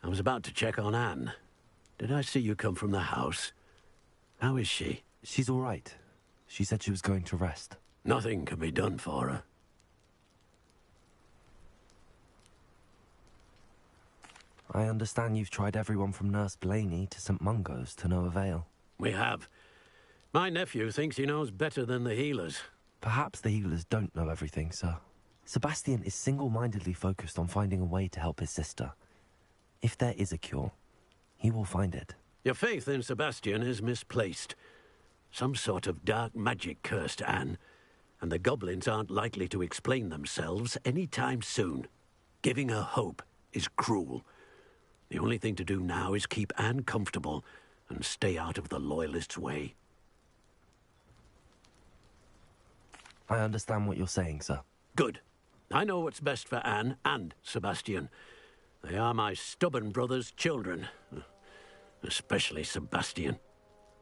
I was about to check on Anne. Did I see you come from the house? How is she? She's all right. She said she was going to rest. Nothing can be done for her. I understand you've tried everyone from Nurse Blaney to St. Mungo's to no avail. We have. My nephew thinks he knows better than the healers. Perhaps the healers don't know everything, sir. Sebastian is single-mindedly focused on finding a way to help his sister. If there is a cure, he will find it. Your faith in Sebastian is misplaced. Some sort of dark magic cursed Anne, and the goblins aren't likely to explain themselves any time soon. Giving her hope is cruel. The only thing to do now is keep Anne comfortable and stay out of the Loyalists' way. I understand what you're saying, sir. Good. I know what's best for Anne and Sebastian. They are my stubborn brother's children. Especially Sebastian.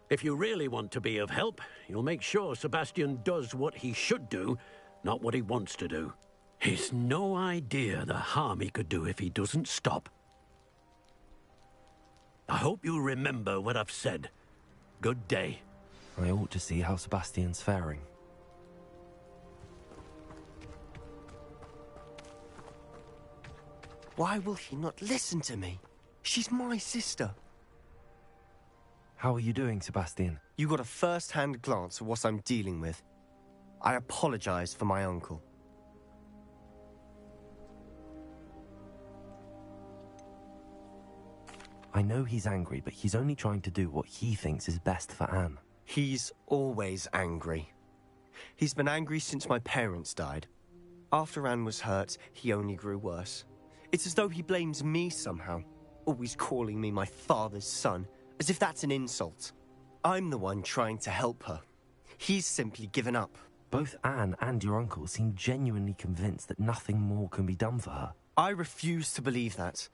If you really want to be of help, you'll make sure Sebastian does what he should do, not what he wants to do. He's no idea the harm he could do if he doesn't stop. I hope you remember what I've said. Good day. I ought to see how Sebastian's faring. Why will he not listen to me? She's my sister. How are you doing, Sebastian? You got a first-hand glance at what I'm dealing with. I apologize for my uncle. I know he's angry, but he's only trying to do what he thinks is best for Anne. He's always angry. He's been angry since my parents died. After Anne was hurt, he only grew worse. It's as though he blames me somehow, always calling me my father's son, as if that's an insult. I'm the one trying to help her. He's simply given up. Both Anne and your uncle seem genuinely convinced that nothing more can be done for her. I refuse to believe that.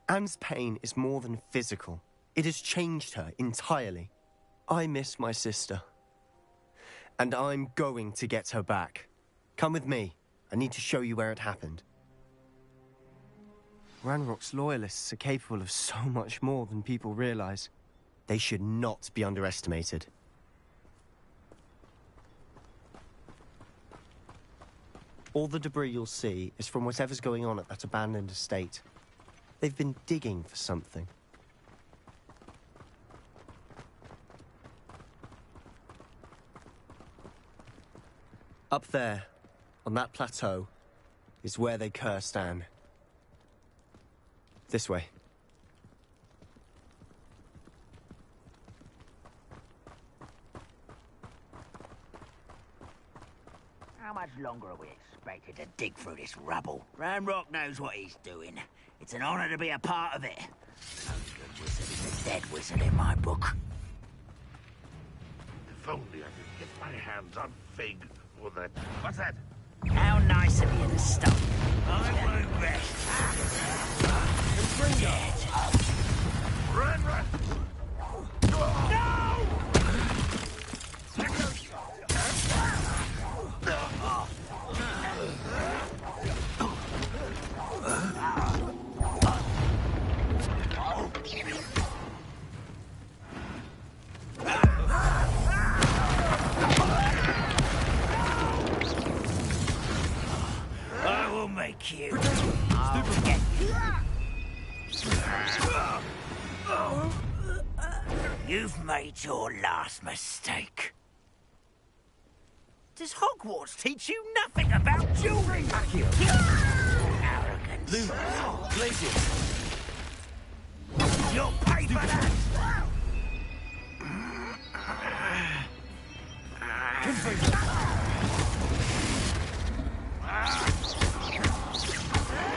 Anne's pain is more than physical. It has changed her entirely. I miss my sister. And I'm going to get her back. Come with me. I need to show you where it happened. Ranrock's loyalists are capable of so much more than people realize. They should not be underestimated. All the debris you'll see is from whatever's going on at that abandoned estate. They've been digging for something. Up there, on that plateau, is where they cursed Anne. This way. How much longer are we expected to dig through this rubble. Ranrock knows what he's doing. It's an honor to be a part of it. No good wizard is a dead wizard in my book. If only I could get my hands on Fig or that... What's that? How nice of you to stop. I won't rest. Dead. Run, run! No! I will make you. I'll get you. You've made your last mistake. Does Hogwarts teach you nothing about jewelry? Arrogance. You'll pay for that!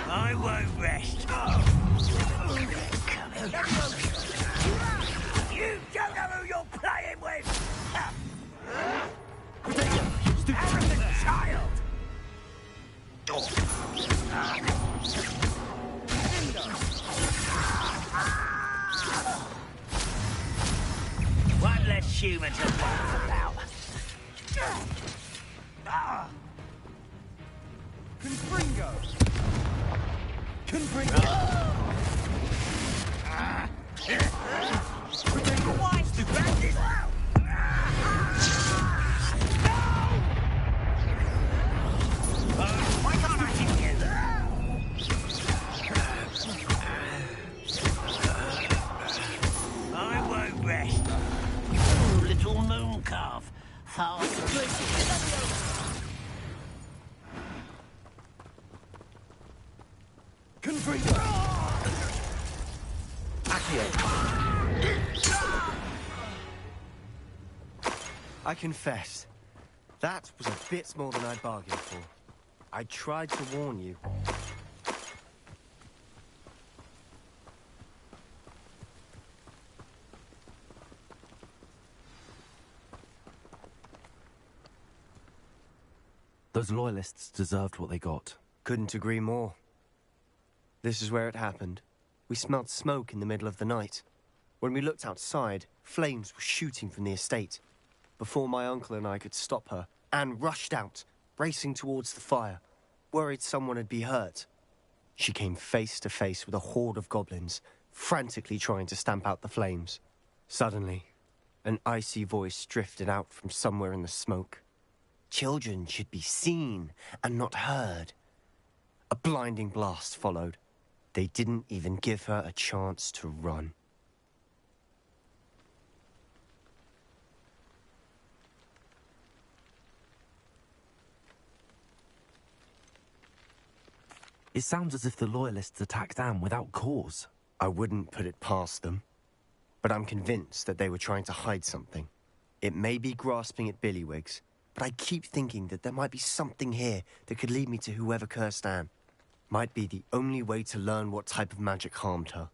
I won't rest. You don't know who you're playing with! Arrogant child! One less human to laugh about. Confringo! Confringo! Why grab this? Why can't I hit you? I won't rest. Oh, little moon calf. Fast Confringo! I confess, that was a bit more than I bargained for. I tried to warn you. Those loyalists deserved what they got. Couldn't agree more. This is where it happened. We smelled smoke in the middle of the night. When we looked outside, flames were shooting from the estate. Before my uncle and I could stop her, Anne rushed out, racing towards the fire, worried someone had been hurt. She came face to face with a horde of goblins, frantically trying to stamp out the flames. Suddenly, an icy voice drifted out from somewhere in the smoke. Children should be seen and not heard. A blinding blast followed. They didn't even give her a chance to run. It sounds as if the Loyalists attacked Anne without cause. I wouldn't put it past them. But I'm convinced that they were trying to hide something. It may be grasping at Billywigs, but I keep thinking that there might be something here that could lead me to whoever cursed Anne. Might be the only way to learn what type of magic harmed her,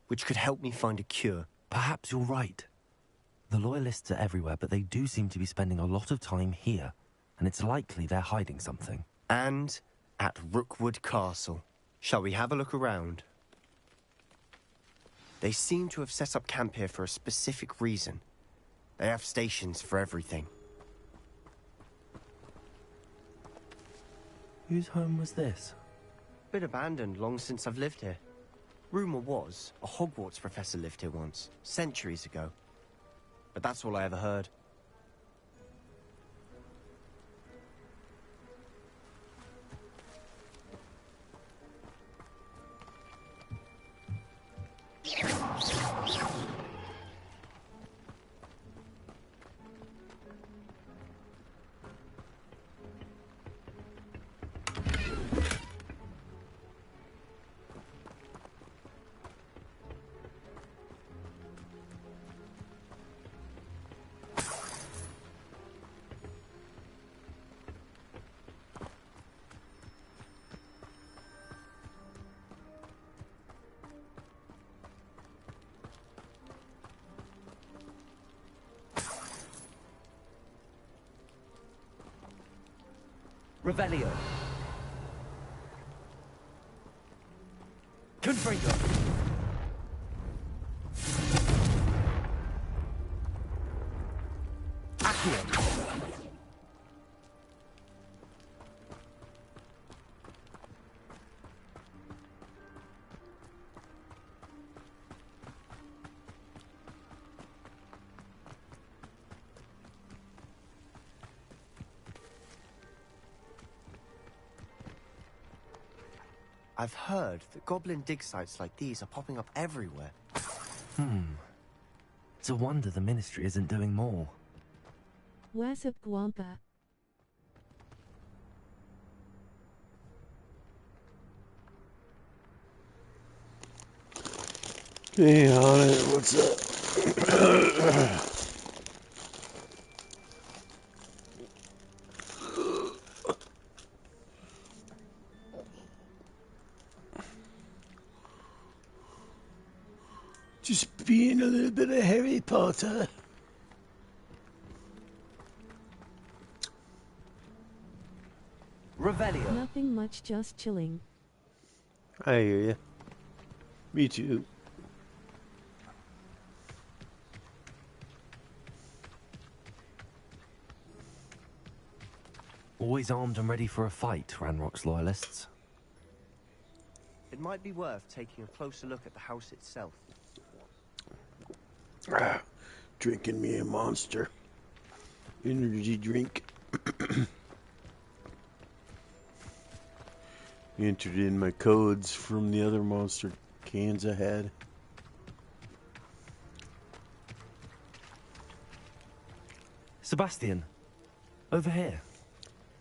which could help me find a cure. Perhaps you're right. The Loyalists are everywhere, but they do seem to be spending a lot of time here, and it's likely they're hiding something. And at Rookwood Castle. Shall we have a look around? They seem to have set up camp here for a specific reason. They have stations for everything. Whose home was this? Been abandoned long since I've lived here. Rumour was a Hogwarts professor lived here once, centuries ago. But that's all I ever heard. Revelio. Confringo. Accio. I've heard that goblin dig sites like these are popping up everywhere. It's a wonder the Ministry isn't doing more. What's up, Gwampa? Hey, on it. What's up? Just being a little bit of Harry Potter. Revelio. Nothing much, just chilling. I hear you. Me too. Always armed and ready for a fight, Ranrock's loyalists. It might be worth taking a closer look at the house itself. Drinking me a monster. Energy drink. Entered in my codes from the other monster cans I had. Sebastian, over here.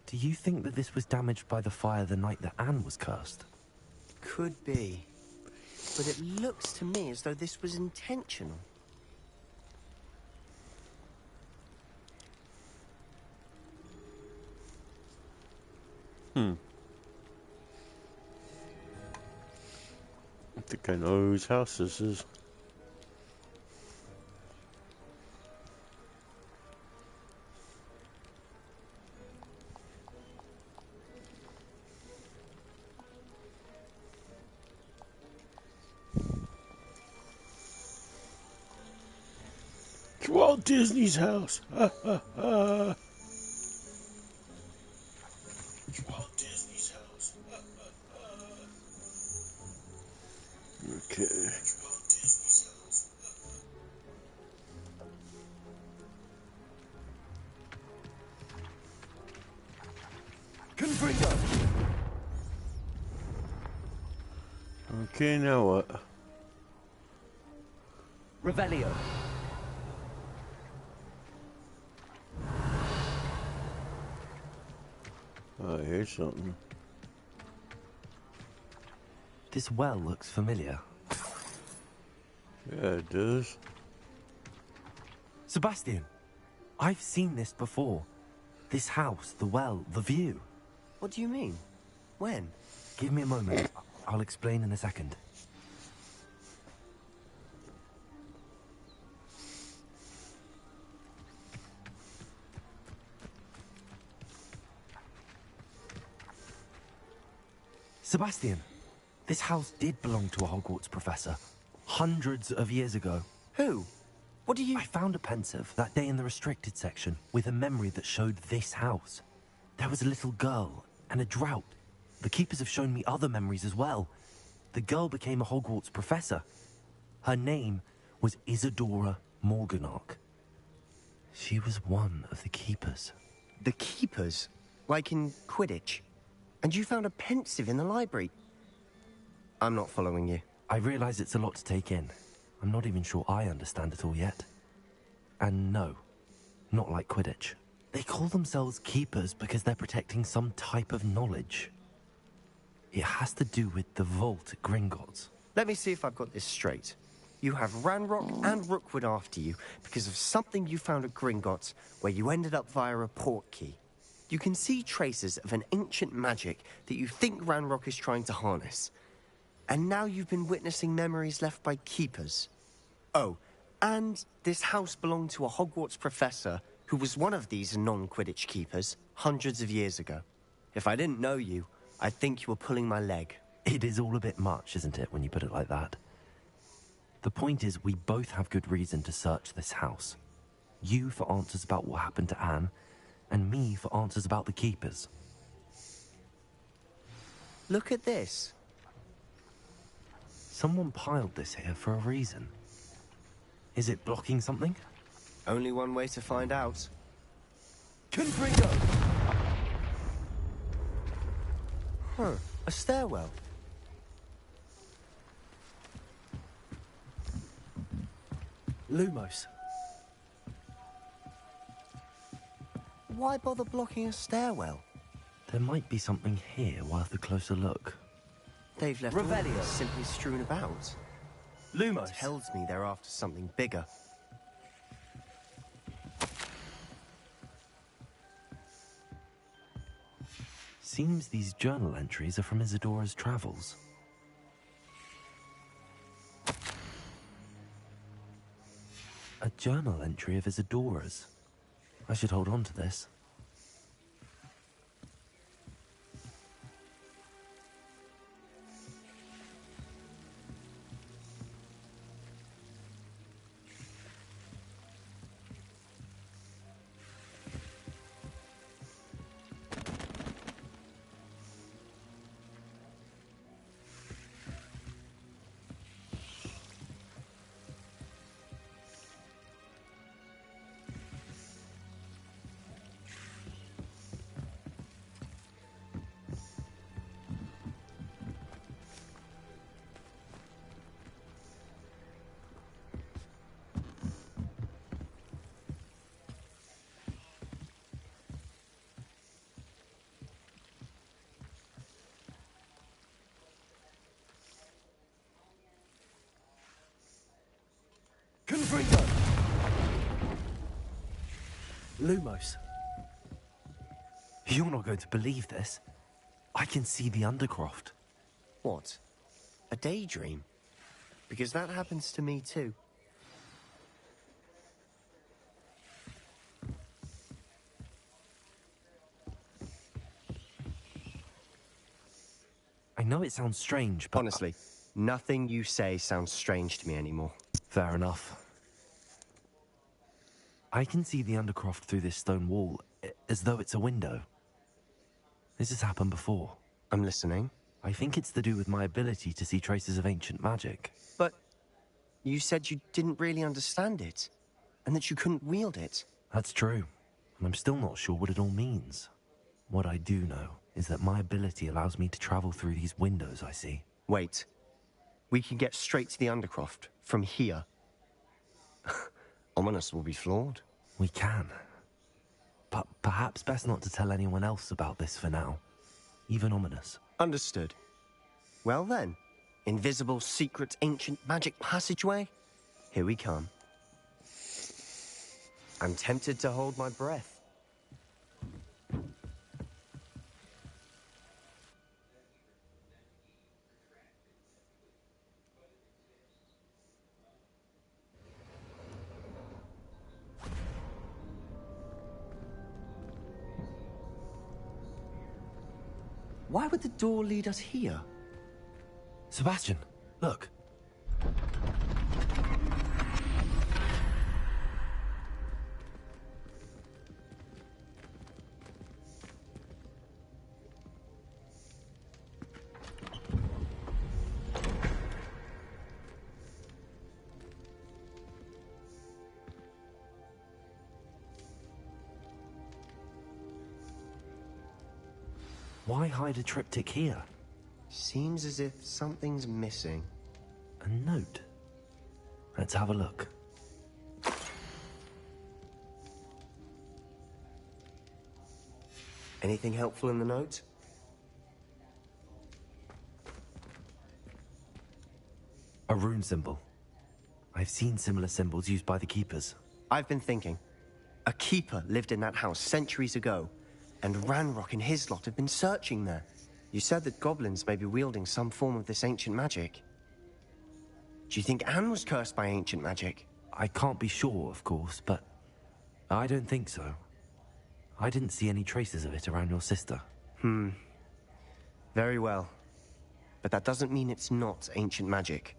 Do you think that this was damaged by the fire the night that Anne was cursed? Could be. But it looks to me as though this was intentional. I think I know whose house this is. It's Walt Disney's house. It's Walt Disney's house. Okay. Confringo. Okay, now what? Revelio. Oh, I hear something. This well looks familiar. Yeah, it does. Sebastian, I've seen this before. This house, the well, the view. What do you mean? When? Give me a moment. I'll explain in a second. Sebastian, this house did belong to a Hogwarts professor. Hundreds of years ago. Who? What do you... I found a pensive that day in the restricted section with a memory that showed this house. There was a little girl and a drought. The keepers have shown me other memories as well. The girl became a Hogwarts professor. Her name was Isadora Morganach. She was one of the keepers. The keepers? Like in Quidditch? And you found a pensive in the library? I'm not following you. I realize it's a lot to take in. I'm not even sure I understand it all yet. And no, not like Quidditch. They call themselves keepers because they're protecting some type of knowledge. It has to do with the vault at Gringotts. Let me see if I've got this straight. You have Ranrock and Rookwood after you because of something you found at Gringotts where you ended up via a port key. You can see traces of an ancient magic that you think Ranrock is trying to harness. And now you've been witnessing memories left by keepers. Oh, and this house belonged to a Hogwarts professor who was one of these non-Quidditch keepers hundreds of years ago. If I didn't know you, I'd think you were pulling my leg. It is all a bit much, isn't it, when you put it like that? The point is, we both have good reason to search this house. You for answers about what happened to Anne, and me for answers about the Keepers. Look at this. Someone piled this here for a reason. Is it blocking something? Only one way to find out. Confringo! Huh, a stairwell. Lumos. Why bother blocking a stairwell? There might be something here worth a closer look. They've left Revelio. all simply strewn about. Lumos. Tells me they're after something bigger. Seems these journal entries are from Isadora's travels. A journal entry of Isadora's. I should hold on to this. Confringo! Lumos. You're not going to believe this. I can see the Undercroft. What? A daydream? Because that happens to me too. I know it sounds strange, but... Honestly, nothing you say sounds strange to me anymore. Fair enough. I can see the Undercroft through this stone wall, as though it's a window. This has happened before. I'm listening. I think it's to do with my ability to see traces of ancient magic. But you said you didn't really understand it, and that you couldn't wield it. That's true, and I'm still not sure what it all means. What I do know is that my ability allows me to travel through these windows I see. Wait. We can get straight to the Undercroft from here. Ominous will be flawed. We can. But perhaps best not to tell anyone else about this for now. Even Ominous. Understood. Well then, invisible, secret, ancient magic passageway? Here we come. I'm tempted to hold my breath. Why would the door lead us here? Sebastian, look. Why hide a triptych here? Seems as if something's missing. A note. Let's have a look. Anything helpful in the note? A rune symbol. I've seen similar symbols used by the Keepers. I've been thinking. A keeper lived in that house centuries ago, and Ranrock and his lot have been searching there. You said that goblins may be wielding some form of this ancient magic. Do you think Anne was cursed by ancient magic? I can't be sure, of course, but I don't think so. I didn't see any traces of it around your sister. Very well. But that doesn't mean it's not ancient magic.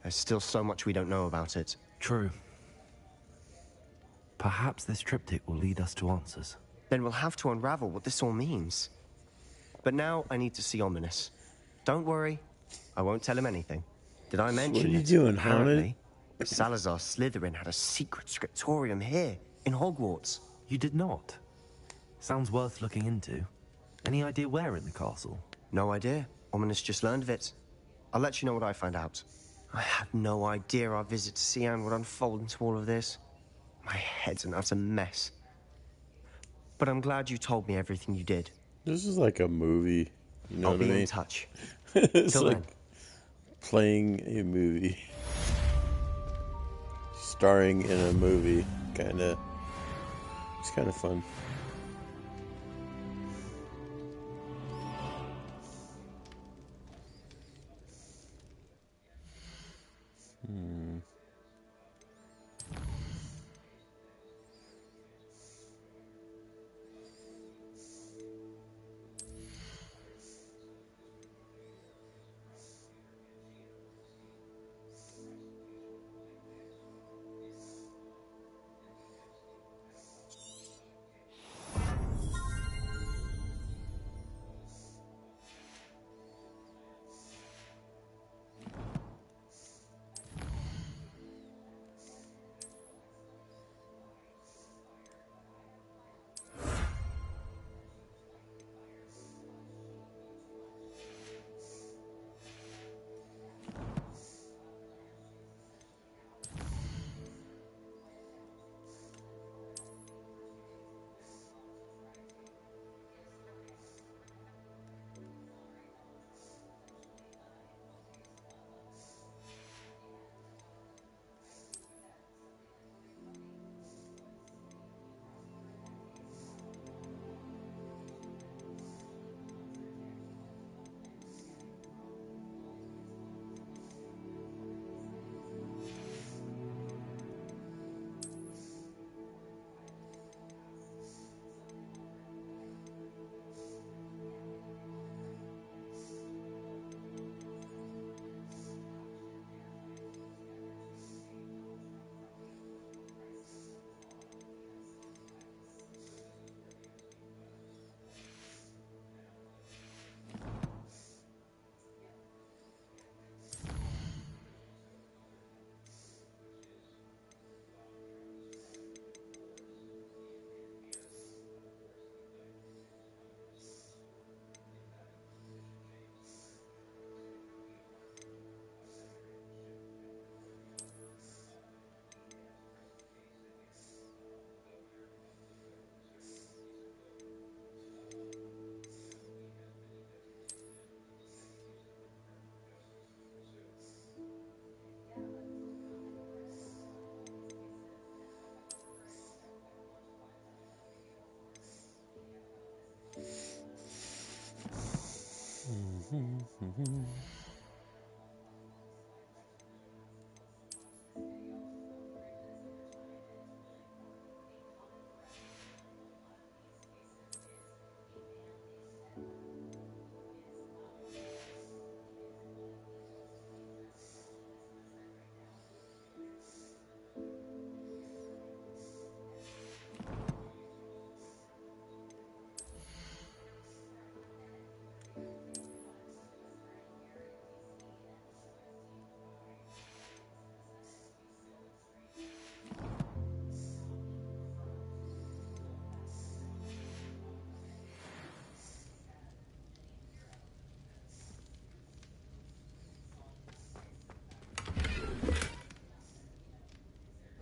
There's still so much we don't know about it. True. Perhaps this triptych will lead us to answers. Then we'll have to unravel what this all means. But now I need to see Ominous. Don't worry, I won't tell him anything. Did I mention What are you that doing, apparently Salazar Slytherin had a secret scriptorium here in Hogwarts? You did not? Sounds worth looking into. Any idea where in the castle? No idea. Ominous just learned of it. I'll let you know what I find out. I had no idea our visit to Cian would unfold into all of this. My head's an utter mess. But I'm glad you told me everything you did. This is like a movie. You know I'll what I be mean? in touch. It's Till like then. playing a movie. Starring in a movie, kinda. It's kind of fun.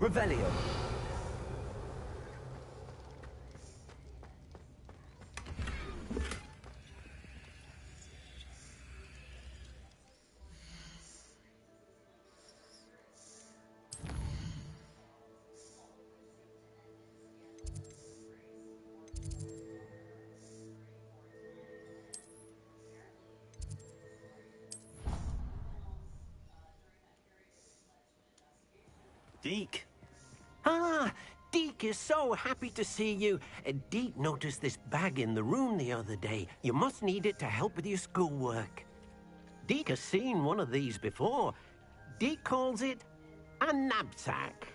Revelio. Deke. Ah, Deke is so happy to see you. Deke noticed this bag in the room the other day. You must need it to help with your schoolwork. Deke has seen one of these before. Deke calls it a knapsack.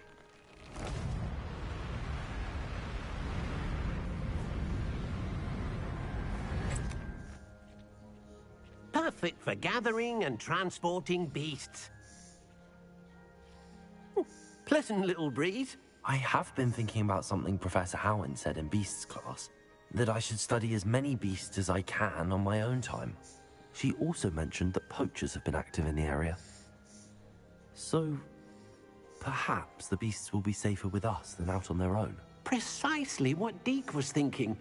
Perfect for gathering and transporting beasts. Pleasant little breeze. I have been thinking about something Professor Howen said in Beasts class, that I should study as many beasts as I can on my own time. She also mentioned that poachers have been active in the area. So, perhaps the beasts will be safer with us than out on their own. Precisely what Deke was thinking.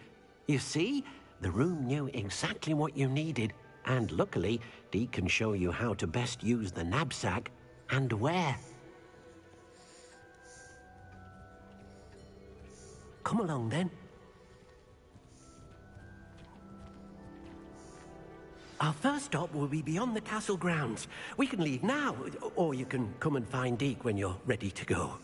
You see, the room knew exactly what you needed, and luckily, Deke can show you how to best use the knapsack and where. Come along, then. Our first stop will be beyond the castle grounds. We can leave now, or you can come and find Deke when you're ready to go.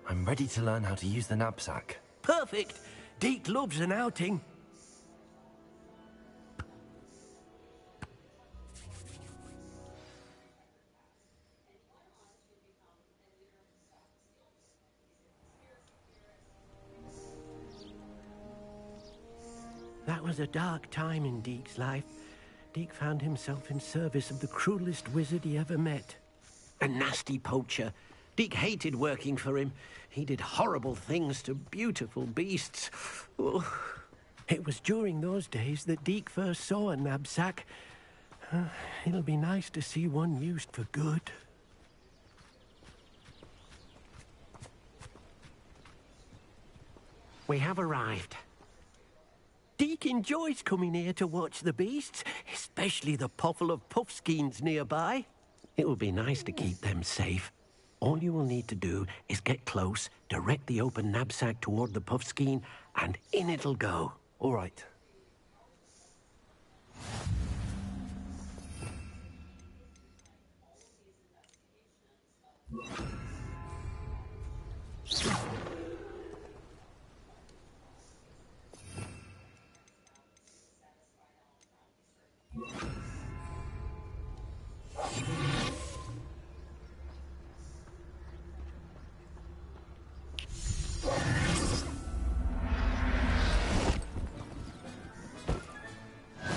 I'm ready to learn how to use the knapsack. Perfect! Deke loves an outing. That was a dark time in Deke's life. Deke found himself in service of the cruelest wizard he ever met. A nasty poacher. Deke hated working for him. He did horrible things to beautiful beasts. Oh. It was during those days that Deke first saw a knapsack. It'll be nice to see one used for good. We have arrived. Deke enjoys coming here to watch the beasts, especially the pottle of puffskeins nearby. It will be nice to keep them safe. All you will need to do is get close, direct the open knapsack toward the puffskein, and in it'll go. All right.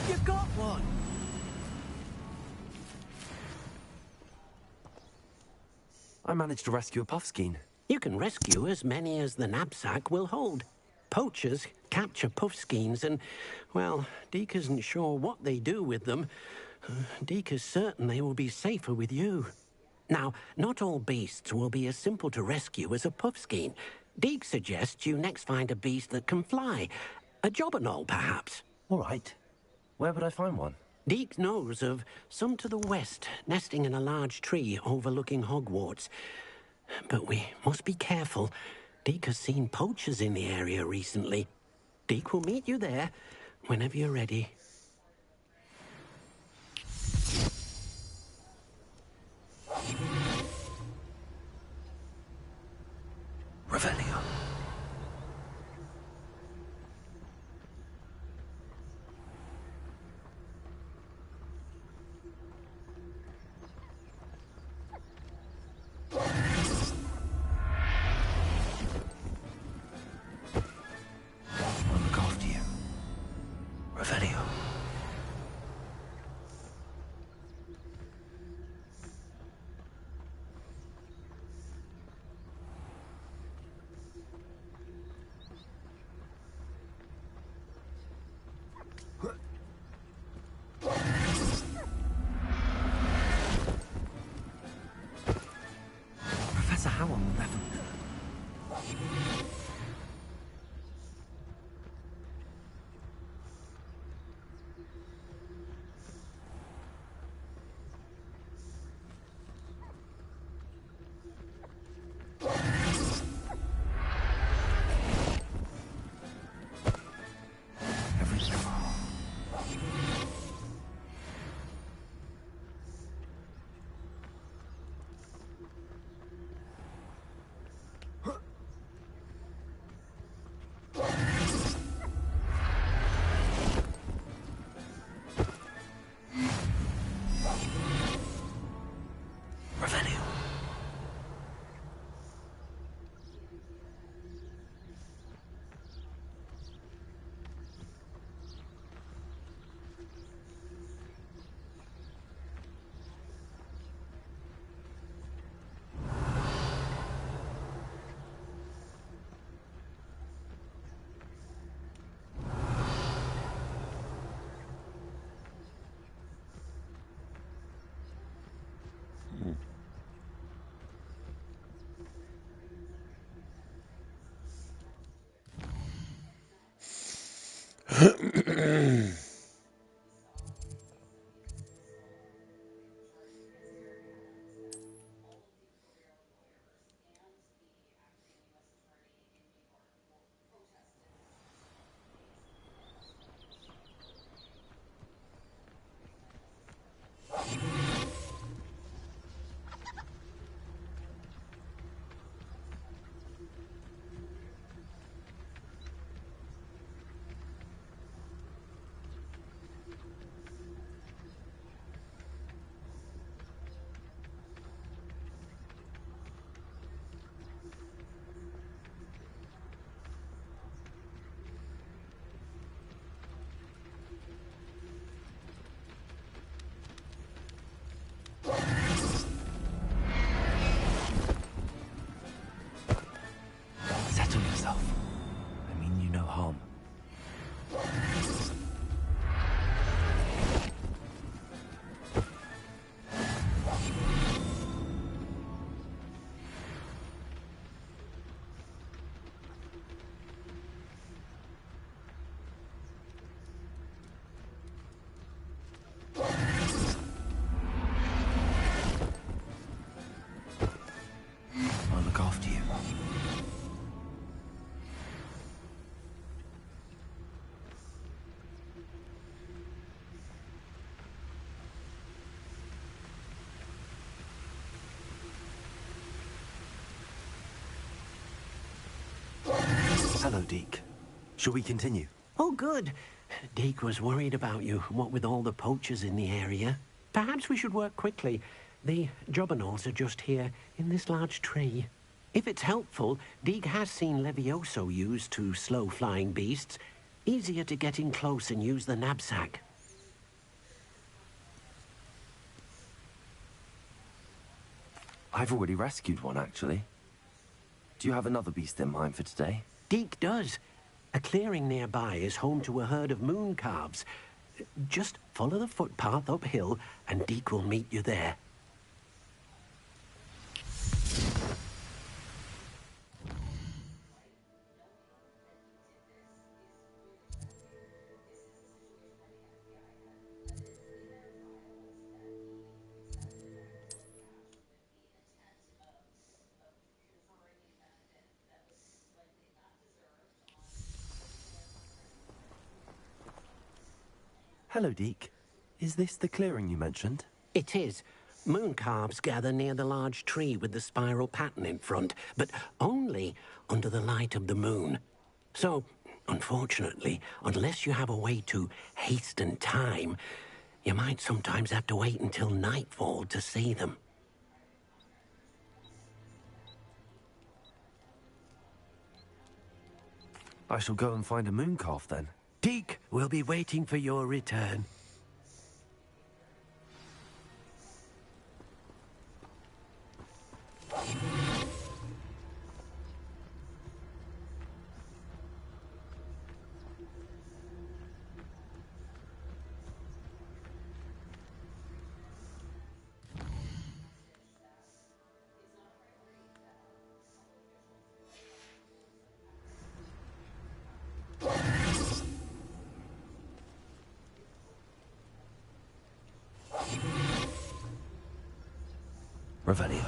You got one! I managed to rescue a puffskein. You can rescue as many as the knapsack will hold. Poachers capture puffskeins and, well, Deke isn't sure what they do with them. Deke is certain they will be safer with you. Now, not all beasts will be as simple to rescue as a puffskein. Deke suggests you next find a beast that can fly. A jobberknoll, perhaps. All right. Where would I find one? Deke knows of some to the west, nesting in a large tree overlooking Hogwarts. But we must be careful. Deke has seen poachers in the area recently. Deke will meet you there whenever you're ready. Revelio. I'll look after you. Revelio. Settle yourself. I mean you no harm. I'll look after you. Hello, Deke. Shall we continue? Oh, good. Deke was worried about you, what with all the poachers in the area. Perhaps we should work quickly. The jobberknolls are just here, in this large tree. If it's helpful, Deke has seen Levioso used to slow flying beasts. Easier to get in close and use the knapsack. I've already rescued one, actually. Do you have another beast in mind for today? Deke does. A clearing nearby is home to a herd of moon calves. Just follow the footpath uphill, and Deke will meet you there. Hello, Deke. Is this the clearing you mentioned? It is. Moon calves gather near the large tree with the spiral pattern in front, but only under the light of the moon. So, unfortunately, unless you have a way to hasten time, you might sometimes have to wait until nightfall to see them. I shall go and find a moon calf then. Deke will be waiting for your return. Revelio.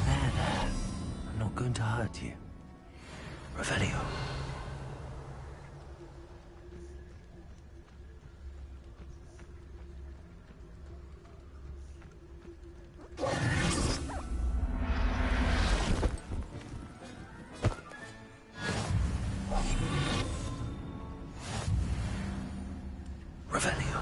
There. I'm not going to hurt you. Revelio. Revelio.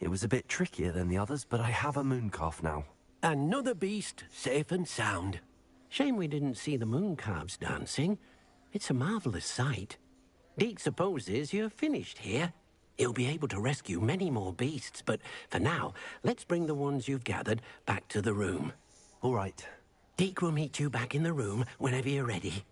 It was a bit trickier than the others, but I have a mooncalf now. Another beast, safe and sound. Shame we didn't see the mooncalves dancing. It's a marvellous sight. Deke supposes you're finished here. He'll be able to rescue many more beasts, but for now, let's bring the ones you've gathered back to the room. All right. Deke will meet you back in the room whenever you're ready.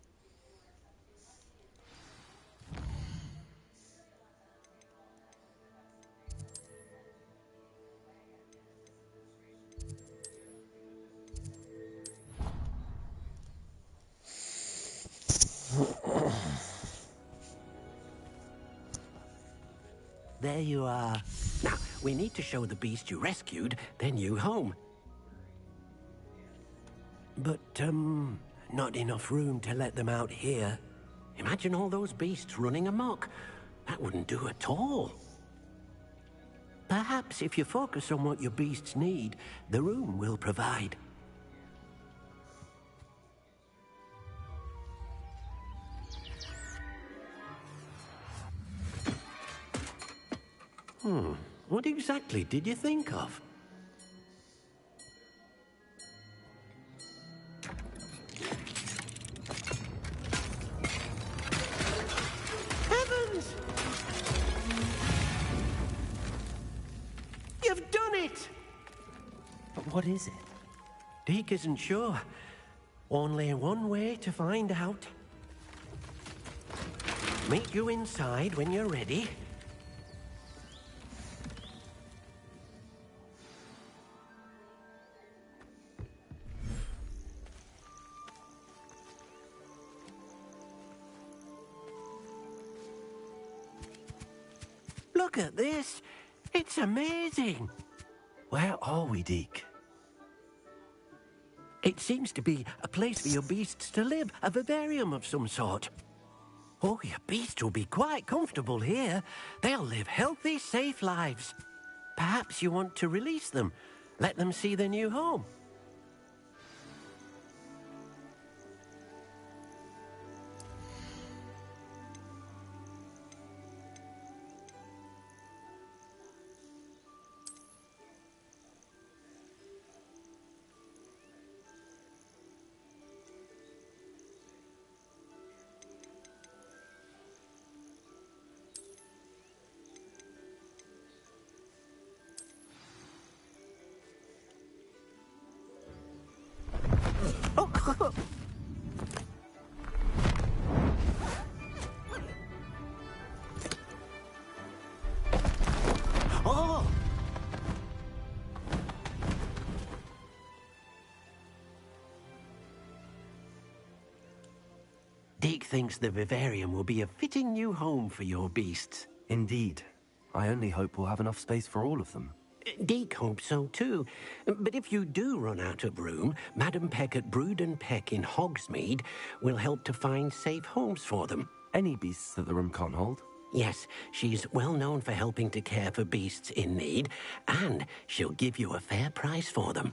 There you are. Now, we need to show the beast you rescued their new home. But, not enough room to let them out here. Imagine all those beasts running amok. That wouldn't do at all. Perhaps if you focus on what your beasts need, the room will provide. What exactly did you think of? Heavens! You've done it! But what is it? Deke isn't sure. Only one way to find out. Meet you inside when you're ready. Look at this. It's amazing. Where are we, Deke? It seems to be a place for your beasts to live, a vivarium of some sort. Oh, your beasts will be quite comfortable here. They'll live healthy, safe lives. Perhaps you want to release them, let them see their new home. Oh! Deke thinks the vivarium will be a fitting new home for your beasts. Indeed. I only hope we'll have enough space for all of them. Deke hopes so too. But if you do run out of room, Madam Peck at Brood and Peck in Hogsmeade will help to find safe homes for them. Any beasts that the room can't hold? Yes, she's well known for helping to care for beasts in need, and she'll give you a fair price for them.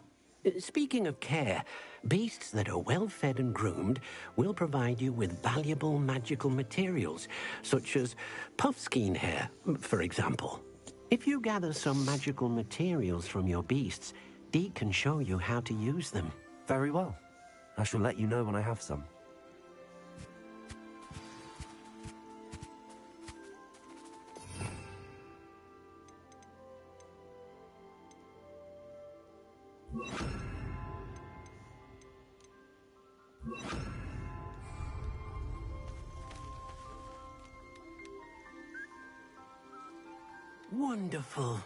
Speaking of care, beasts that are well fed and groomed will provide you with valuable magical materials, such as puffskein hair, for example. If you gather some magical materials from your beasts, Deke can show you how to use them. Very well. I shall let you know when I have some. Wonderful.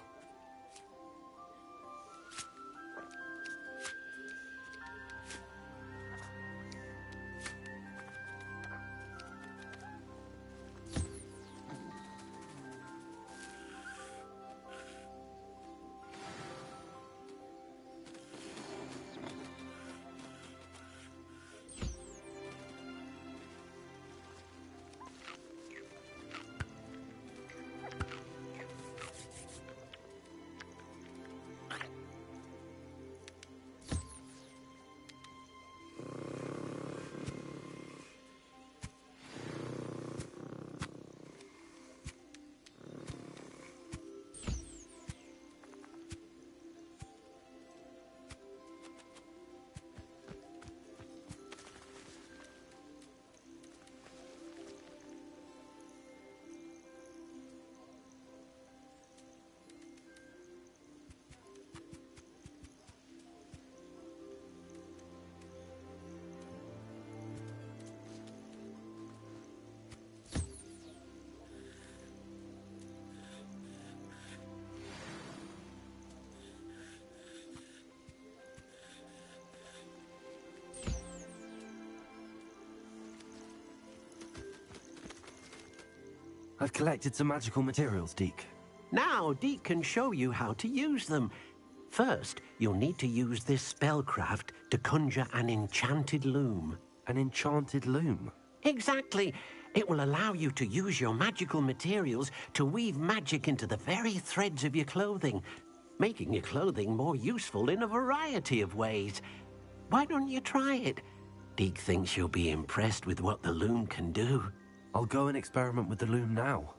I've collected some magical materials, Deke. Now, Deke can show you how to use them. First, you'll need to use this spellcraft to conjure an enchanted loom. An enchanted loom? Exactly. It will allow you to use your magical materials to weave magic into the very threads of your clothing, making your clothing more useful in a variety of ways. Why don't you try it? Deke thinks you'll be impressed with what the loom can do. I'll go and experiment with the loom now.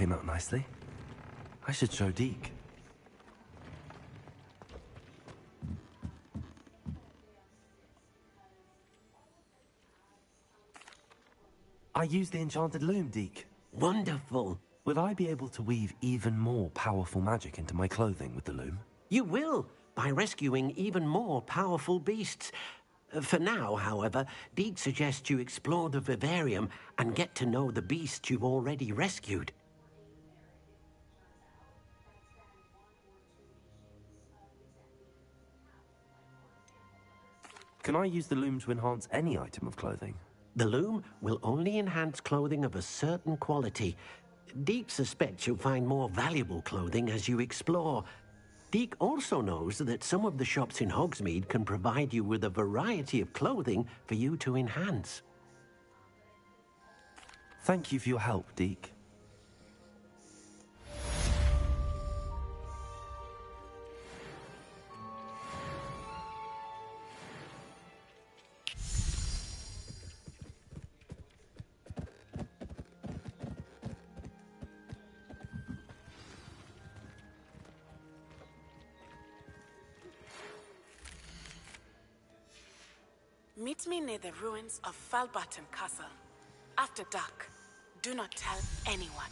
came out nicely. I should show Deke. I used the enchanted loom, Deke. Wonderful. Will I be able to weave even more powerful magic into my clothing with the loom? You will, by rescuing even more powerful beasts. For now, however, Deke suggests you explore the vivarium and get to know the beasts you've already rescued. Can I use the loom to enhance any item of clothing? The loom will only enhance clothing of a certain quality. Deke suspects you'll find more valuable clothing as you explore. Deke also knows that some of the shops in Hogsmeade can provide you with a variety of clothing for you to enhance. Thank you for your help, Deke. Meet me near the ruins of Falbaton Castle. After dark. Do not tell anyone.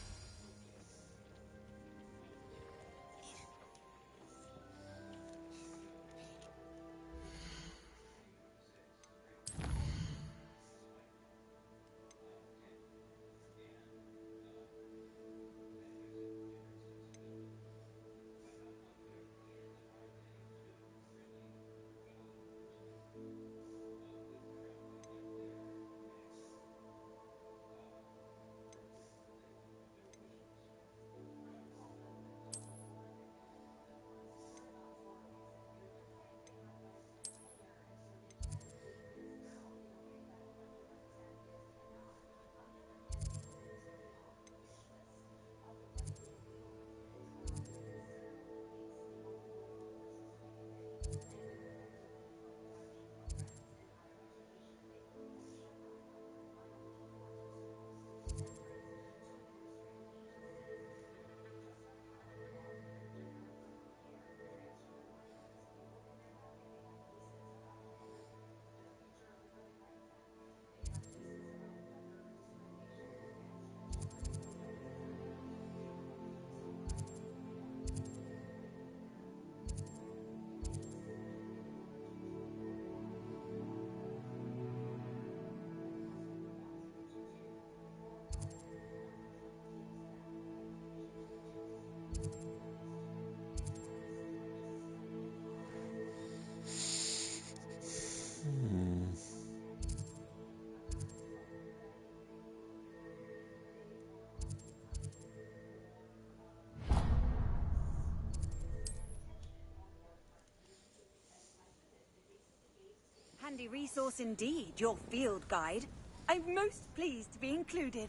Handy resource indeed, your field guide. I'm most pleased to be included.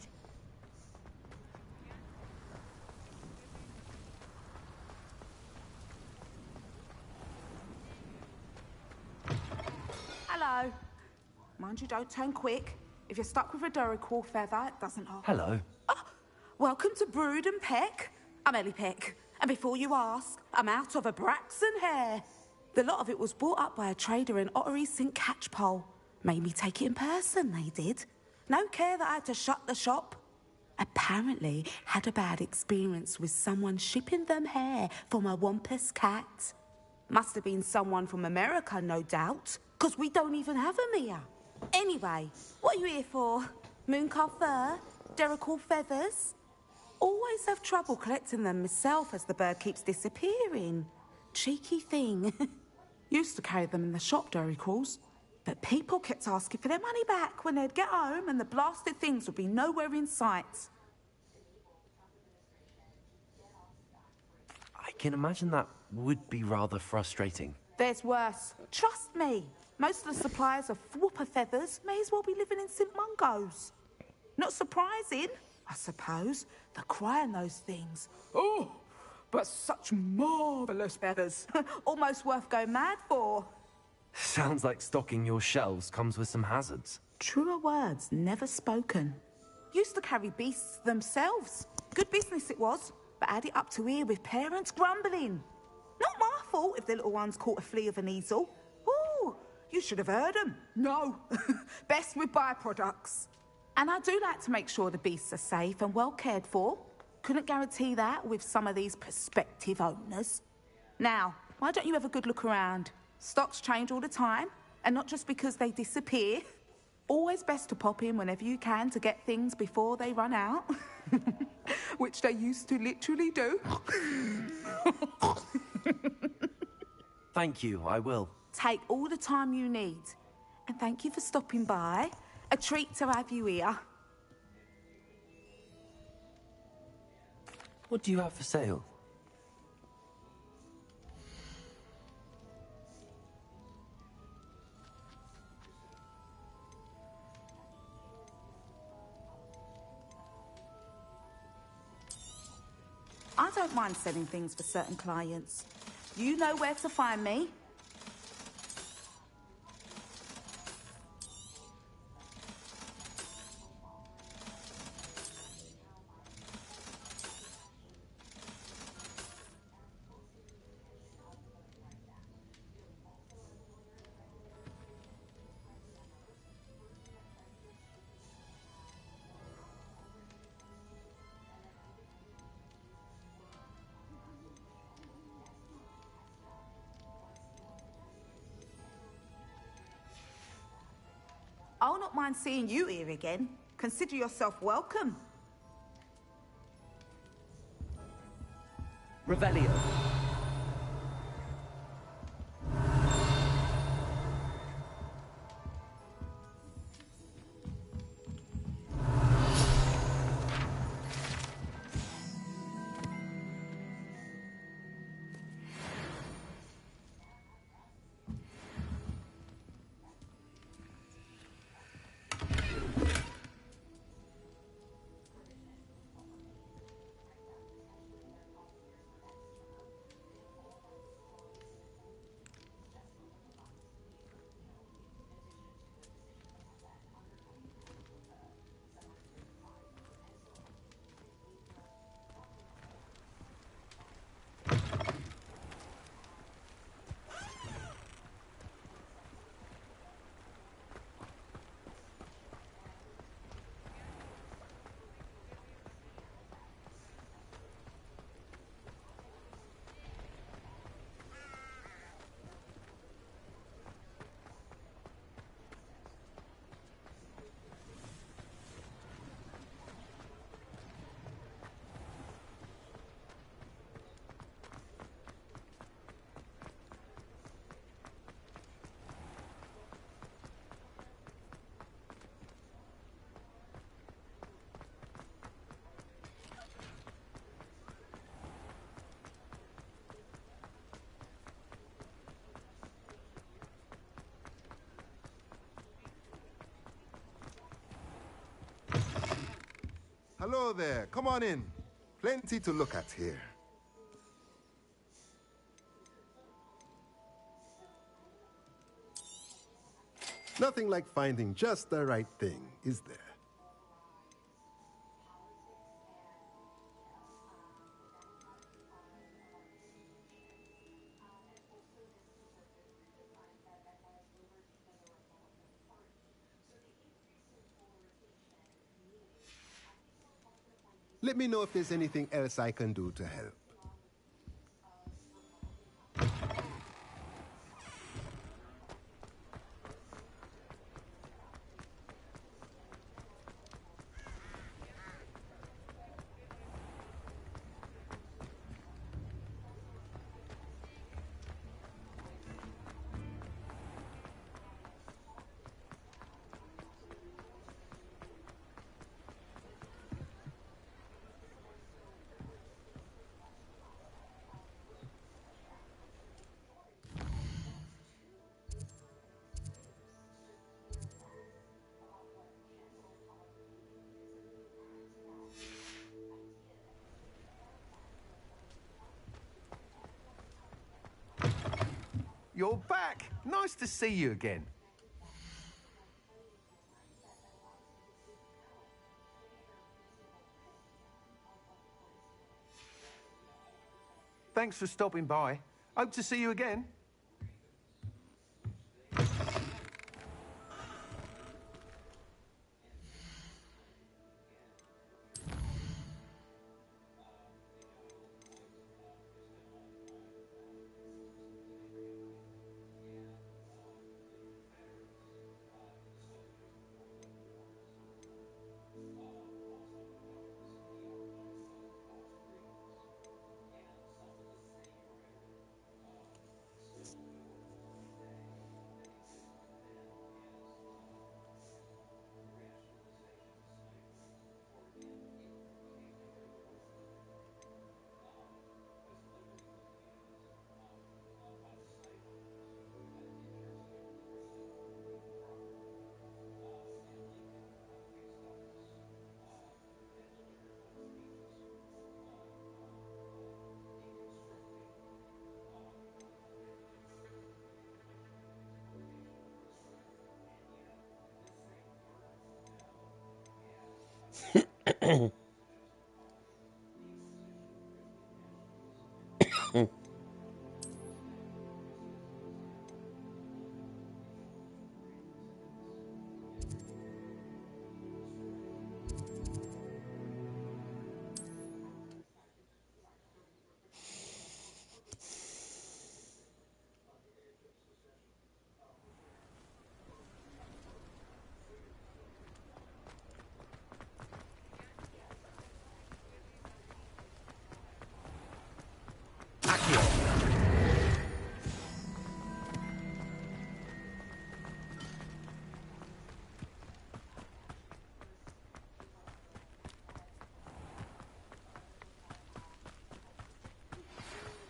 Hello. Mind you don't turn quick. If you're stuck with a Duracell feather, it doesn't hold. Hello. Welcome to Brood and Peck. I'm Ellie Peck. And before you ask, I'm out of a Braxton hair. The lot of it was bought up by a trader in Ottery St. Catchpole. Made me take it in person, they did. No care that I had to shut the shop. Apparently had a bad experience with someone shipping them hair from a Wampus cat. Must have been someone from America, no doubt, because we don't even have them here. Anyway, what are you here for? Mooncar fur? Duracell feathers? Always have trouble collecting them myself as the bird keeps disappearing. Cheeky thing. Used to carry them in the shop, Duracells. But people kept asking for their money back when they'd get home and the blasted things would be nowhere in sight. I can imagine that would be rather frustrating. There's worse. Trust me. Most of the suppliers of whooper feathers may as well be living in St. Mungo's. Not surprising, I suppose. The cry on those things. Oh, but such marvellous feathers. Almost worth going mad for. Sounds like stocking your shelves comes with some hazards. Truer words never spoken. Used to carry beasts themselves. Good business it was, but add it up to here with parents grumbling. Not my fault if the little one's caught a flea of an easel. Ooh, you should have heard them. No, best with byproducts. And I do like to make sure the beasts are safe and well cared for. Couldn't guarantee that with some of these prospective owners. Now, why don't you have a good look around? Stocks change all the time, and not just because they disappear. Always best to pop in whenever you can to get things before they run out. Which they used to literally do. Thank you, I will. Take all the time you need. And thank you for stopping by. A treat to have you here. What do you have for sale? I don't mind selling things for certain clients. You know where to find me. I'll not mind seeing you here again. Consider yourself welcome. Revelio. Hello there. Come on in. Plenty to look at here. Nothing like finding just the right thing, is there? Let me know if there's anything else I can do to help. You're back! Nice to see you again. Thanks for stopping by. Hope to see you again.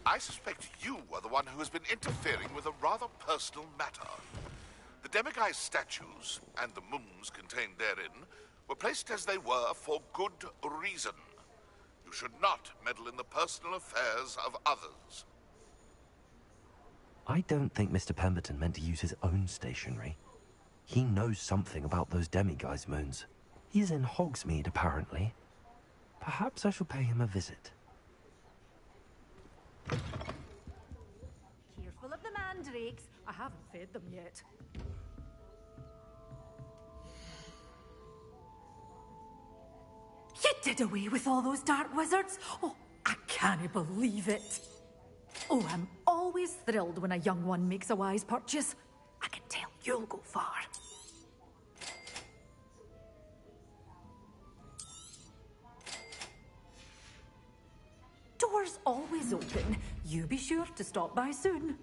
I suspect you are the one who has been interfering with a rather personal matter. The demiguise statues and the mums contained therein were placed as they were for good reason. You should not meddle in the personal affairs of others. I don't think Mr. Pemberton meant to use his own stationery. He knows something about those demiguise moons. He's in Hogsmeade, apparently. Perhaps I shall pay him a visit. Careful of the mandrakes. I haven't fed them yet. You did away with all those dark wizards? Oh, I can't believe it. Oh, I'm always thrilled when a young one makes a wise purchase. I can tell you'll go far. Doors always open. You be sure to stop by soon.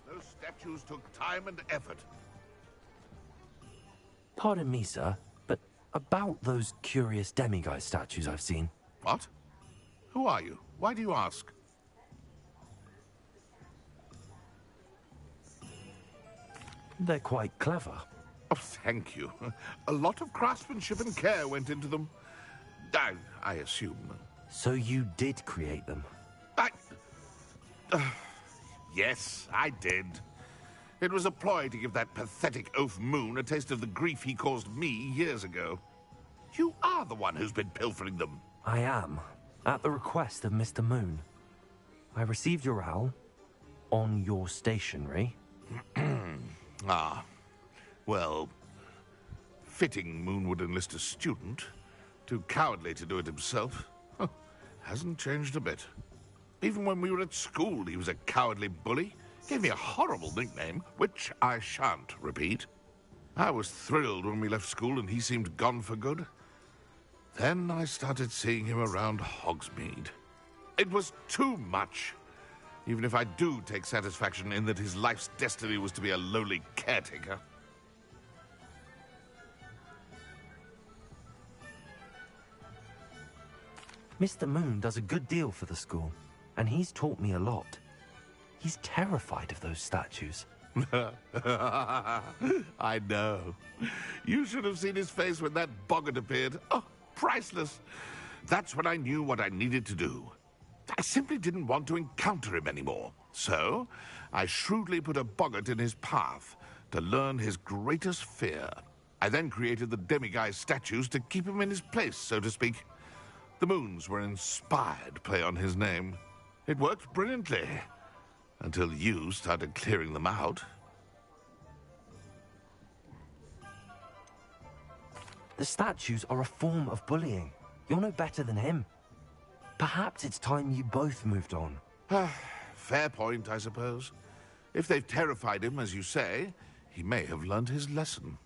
Those statues took time and effort. Pardon me, sir, but about those curious demiguise statues I've seen. What? Who are you? Why do you ask? They're quite clever. Oh, thank you. A lot of craftsmanship and care went into them. I assume. So you did create them? Yes, I did. It was a ploy to give that pathetic oaf Moon a taste of the grief he caused me years ago. You are the one who's been pilfering them. I am, at the request of Mr. Moon. I received your owl on your stationery. Ah, well, fitting Moon would enlist a student. Too cowardly to do it himself. Huh, hasn't changed a bit. Even when we were at school, he was a cowardly bully. Gave me a horrible nickname, which I shan't repeat. I was thrilled when we left school and he seemed gone for good. Then I started seeing him around Hogsmeade. It was too much. Even if I do take satisfaction in that his life's destiny was to be a lowly caretaker. Mr. Moon does a good deal for the school, and he's taught me a lot. He's terrified of those statues. I know. You should have seen his face when that boggart appeared. Oh, priceless. That's when I knew what I needed to do. I simply didn't want to encounter him anymore. So, I shrewdly put a boggart in his path to learn his greatest fear. I then created the demiguise statues to keep him in his place, so to speak. The moons were an inspired play on his name. It worked brilliantly. Until you started clearing them out. The statues are a form of bullying. You're no better than him. Perhaps it's time you both moved on. Fair point, I suppose. If they've terrified him, as you say, he may have learned his lesson.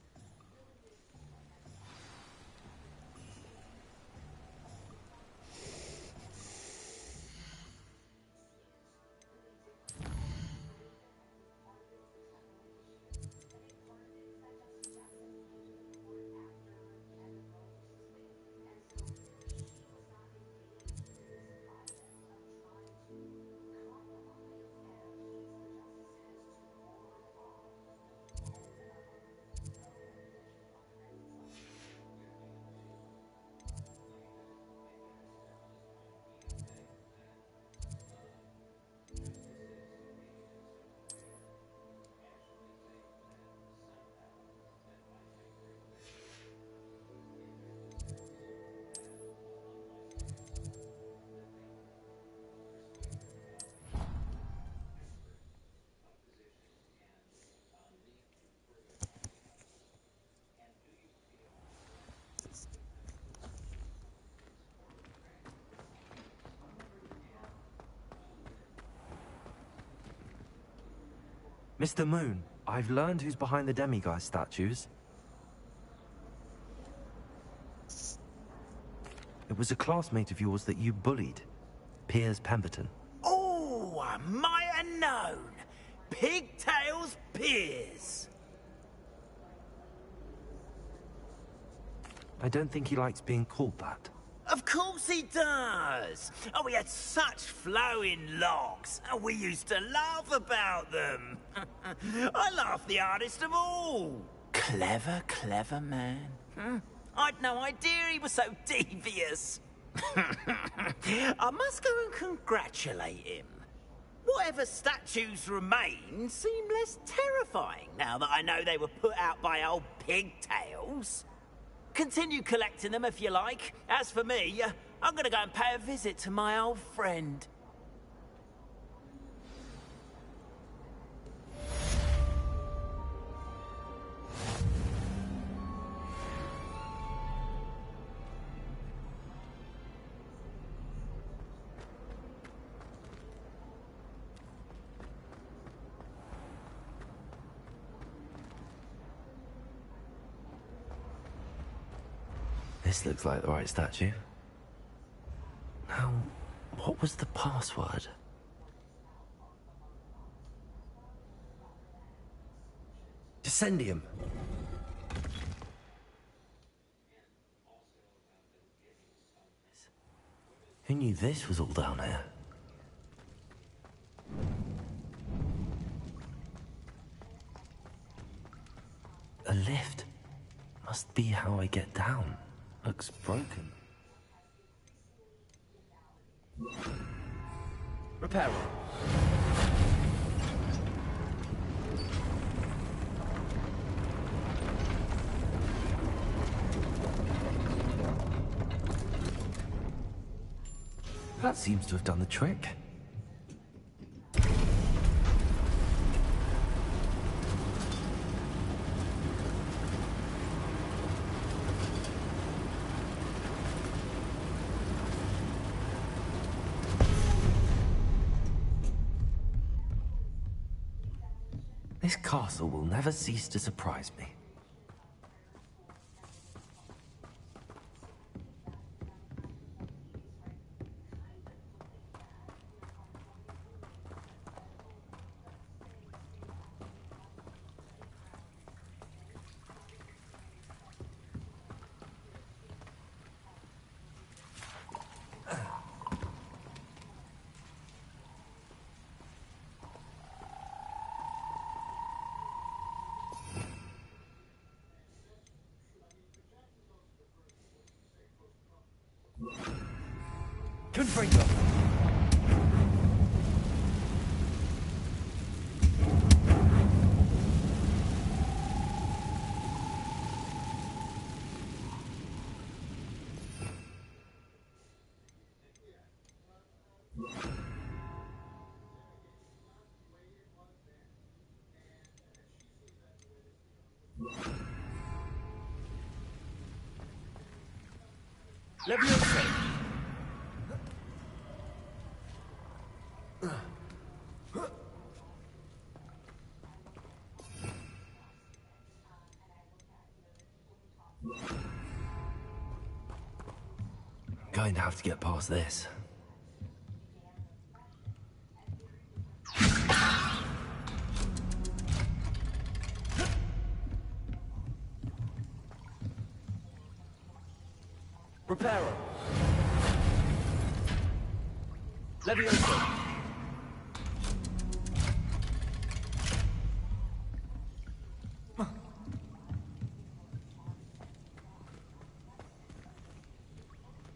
Mr. Moon, I've learned who's behind the demiguise statues. It was a classmate of yours that you bullied, Piers Pemberton. Oh, I might have known. Pigtails Piers. I don't think he likes being called that. Of course he does. Oh, he had such flowing locks, and we used to laugh about them. I laughed the hardest of all. Clever, clever man. I'd no idea he was so devious. I must go and congratulate him. Whatever statues remain seem less terrifying now that I know they were put out by old pigtails. Continue collecting them if you like. As for me, I'm gonna go and pay a visit to my old friend. This looks like the right statue. Now, what was the password? Descendium. knew this was all down here. A lift. Must be how I get down. Looks broken. Repair it. That seems to have done the trick. This castle will never cease to surprise me. Confringo. Leviosa. Going to have to get past this. Reparo. Leviosa.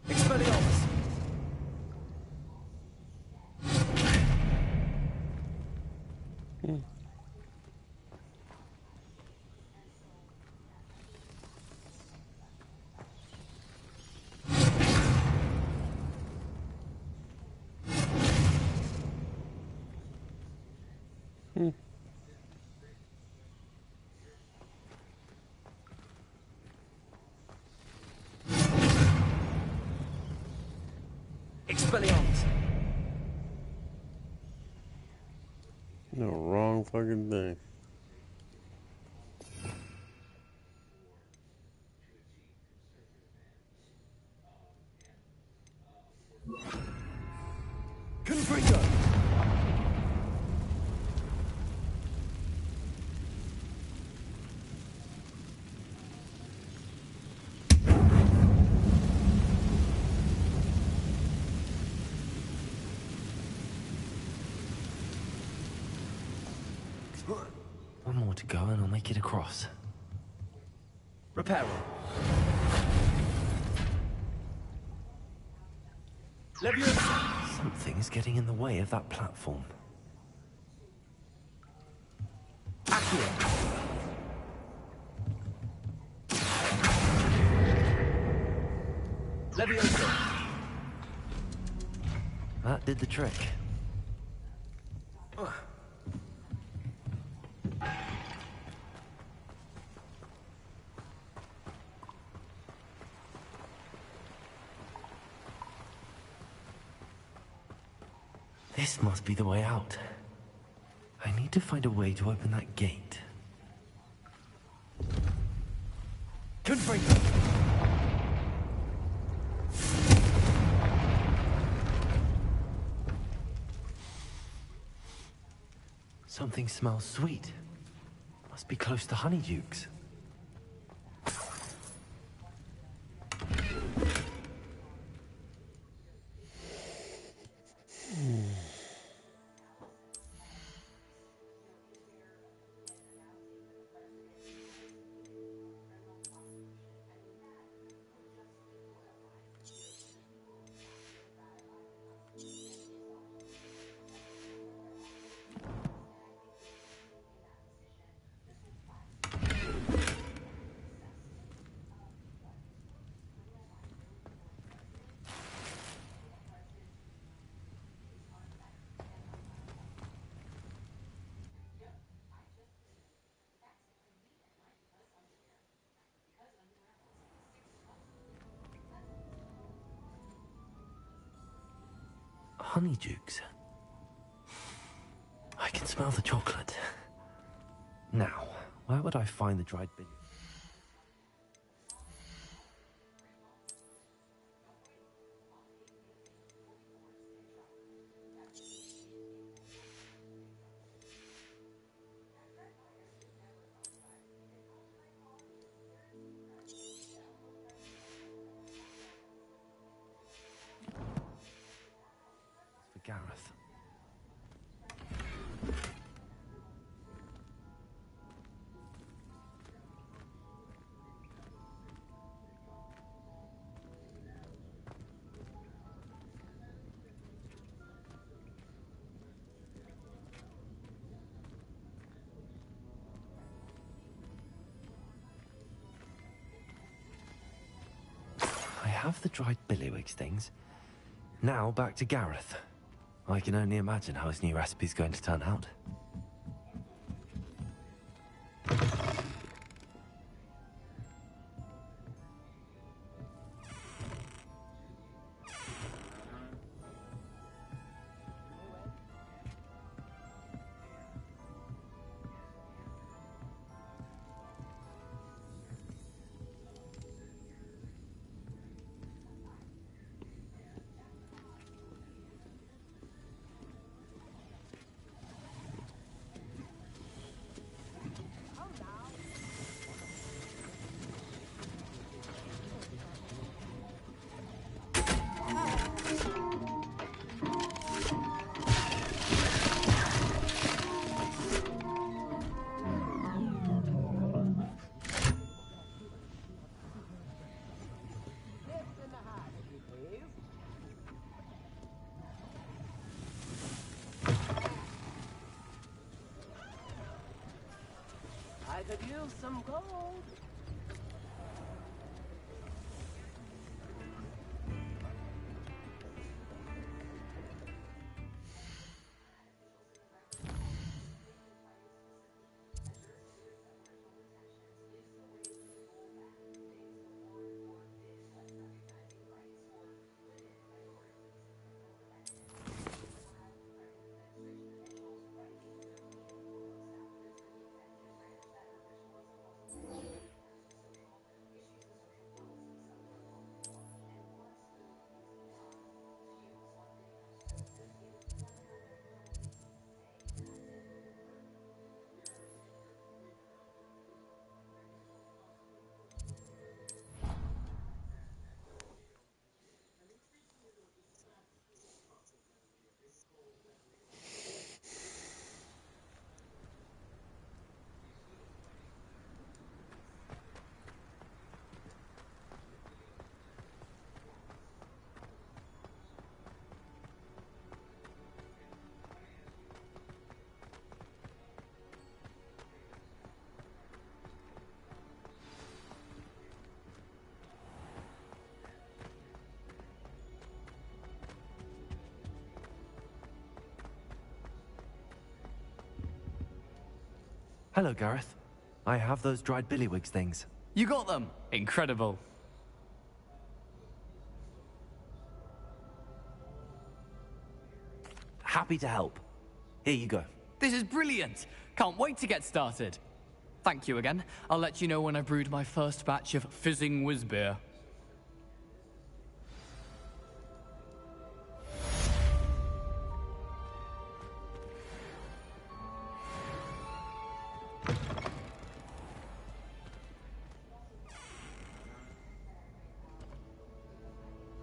Expelliarmus. Expelliarmus. No, wrong fucking thing. Confringo. One more to go and I'll make it across. Reparo. Leviosa. Something's getting in the way of that platform. Accio. Leviosa. That did the trick. This must be the way out. I need to find a way to open that gate. Confringo. Something smells sweet. Must be close to Honeydukes. Honeydukes. I can smell the chocolate. Now, where would I find the dried billy? For Gareth. I have the dried billywigs things. Now back to Gareth. I can only imagine how his new recipe's going to turn out. I could use some gold. Hello, Gareth. I have those dried billywigs things. You got them? Incredible. Happy to help. Here you go. This is brilliant. Can't wait to get started. Thank you again. I'll let you know when I've brewed my first batch of fizzing whiz beer.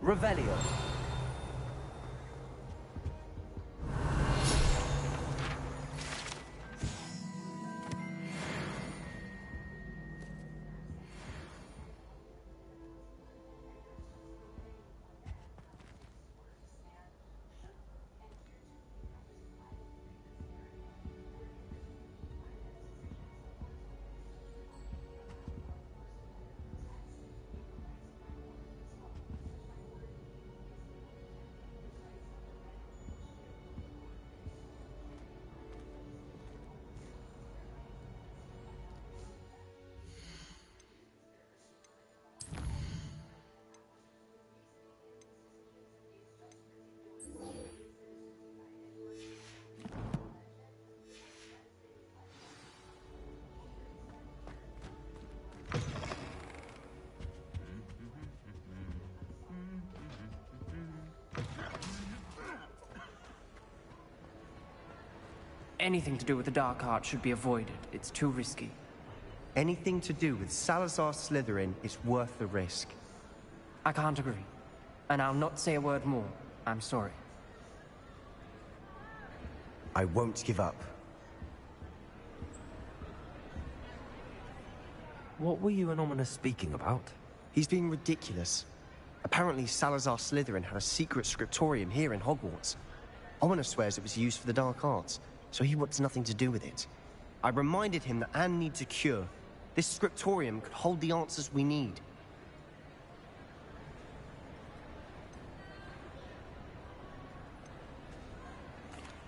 Revelio. anything to do with the dark art should be avoided. It's too risky. Anything to do with Salazar Slytherin is worth the risk. I can't agree. And I'll not say a word more. I'm sorry. I won't give up. What were you and Ominous speaking about? He's being ridiculous. Apparently Salazar Slytherin had a secret scriptorium here in Hogwarts. Ominous swears it was used for the dark arts, so he wants nothing to do with it. I reminded him that Anne needs a cure. This scriptorium could hold the answers we need.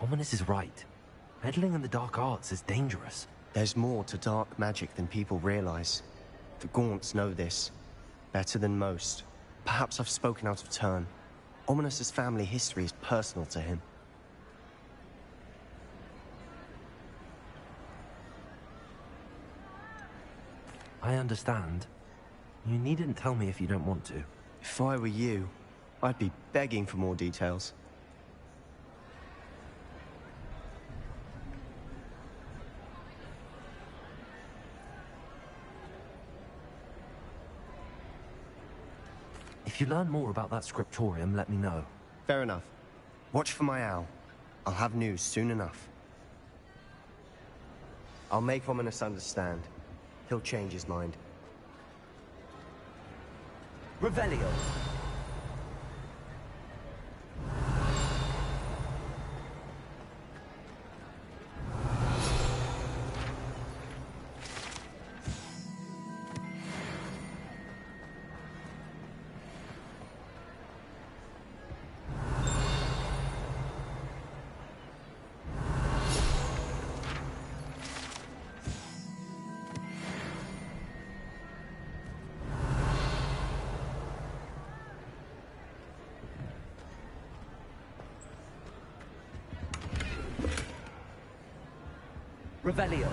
Ominous is right. Meddling in the dark arts is dangerous. There's more to dark magic than people realize. The Gaunts know this. Better than most. Perhaps I've spoken out of turn. Ominous's family history is personal to him. I understand. You needn't tell me if you don't want to. If I were you, I'd be begging for more details. If you learn more about that scriptorium, let me know. Fair enough. Watch for my owl. I'll have news soon enough. I'll make Ominous understand. He'll change his mind. Revelio. Revelio.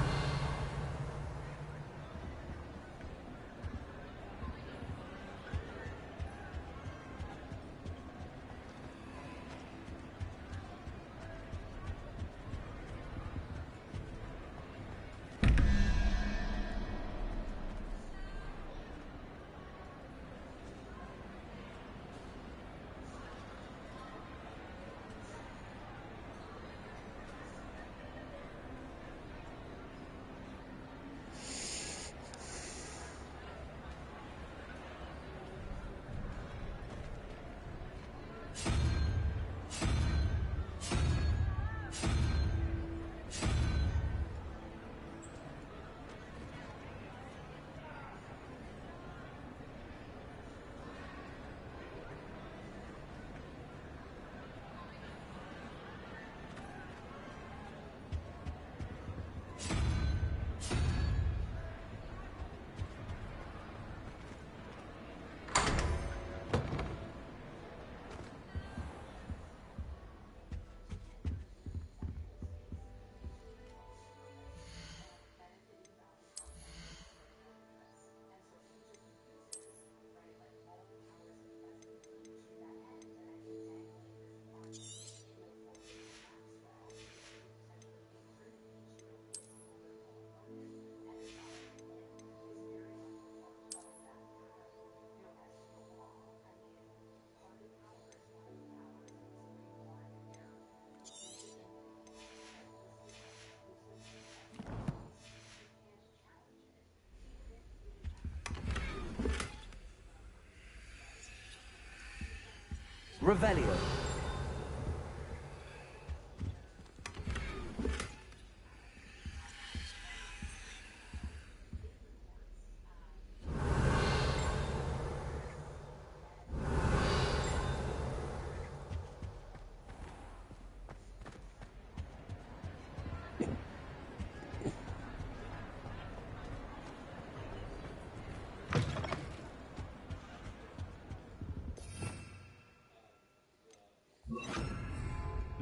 Revelio.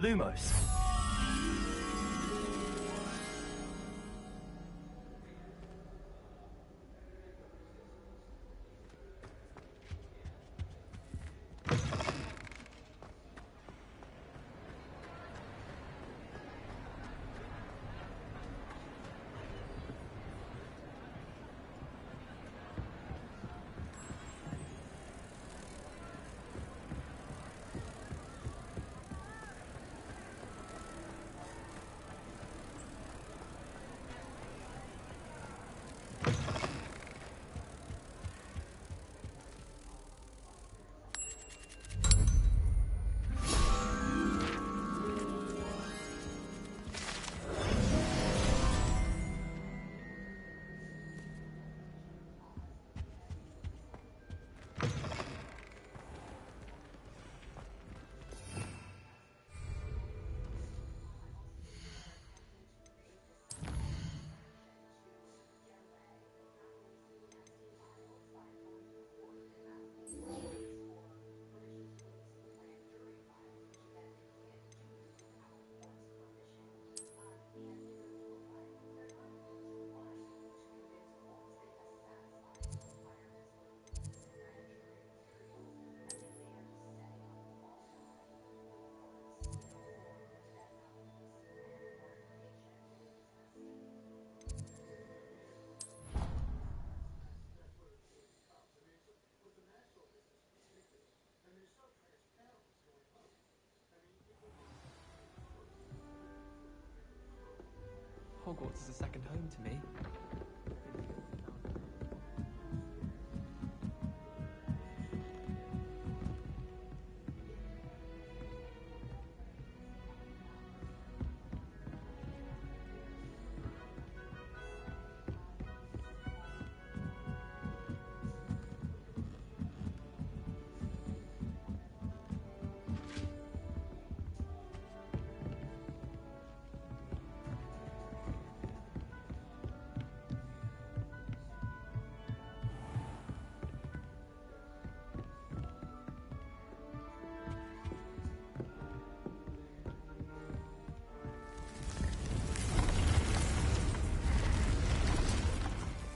Lumos. Hogwarts is a second home to me.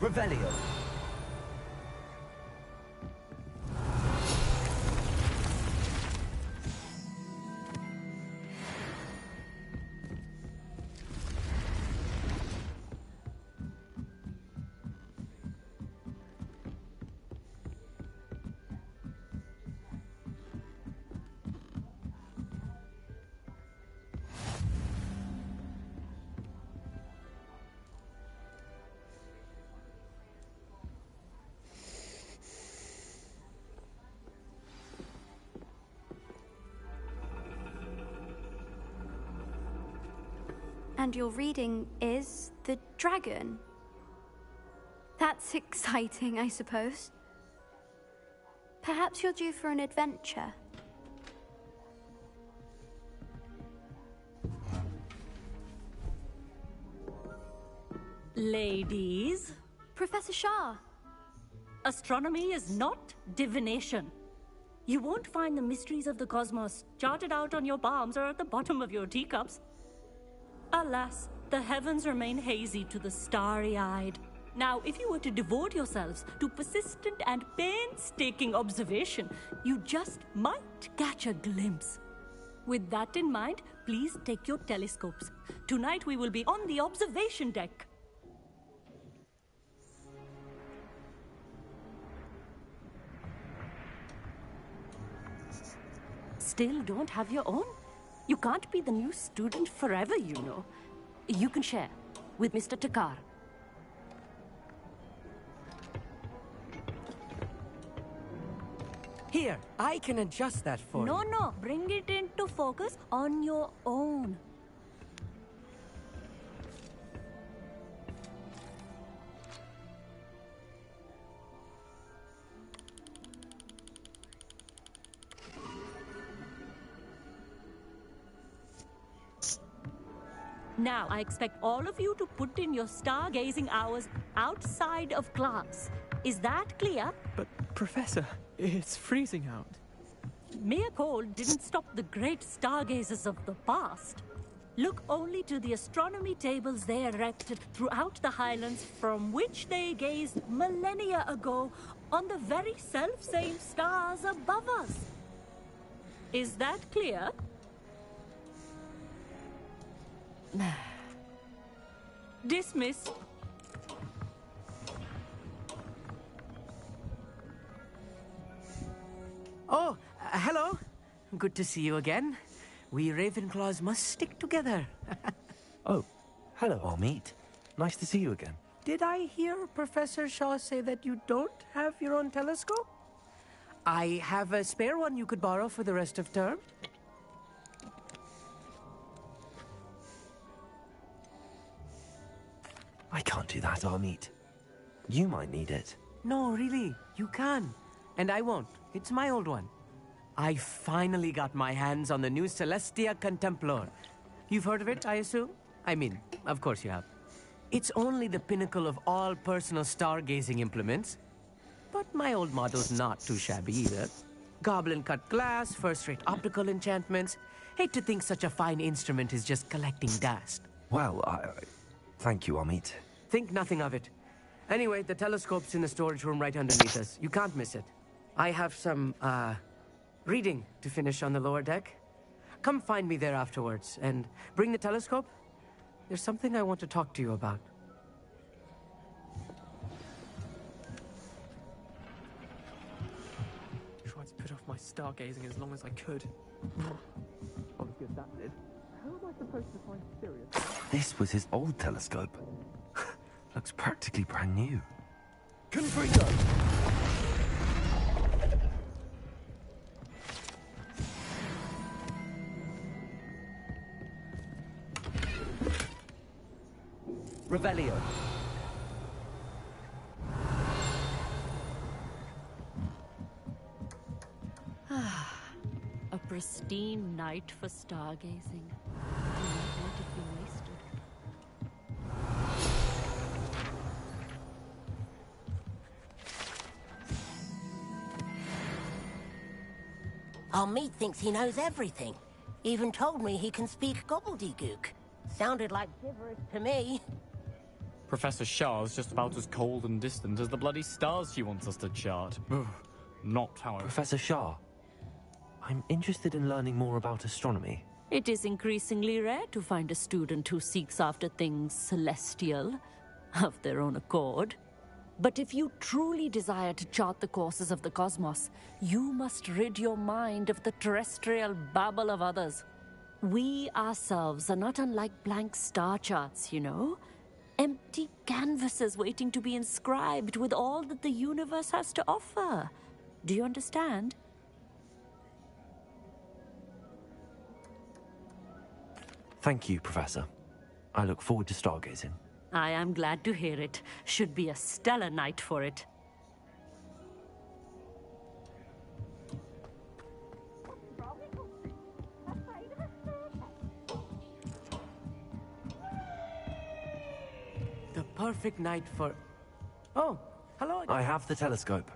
Revelio. And your reading is The Dragon. That's exciting, I suppose. Perhaps you're due for an adventure. Ladies. Professor Shah. Astronomy is not divination. You won't find the mysteries of the cosmos charted out on your palms or at the bottom of your teacups. Alas, the heavens remain hazy to the starry-eyed. Now, if you were to devote yourselves to persistent and painstaking observation, you just might catch a glimpse. With that in mind, please take your telescopes. Tonight we will be on the observation deck. Still don't have your own? You can't be the new student forever, you know. You can share with Mr. Takar. Here, I can adjust that for you. No, bring it into focus on your own. Now, I expect all of you to put in your stargazing hours outside of class. Is that clear? But, Professor, it's freezing out. Mere cold didn't stop the great stargazers of the past. Look only to the astronomy tables they erected throughout the Highlands from which they gazed millennia ago on the very self-same stars above us. Is that clear? Dismiss. Oh, hello. Good to see you again. We Ravenclaws must stick together. Oh, hello, Amit. Nice to see you again. Did I hear Professor Shaw say that you don't have your own telescope? I have a spare one you could borrow for the rest of term. I can't do that, Amit. You might need it. No, really, you can. And I won't. It's my old one. I finally got my hands on the new Celestia Contemplar. You've heard of it, I assume? I mean, of course you have. It's only the pinnacle of all personal stargazing implements. But my old model's not too shabby either. Goblin-cut glass, first-rate optical enchantments. Hate to think such a fine instrument is just collecting dust. Well, thank you, Amit. Think nothing of it. Anyway, the telescope's in the storage room right underneath us. You can't miss it. I have some, reading to finish on the lower deck. Come find me there afterwards, and bring the telescope. There's something I want to talk to you about. Tried to put off my stargazing as long as I could. Not as good as that did. How am I supposed to find Sirius? This was his old telescope. Looks practically brand new. Confringo! Revelio. A pristine night for stargazing. Do not let it be wasted. Our meat thinks he knows everything. Even told me he can speak gobbledygook. Sounded like gibberish to me. Professor Shah's just about as cold and distant as the bloody stars she wants us to chart. Ugh, not how I... Professor Shah, I'm interested in learning more about astronomy. It is increasingly rare to find a student who seeks after things celestial, of their own accord. But if you truly desire to chart the courses of the cosmos, you must rid your mind of the terrestrial babble of others. We ourselves are not unlike blank star charts, you know? Empty canvases waiting to be inscribed with all that the universe has to offer. Do you understand? Thank you, Professor. I look forward to stargazing. I am glad to hear it. Should be a stellar night for it. The perfect night for... Oh, hello again. I have the telescope.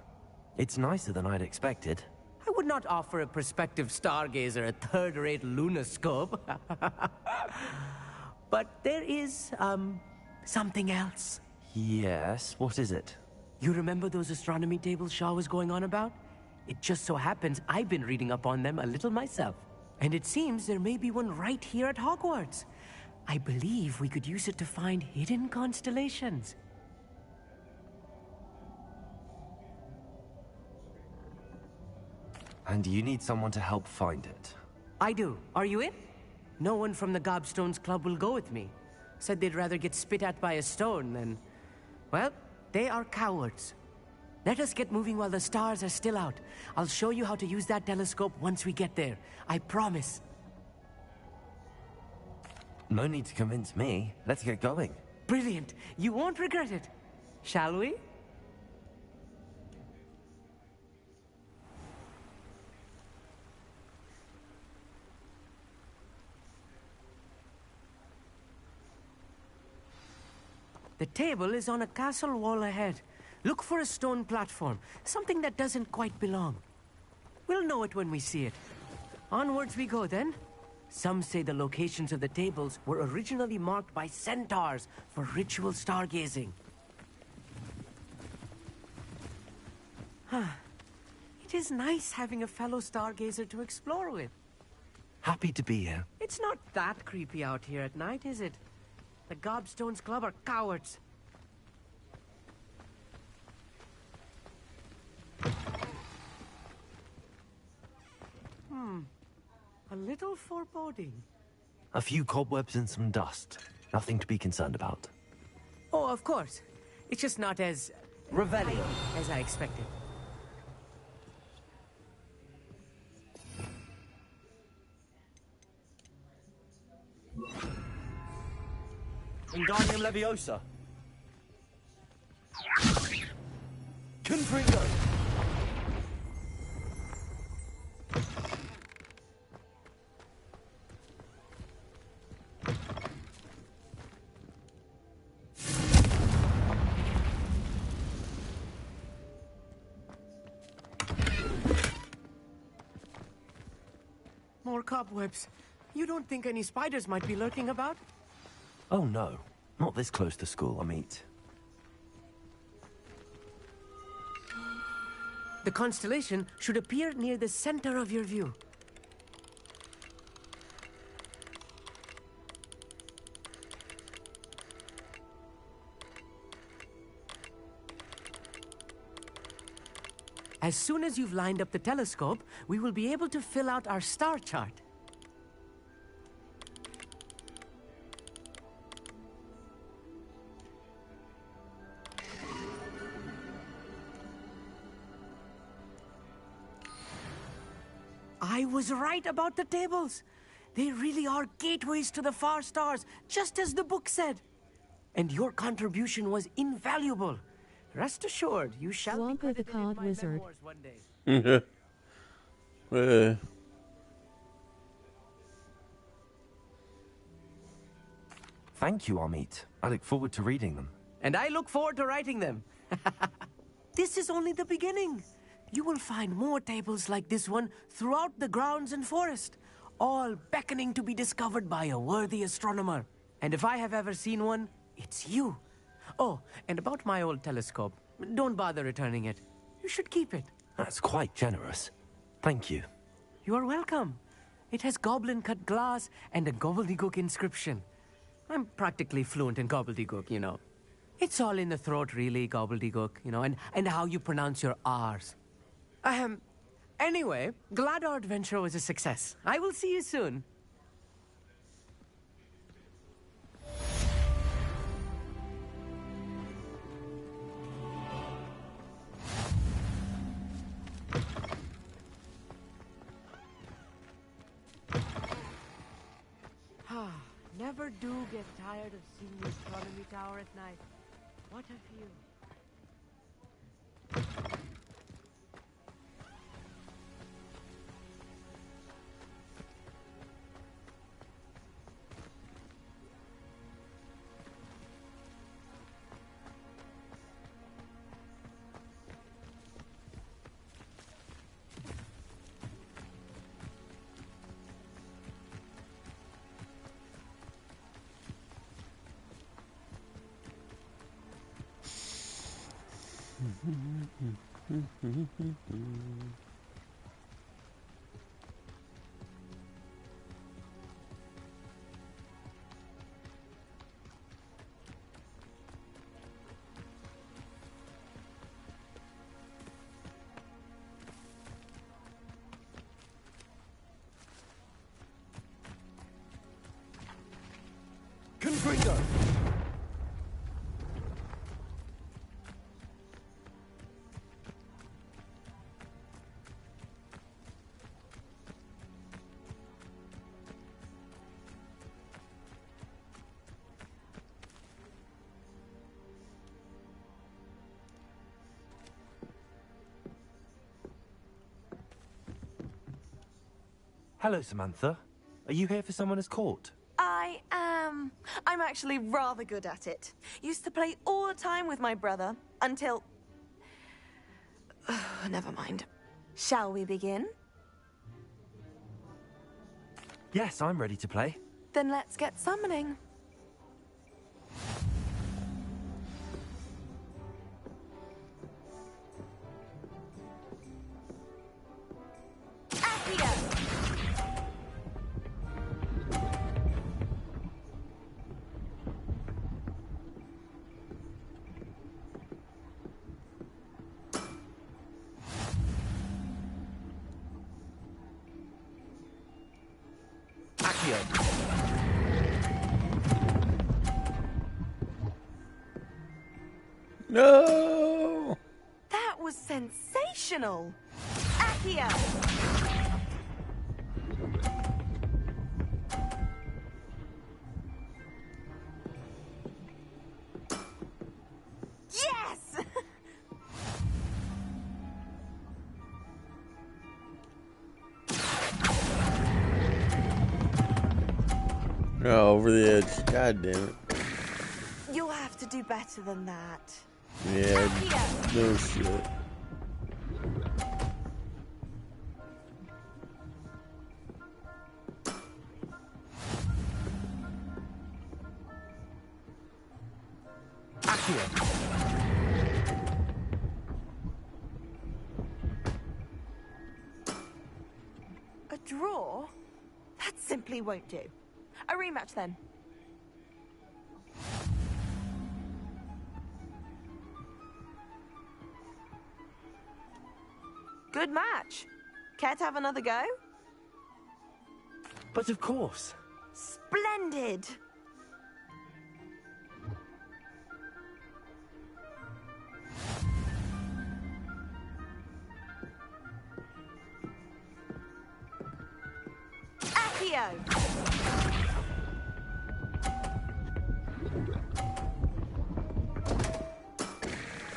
It's nicer than I'd expected. I would not offer a prospective stargazer a third-rate lunoscope. But there is, something else. Yes, what is it? You remember those astronomy tables Shaw was going on about? It just so happens I've been reading up on them a little myself. And it seems there may be one right here at Hogwarts. I believe we could use it to find hidden constellations. And you need someone to help find it. I do. Are you in? No one from the Gobstones Club will go with me. Said they'd rather get spit at by a stone than... Well, they are cowards. Let us get moving while the stars are still out. I'll show you how to use that telescope once we get there. I promise. No need to convince me. Let's get going. Brilliant. You won't regret it. Shall we? The table is on a castle wall ahead. Look for a stone platform, something that doesn't quite belong. We'll know it when we see it. Onwards we go then. Some say the locations of the tables were originally marked by centaurs for ritual stargazing. It is nice having a fellow stargazer to explore with. Happy to be here. It's not that creepy out here at night, is it? The Gobstones Club are cowards. A little foreboding. A few cobwebs and some dust. Nothing to be concerned about. Oh, of course. It's just not as... Revelio as I expected. Wingardium Leviosa. Confringo. More cobwebs. You don't think any spiders might be lurking about? Oh no, not this close to school, I meet. The constellation should appear near the center of your view. As soon as you've lined up the telescope, we will be able to fill out our star chart. I was right about the tables. They really are gateways to the far stars, just as the book said. And your contribution was invaluable. Rest assured, you shall be Gwampa the credited in Cod my Wizard. memoirs one day. Thank you, Amit. I look forward to reading them. And I look forward to writing them. This is only the beginning. You will find more tables like this one throughout the grounds and forest, all beckoning to be discovered by a worthy astronomer. And if I have ever seen one, it's you. Oh, and about my old telescope, don't bother returning it. You should keep it. That's quite generous. Thank you. You are welcome. It has goblin-cut glass and a gobbledygook inscription. I'm practically fluent in gobbledygook, you know. It's all in the throat, really, gobbledygook, you know, and how you pronounce your R's. Anyway, glad our adventure was a success. I will see you soon. Never do get tired of seeing the astronomy tower at night. What a view. Confringo! Hello, Samantha. Are you here for someone as court? I am. I'm actually rather good at it. Used to play all the time with my brother until... Never mind. Shall we begin? Yes, I'm ready to play. Then let's get summoning. No! That was sensational! Accio! Yes! Oh, over the edge. God damn it. You'll have to do better than that. Yeah, no shit. A draw? That simply won't do. A rematch then. Good match. Care to have another go? But of course. Splendid! Accio!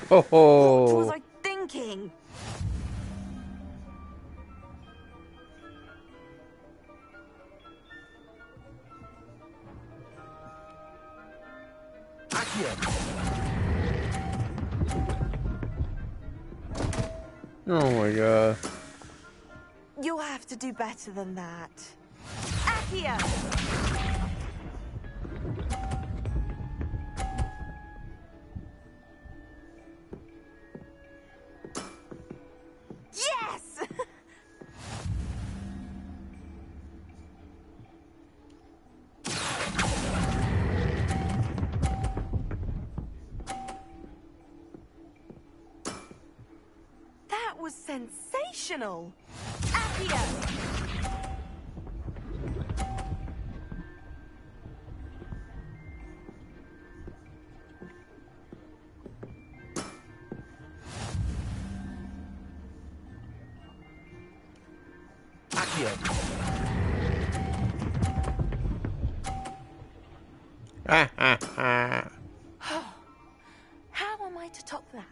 Ho ho! What was I thinking? Oh my god. You'll have to do better than that. Accio! Yes! That was sensational! Accio! How am I to top that?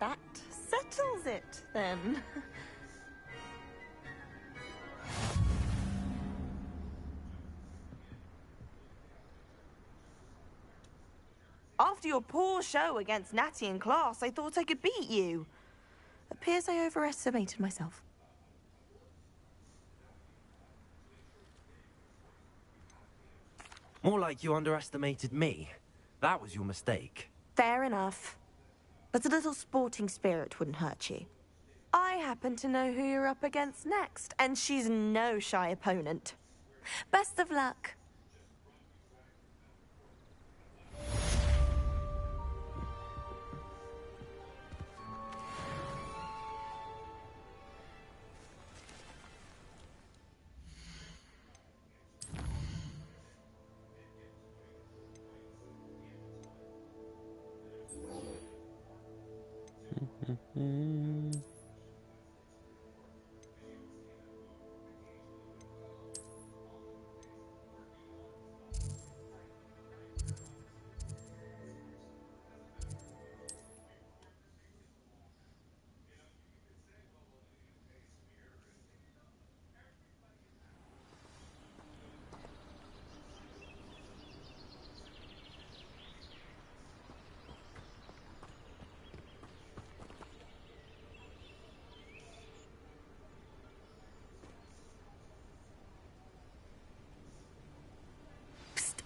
That settles it, then. After your poor show against Natty in class, I thought I could beat you. Appears I overestimated myself. More like you underestimated me. That was your mistake. Fair enough. But a little sporting spirit wouldn't hurt you. I happen to know who you're up against next, and she's no shy opponent. Best of luck.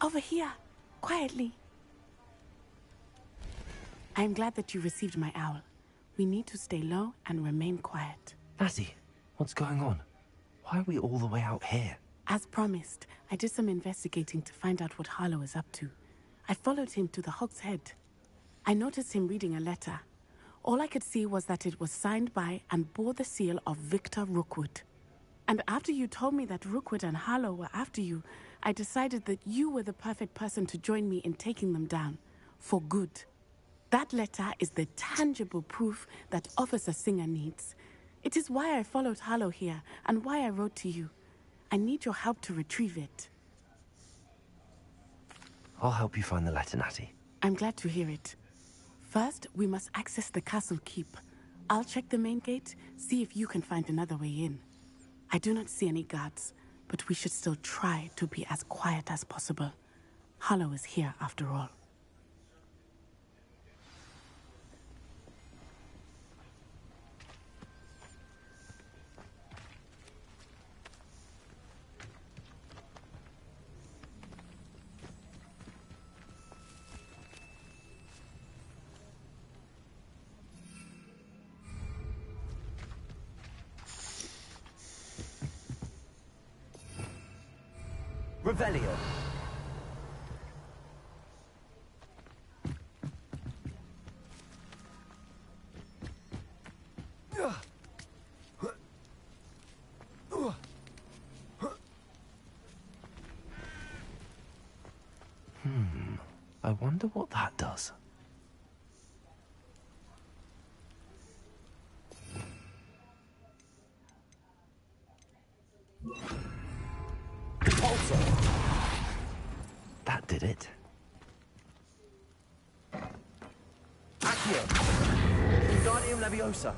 Over here, quietly. I am glad that you received my owl. We need to stay low and remain quiet. Natty, what's going on? Why are we all the way out here? As promised, I did some investigating to find out what Harlow is up to. I followed him to the Hog's Head. I noticed him reading a letter. All I could see was that it was signed by and bore the seal of Victor Rookwood. And after you told me that Rookwood and Harlow were after you, I decided that you were the perfect person to join me in taking them down. For good. That letter is the tangible proof that Officer Singer needs. It is why I followed Harlow here, and why I wrote to you. I need your help to retrieve it. I'll help you find the letter, Natty. I'm glad to hear it. First, we must access the castle keep. I'll check the main gate, see if you can find another way in. I do not see any guards, but we should still try to be as quiet as possible. Harlow is here after all. Revelio. I wonder what that does. Accio. Wingardium Leviosa.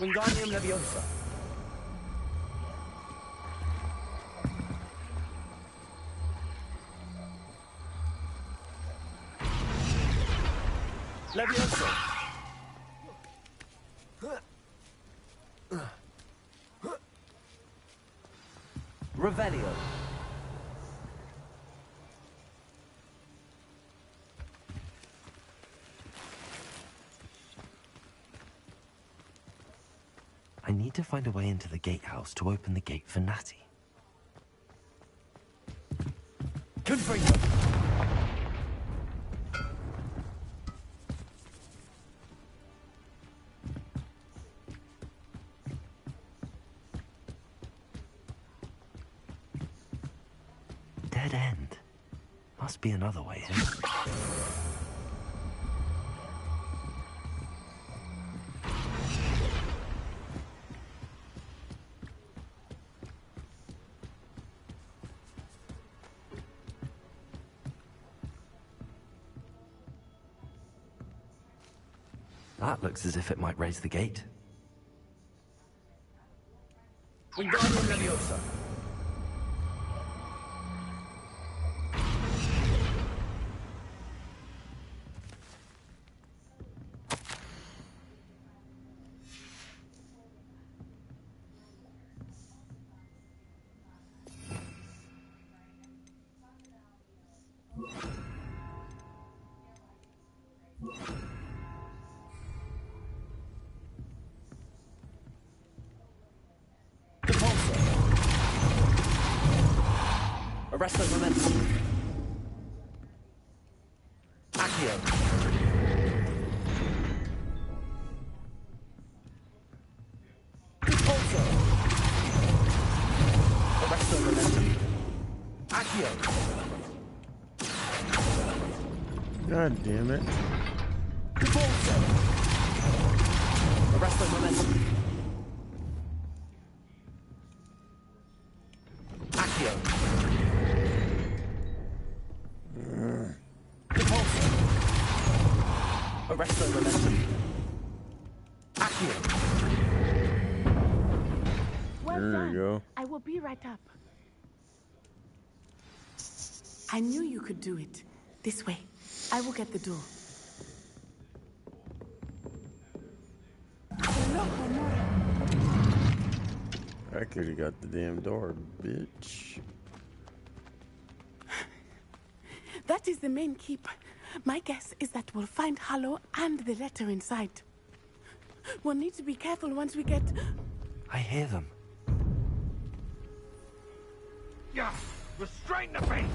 Wingardium Leviosa. Leviosa. Revelio. I need to find a way into the gatehouse to open the gate for Natty. Confringo. Dead end. Must be another way in. That looks as if it might raise the gate. Wingardium Leviosa. Arrest the momentum. Accio. Repulsor. Arrest the momentum. Accio. God damn it. Repulsor. Arrest the momentum. Accio. Arrest the momentum. Accio. Well There done. you go. I will be right up. I knew you could do it. This way. I will get the door. I could have got the damn door, bitch. That is the main keep. My guess is that we'll find Hallow and the letter inside. We'll need to be careful once we get... I hear them. Yeah, restrain the beast!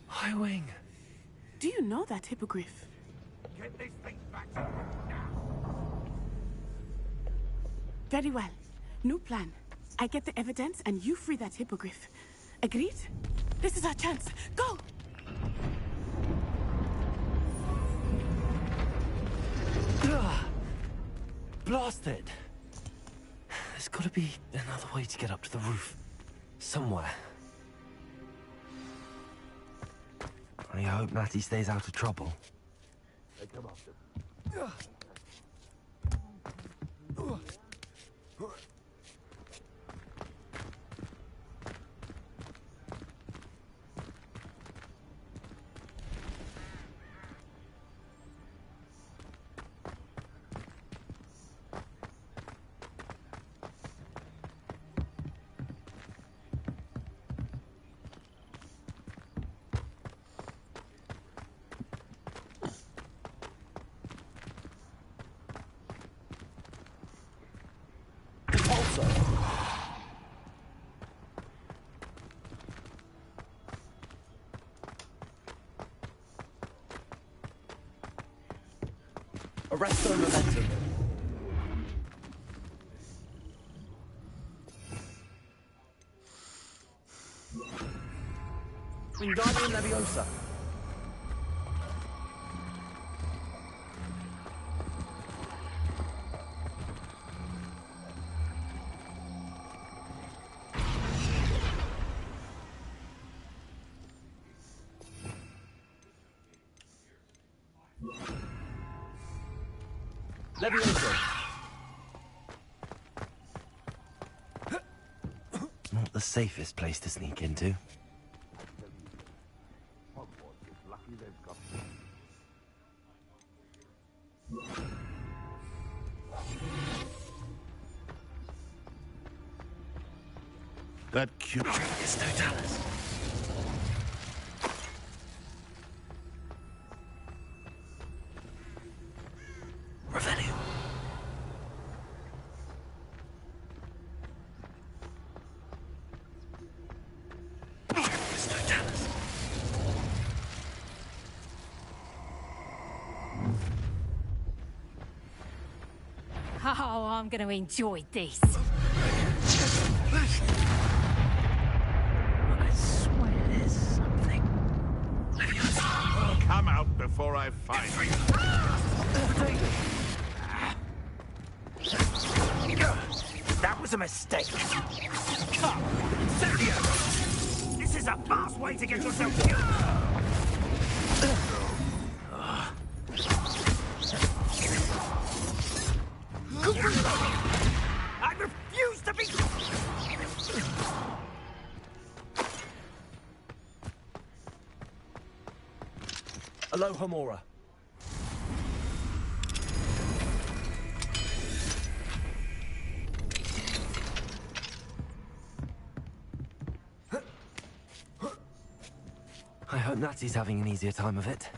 High Wing. Do you know that hippogriff? Get these things back to now. Very well. New plan. I get the evidence and you free that hippogriff. Agreed? This is our chance. Go! Blasted! There's gotta be another way to get up to the roof. Somewhere. I hope Natty stays out of trouble. They come after. Presto momentum. Wingardium Leviosa. Leviosa. Not the safest place to sneak into. Hogwarts is lucky they've got that cute. It's Totalis. Revelio. It's Totalis. Oh, I'm going to enjoy this. I swear there's something. Come out before I find you. That was a mistake. Come, Sergio. This is a fast way to get yourself killed. I refuse to be... Aloha Mora. I hope Natty's having an easier time of it.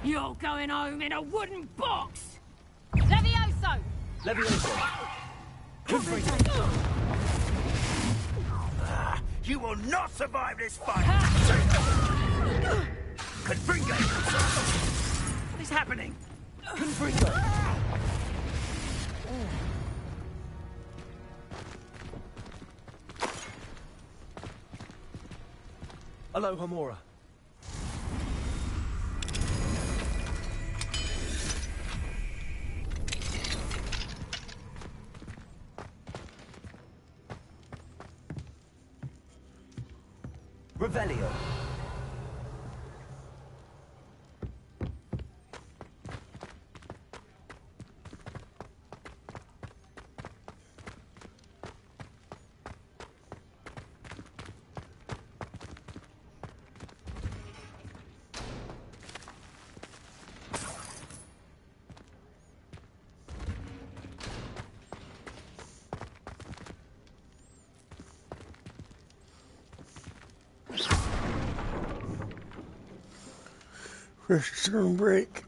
You're going home in a wooden box! Levioso! Leviosa. You will not survive this fight! Confringo! What is happening? Confringo. Aloha Mora. Revelio. Restroom break.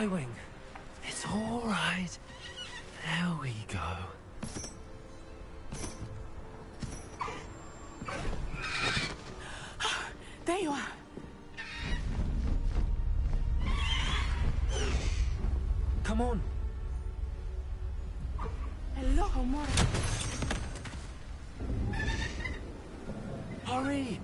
Highwing. It's all right. There we go. There you are. Come on. Hello, Homura. Hurry!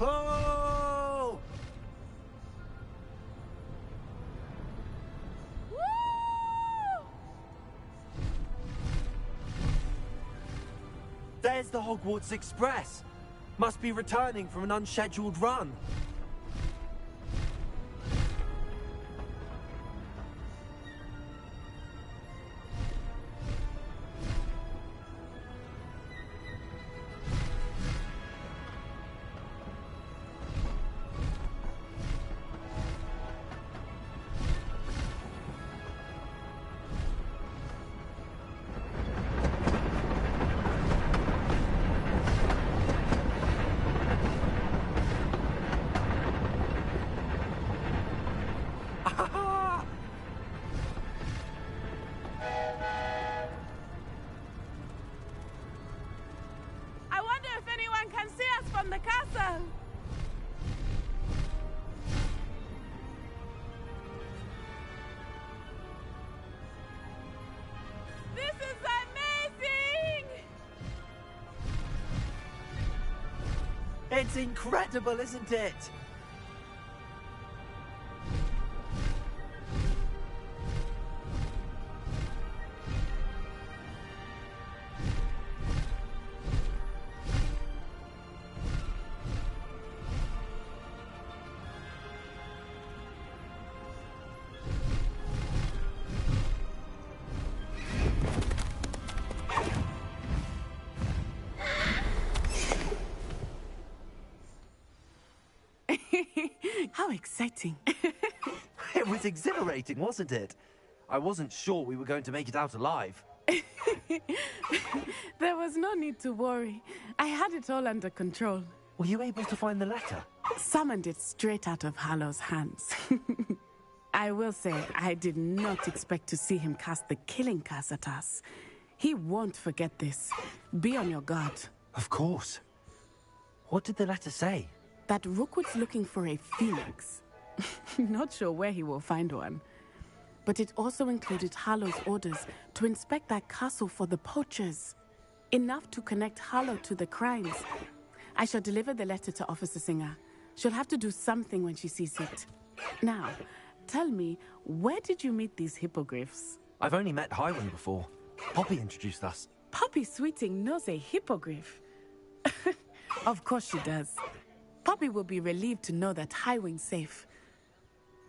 Oh! There's the Hogwarts Express. Must be returning from an unscheduled run. I wonder if anyone can see us from the castle. This is amazing! It's incredible, isn't it? How exciting. It was exhilarating, wasn't it? I wasn't sure we were going to make it out alive. There was no need to worry. I had it all under control. Were you able to find the letter? Summoned it straight out of Hallow's hands. I will say, I did not expect to see him cast the killing curse at us. He won't forget this. Be on your guard. Of course. What did the letter say? That Rookwood's looking for a phoenix. Not sure where he will find one. But it also included Hallow's orders to inspect that castle for the poachers. Enough to connect Hallow to the crimes. I shall deliver the letter to Officer Singer. She'll have to do something when she sees it. Now, tell me, where did you meet these hippogriffs? I've only met Highwing before. Poppy introduced us. Poppy Sweeting knows a hippogriff. Of course she does. Poppy will be relieved to know that Highwing's safe.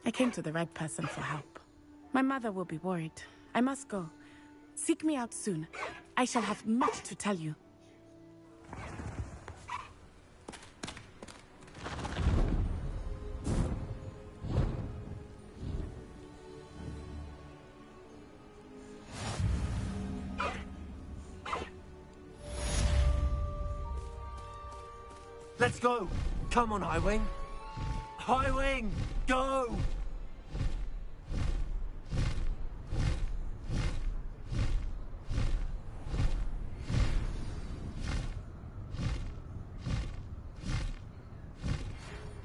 I came to the right person for help. My mother will be worried. I must go. Seek me out soon. I shall have much to tell you. Let's go! Come on, Highwing! Highwing! Go!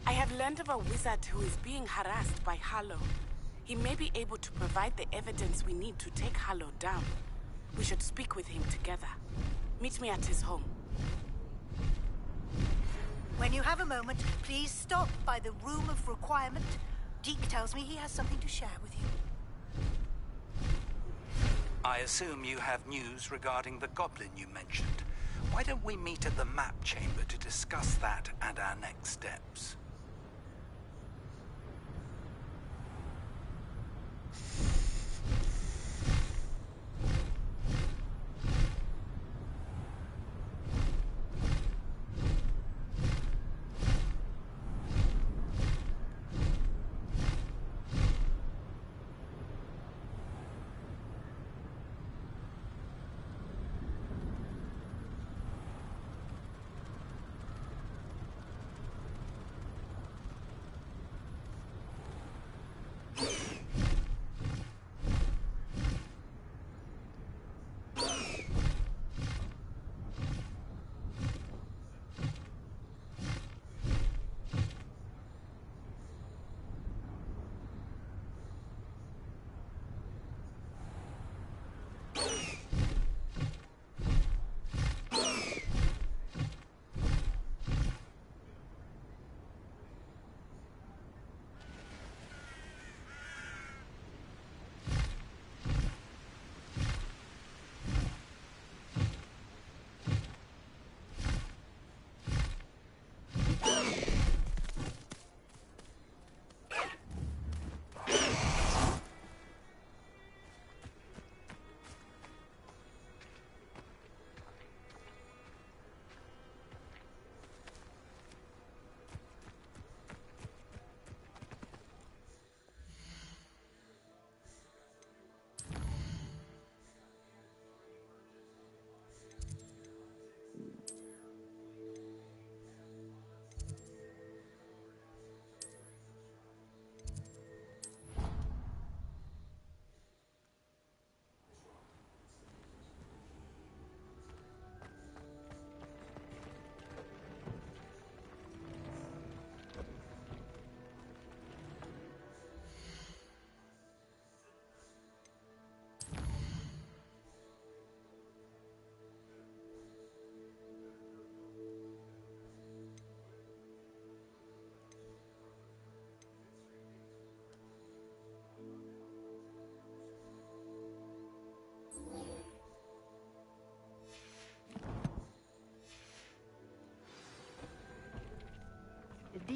I have learned of a wizard who is being harassed by Hallow. He may be able to provide the evidence we need to take Hallow down. We should speak with him together. Meet me at his home. When you have a moment, please stop by the Room of Requirement. Deke tells me he has something to share with you. I assume you have news regarding the goblin you mentioned. Why don't we meet at the map chamber to discuss that and our next steps?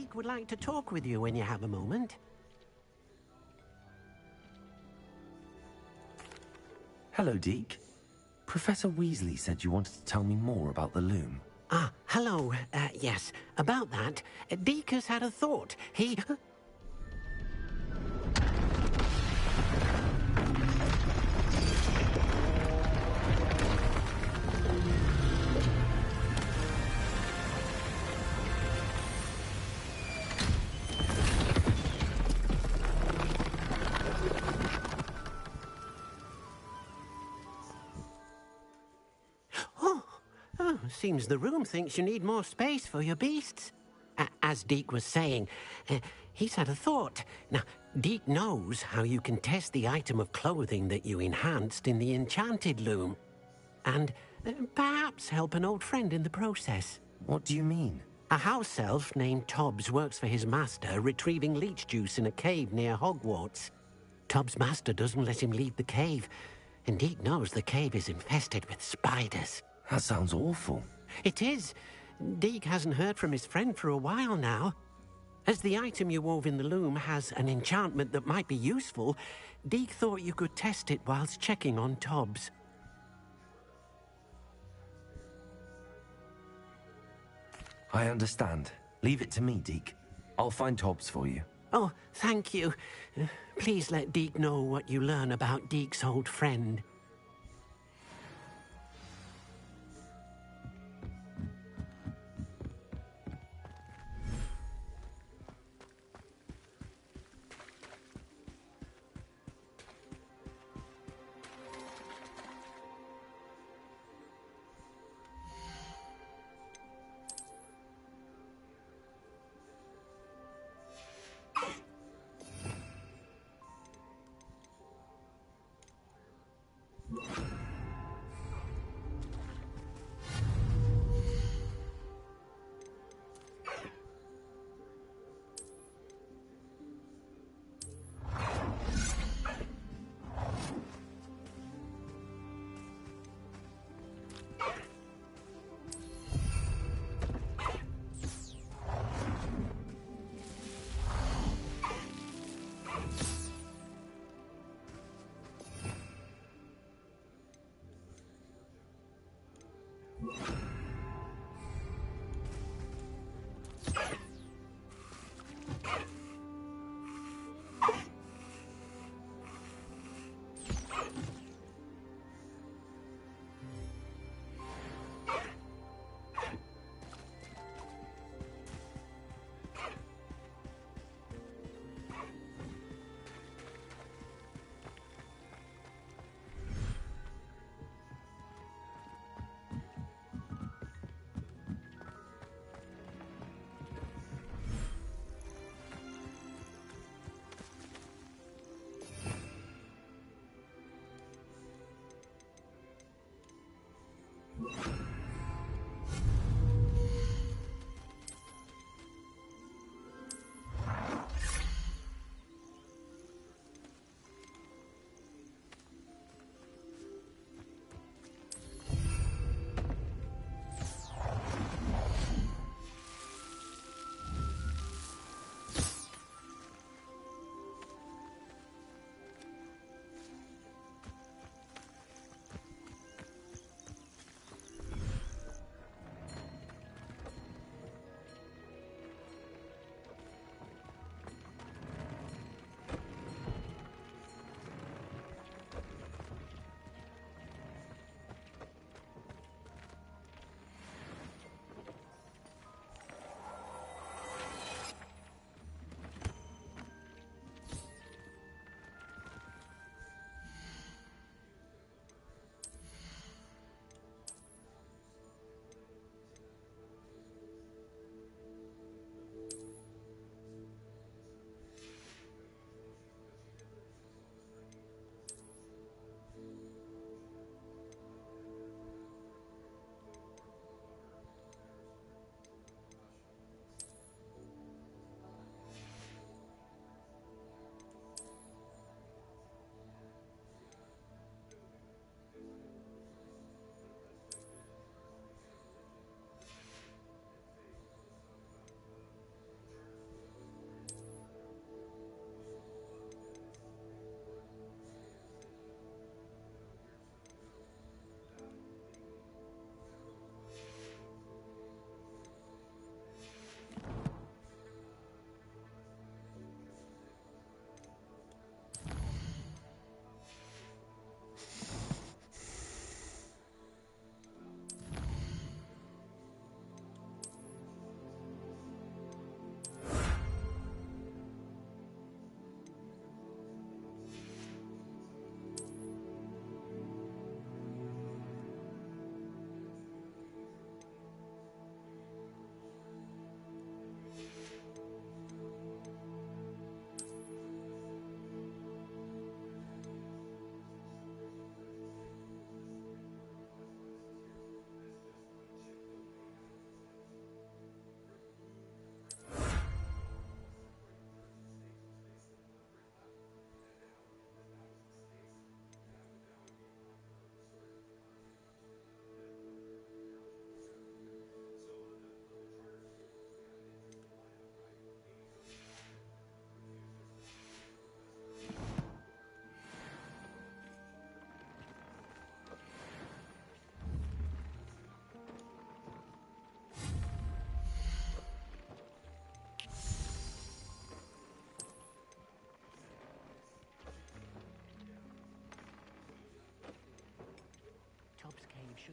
Deke would like to talk with you when you have a moment. Hello, Deke. Professor Weasley said you wanted to tell me more about the loom. Ah, hello. Yes, about that. Deke has had a thought. He... Seems the room thinks you need more space for your beasts. As Deke was saying, he's had a thought. Now, Deke knows how you can test the item of clothing that you enhanced in the enchanted loom. And perhaps help an old friend in the process. What do you mean? A house elf named Tobbs works for his master, retrieving leech juice in a cave near Hogwarts. Tobbs' master doesn't let him leave the cave, and Deke knows the cave is infested with spiders. That sounds awful. It is. Deke hasn't heard from his friend for a while now. As the item you wove in the loom has an enchantment that might be useful, Deke thought you could test it whilst checking on Tobbs. I understand. Leave it to me, Deke. I'll find Tobbs for you. Oh, thank you. Please let Deke know what you learn about Deke's old friend.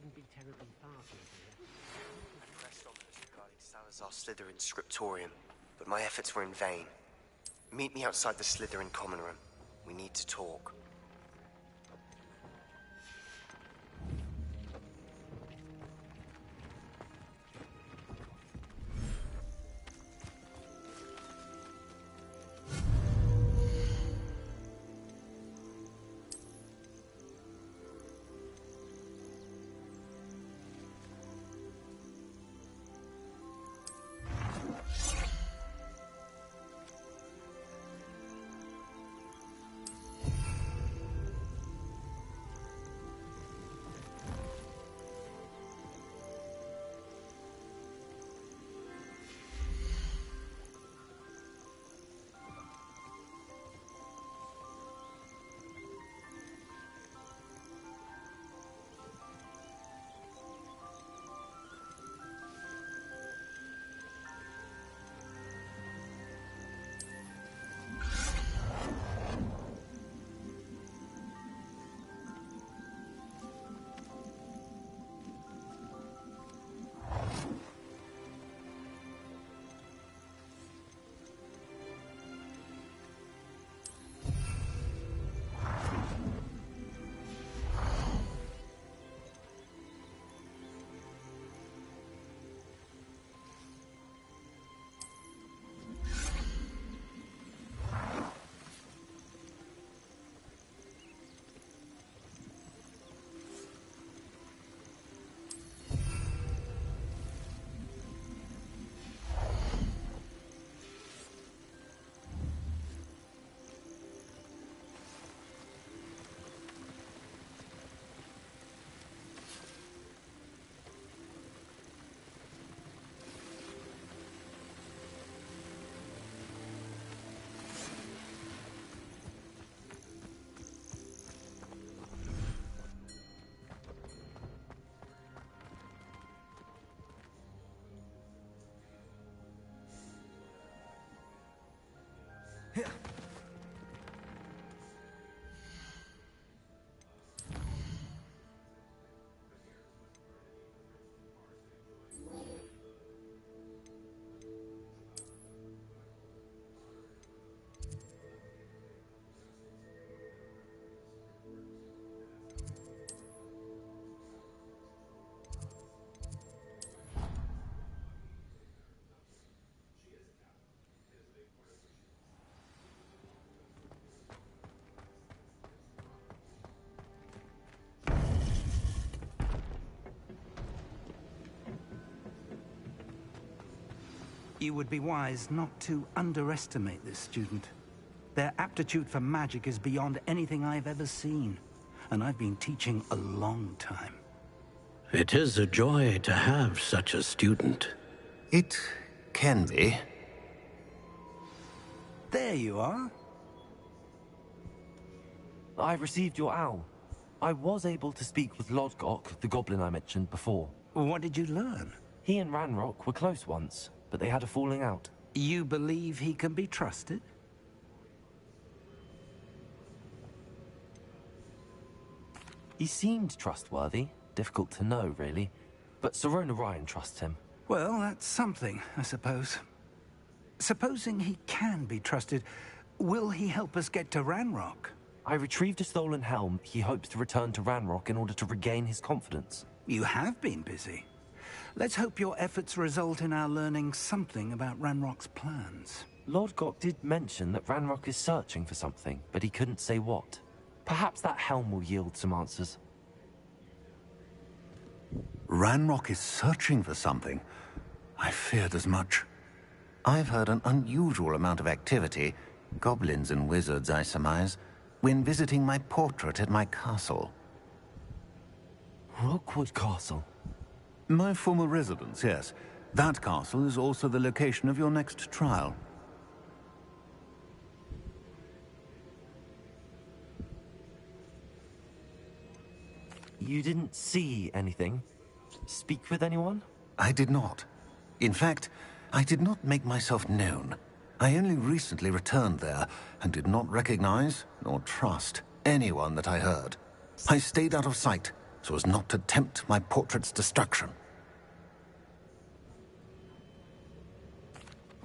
shouldn't be terribly far from here. I pressed on those regarding Salazar's Slytherin scriptorium, but my efforts were in vain. Meet me outside the Slytherin common room. We need to talk. You would be wise not to underestimate this student. Their aptitude for magic is beyond anything I've ever seen, and I've been teaching a long time. It is a joy to have such a student. It can be. There you are. I received your owl. I was able to speak with Lodgok, the goblin I mentioned before. What did you learn? He and Ranrock were close once, but they had a falling out. You believe he can be trusted? He seemed trustworthy. Difficult to know, really. But Sirona Ryan trusts him. Well, that's something, I suppose. Supposing he can be trusted, will he help us get to Ranrock? I retrieved a stolen helm. He hopes to return to Ranrock in order to regain his confidence. You have been busy. Let's hope your efforts result in our learning something about Ranrock's plans. Lodgok did mention that Ranrock is searching for something, but he couldn't say what. Perhaps that helm will yield some answers. Ranrock is searching for something. I feared as much. I've heard an unusual amount of activity, goblins and wizards, I surmise, when visiting my portrait at my castle. Rookwood Castle? My former residence, yes. That castle is also the location of your next trial. You didn't see anything? Speak with anyone? I did not. In fact, I did not make myself known. I only recently returned there and did not recognize nor trust anyone that I heard. I stayed out of sight, so as not to tempt my portrait's destruction.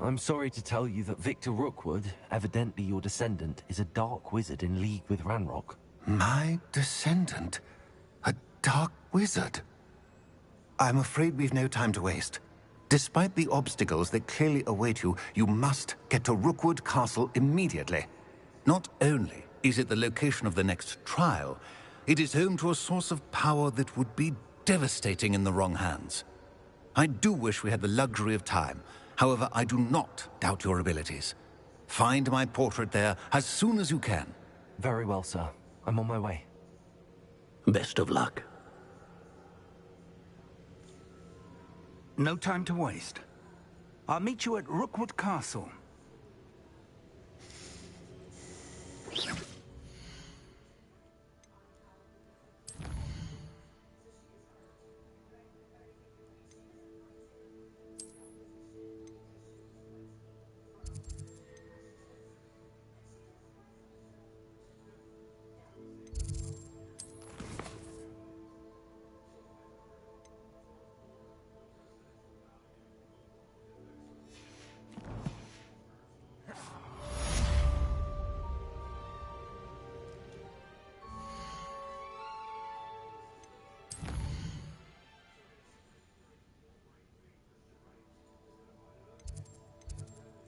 I'm sorry to tell you that Victor Rookwood, evidently your descendant, is a dark wizard in league with Ranrock. My descendant? A dark wizard? I'm afraid we've no time to waste. Despite the obstacles that clearly await you, you must get to Rookwood Castle immediately. Not only is it the location of the next trial, it is home to a source of power that would be devastating in the wrong hands. I do wish we had the luxury of time. However, I do not doubt your abilities. Find my portrait there as soon as you can. Very well, sir. I'm on my way. Best of luck. No time to waste. I'll meet you at Rookwood Castle.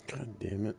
God damn it.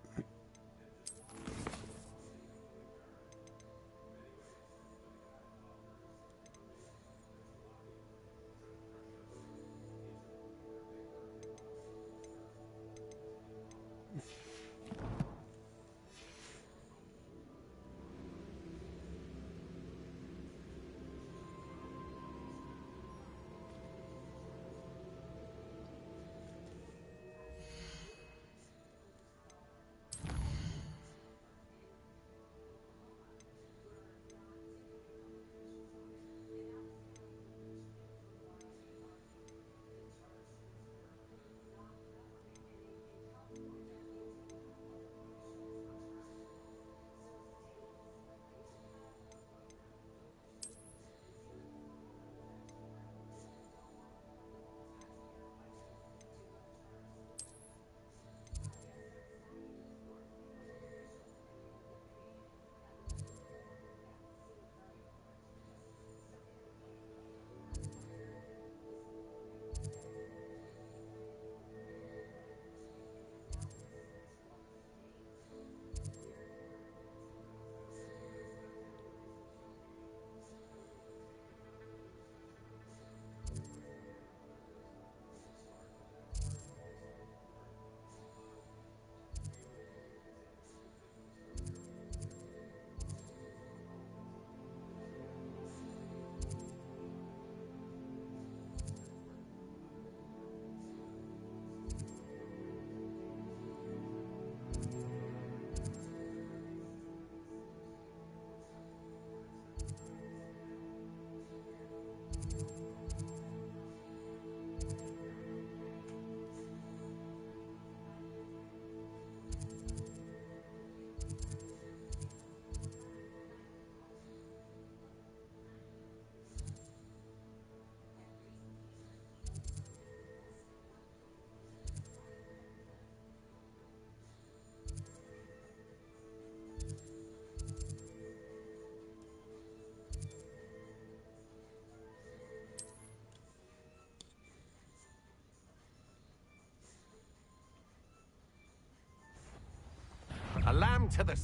A lamb to the...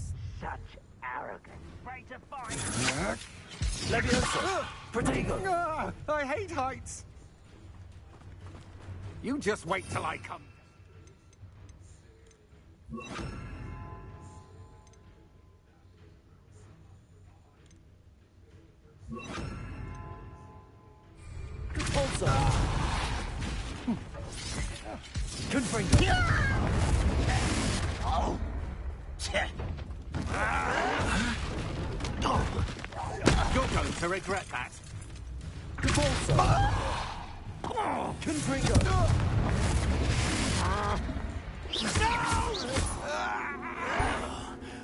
Such arrogance. Pray to find... Leviosa! Protego! I hate heights! You just wait till I come. Also... Confringo! Oh! You're going to regret that. Gwampa! Confringo!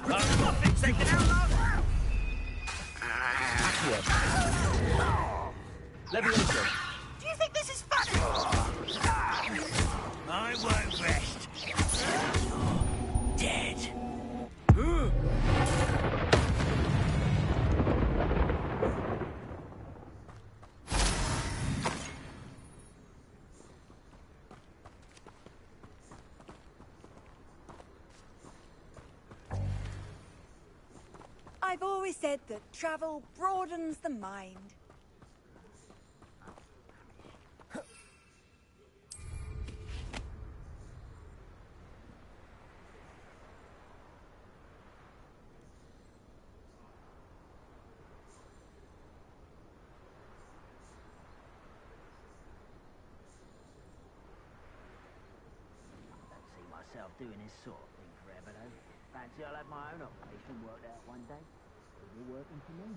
Nothing's taken out. Levioso. Do you think this is funny? I won't rest. You're dead. I've always said that travel broadens the mind. Myself doing this sort of thing forever, though. Fancy I'll have my own operation worked out one day. It'll be working for me.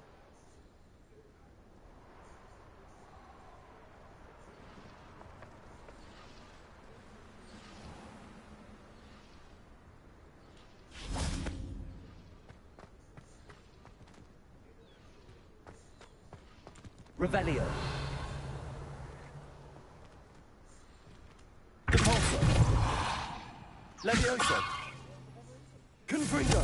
Revelio. Repulsor. Levioso. Confringo.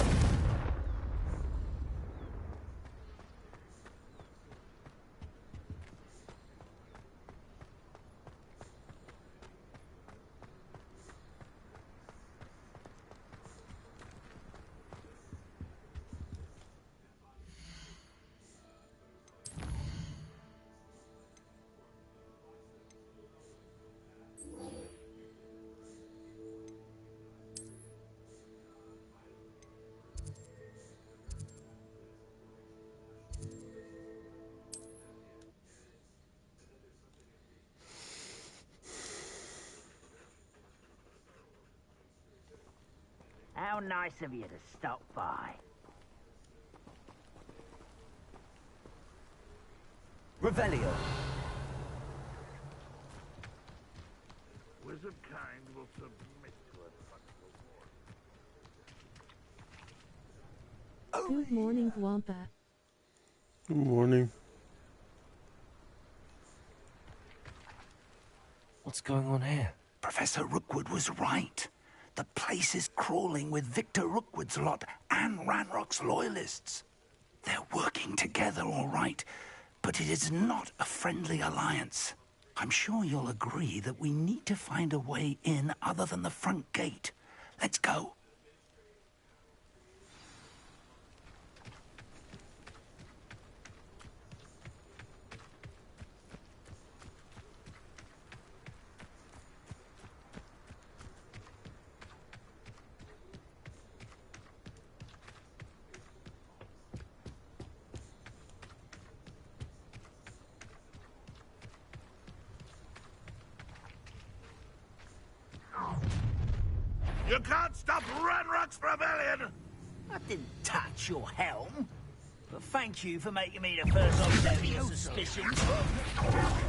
How nice of you to stop by. Revelio. Wizard kind will submit to a such reward. Good morning, Gwampa. Good morning. What's going on here? Professor Rookwood was right. The place is crawling with Victor Rookwood's lot and Ranrock's loyalists. They're working together, all right, but it is not a friendly alliance. I'm sure you'll agree that we need to find a way in other than the front gate. Let's go. You can't stop Ranrock's rebellion! I didn't touch your helm. But thank you for making me the first object of your suspicions.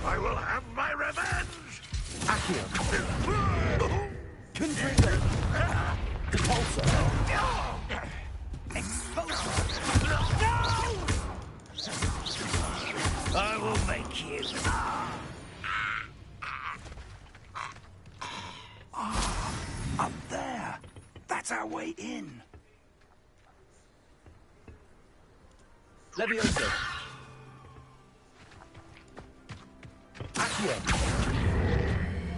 I will have my revenge! Accio. Confringo. Repulsor. Expulsor. No! I will make you. Up there. That's our way in. Levioso. Accio.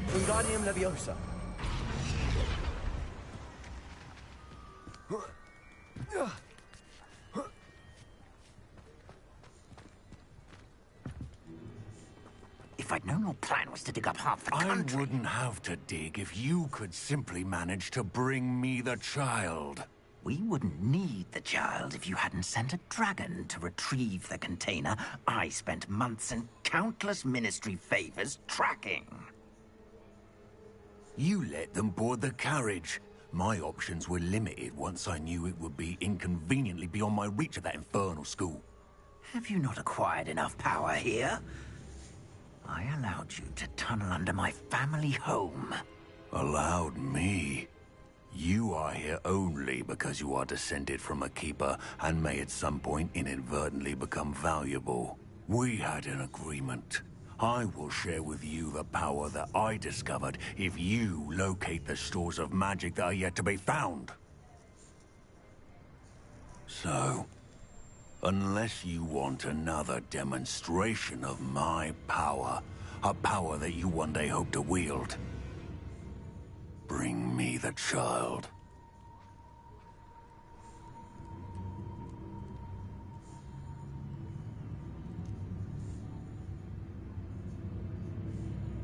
Wingardium Leviosa. If I'd known your plan was to dig up half the country... I wouldn't have to dig if you could simply manage to bring me the child. We wouldn't need the child if you hadn't sent a dragon to retrieve the container I spent months and countless ministry favors tracking. You let them board the carriage. My options were limited once I knew it would be inconveniently beyond my reach at that infernal school. Have you not acquired enough power here? I allowed you to tunnel under my family home. Allowed me? You are here only because you are descended from a keeper and may at some point inadvertently become valuable. We had an agreement. I will share with you the power that I discovered if you locate the stores of magic that are yet to be found. So, unless you want another demonstration of my power, a power that you one day hope to wield, bring me the child.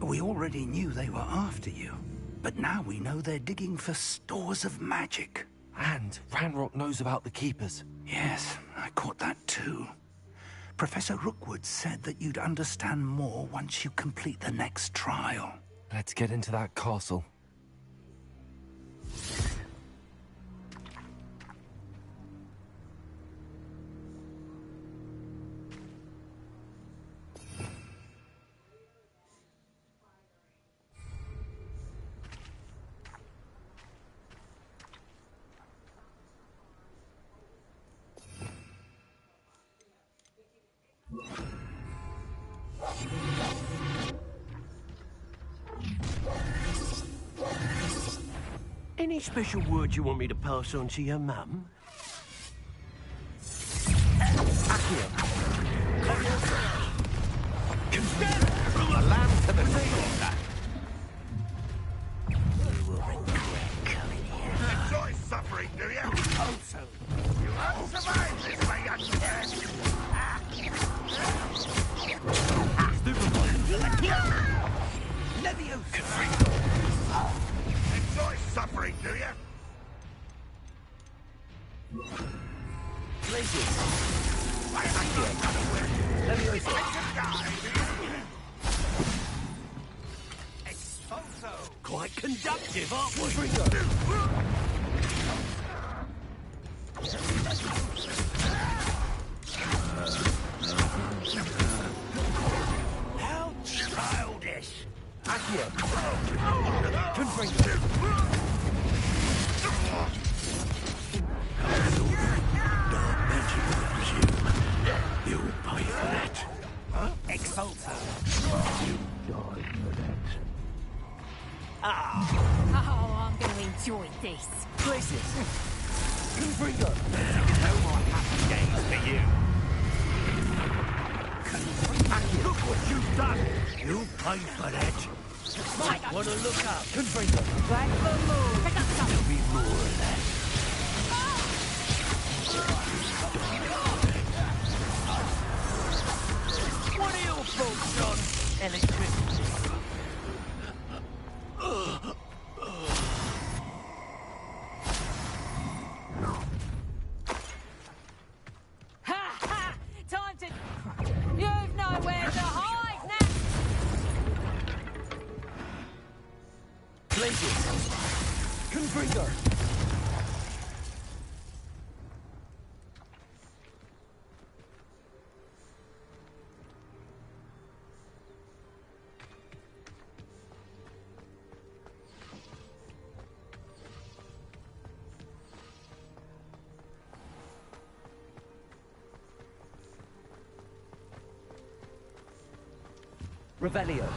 We already knew they were after you, but now we know they're digging for stores of magic. And Ranrock knows about the Keepers. Yes, I caught that too. Professor Rookwood said that you'd understand more once you complete the next trial. Let's get into that castle. Any special words you want me to pass on to your mum? Accio. Condemn from a lamb to the slaughter. You will regret coming here. Enjoy suffering, do you? Also, You won't survive this, my young friend. Enjoy suffering, do you? Quite conductive, aren't we? how childish. You'll pay for that. Huh? Expulso. You died for that. Oh, I'm gonna enjoy this. Places. Confringo. No more happy days for you. Look what you've done. You'll pay for that. Want to look up? Confringo. Back the move. Pick up some. There'll be more of that. What are your thoughts on electricity? Ha ha! Time to. You've nowhere to hide now. Places. Confringo. Revelio.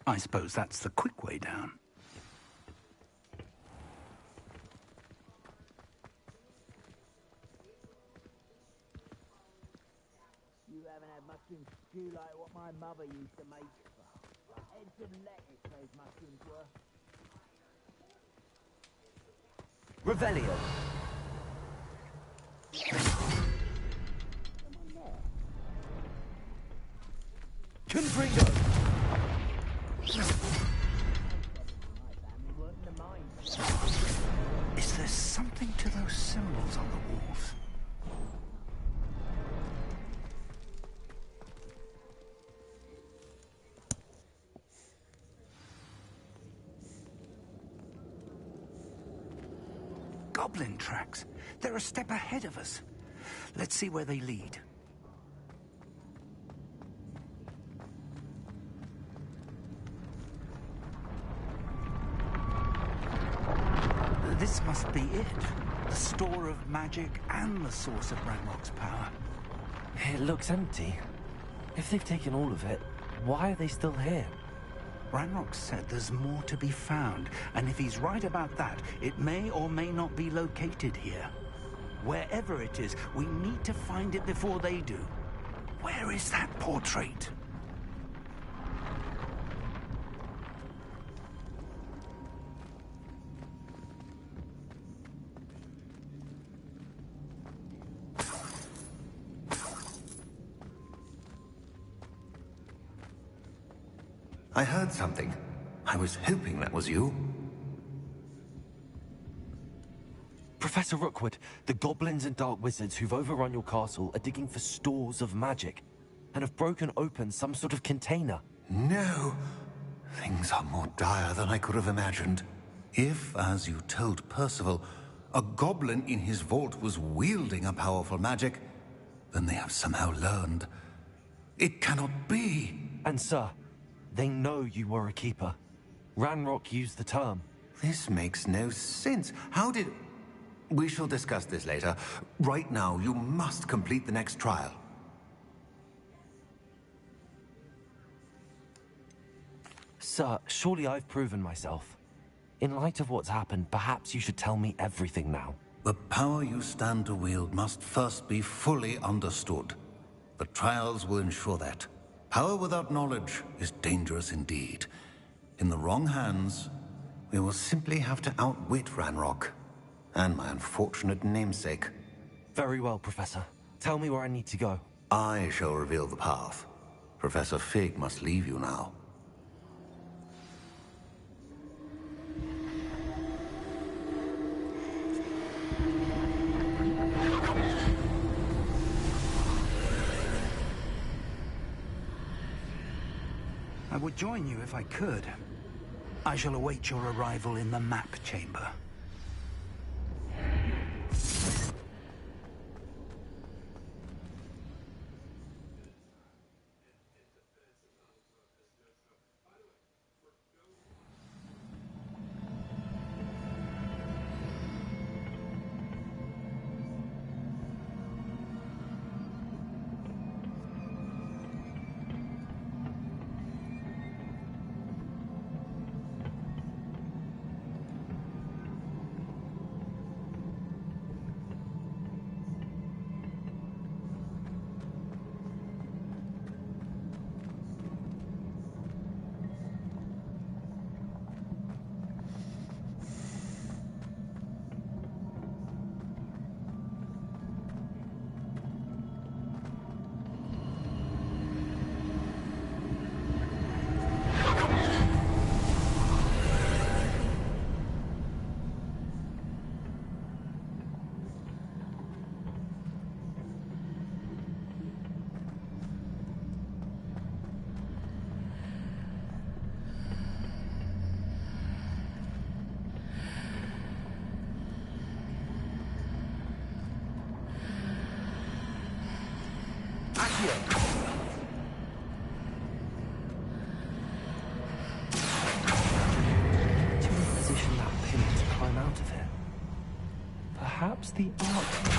I suppose that's the quick way down. You haven't had mushroom stew like what my mother used to make. Heads and lettuce, those mushrooms were. Revelio. Confringo. Is there something to those symbols on the walls? goblin tracks. They're a step ahead of us. Let's see where they lead. This must be it. The store of magic and the source of Ranrock's power. It looks empty. If they've taken all of it, why are they still here? Ranrock said there's more to be found, and if he's right about that, it may or may not be located here. Wherever it is, we need to find it before they do. Where is that portrait? I heard something. I was hoping that was you. Professor Rookwood, the goblins and dark wizards who've overrun your castle are digging for stores of magic and have broken open some sort of container. No. Things are more dire than I could have imagined. If, as you told Percival, a goblin in his vault was wielding a powerful magic, then they have somehow learned. It cannot be. And sir, they know you were a keeper. Ranrock used the term. This makes no sense. How did... We shall discuss this later. Right now, you must complete the next trial. Sir, surely I've proven myself. In light of what's happened, perhaps you should tell me everything now. The power you stand to wield must first be fully understood. The trials will ensure that. Power without knowledge is dangerous indeed. In the wrong hands, we will simply have to outwit Ranrock and my unfortunate namesake. Very well, Professor. Tell me where I need to go. I shall reveal the path. Professor Fig must leave you now. I would join you if I could. I shall await your arrival in the map chamber. To position that pin to climb out of here. Perhaps the arc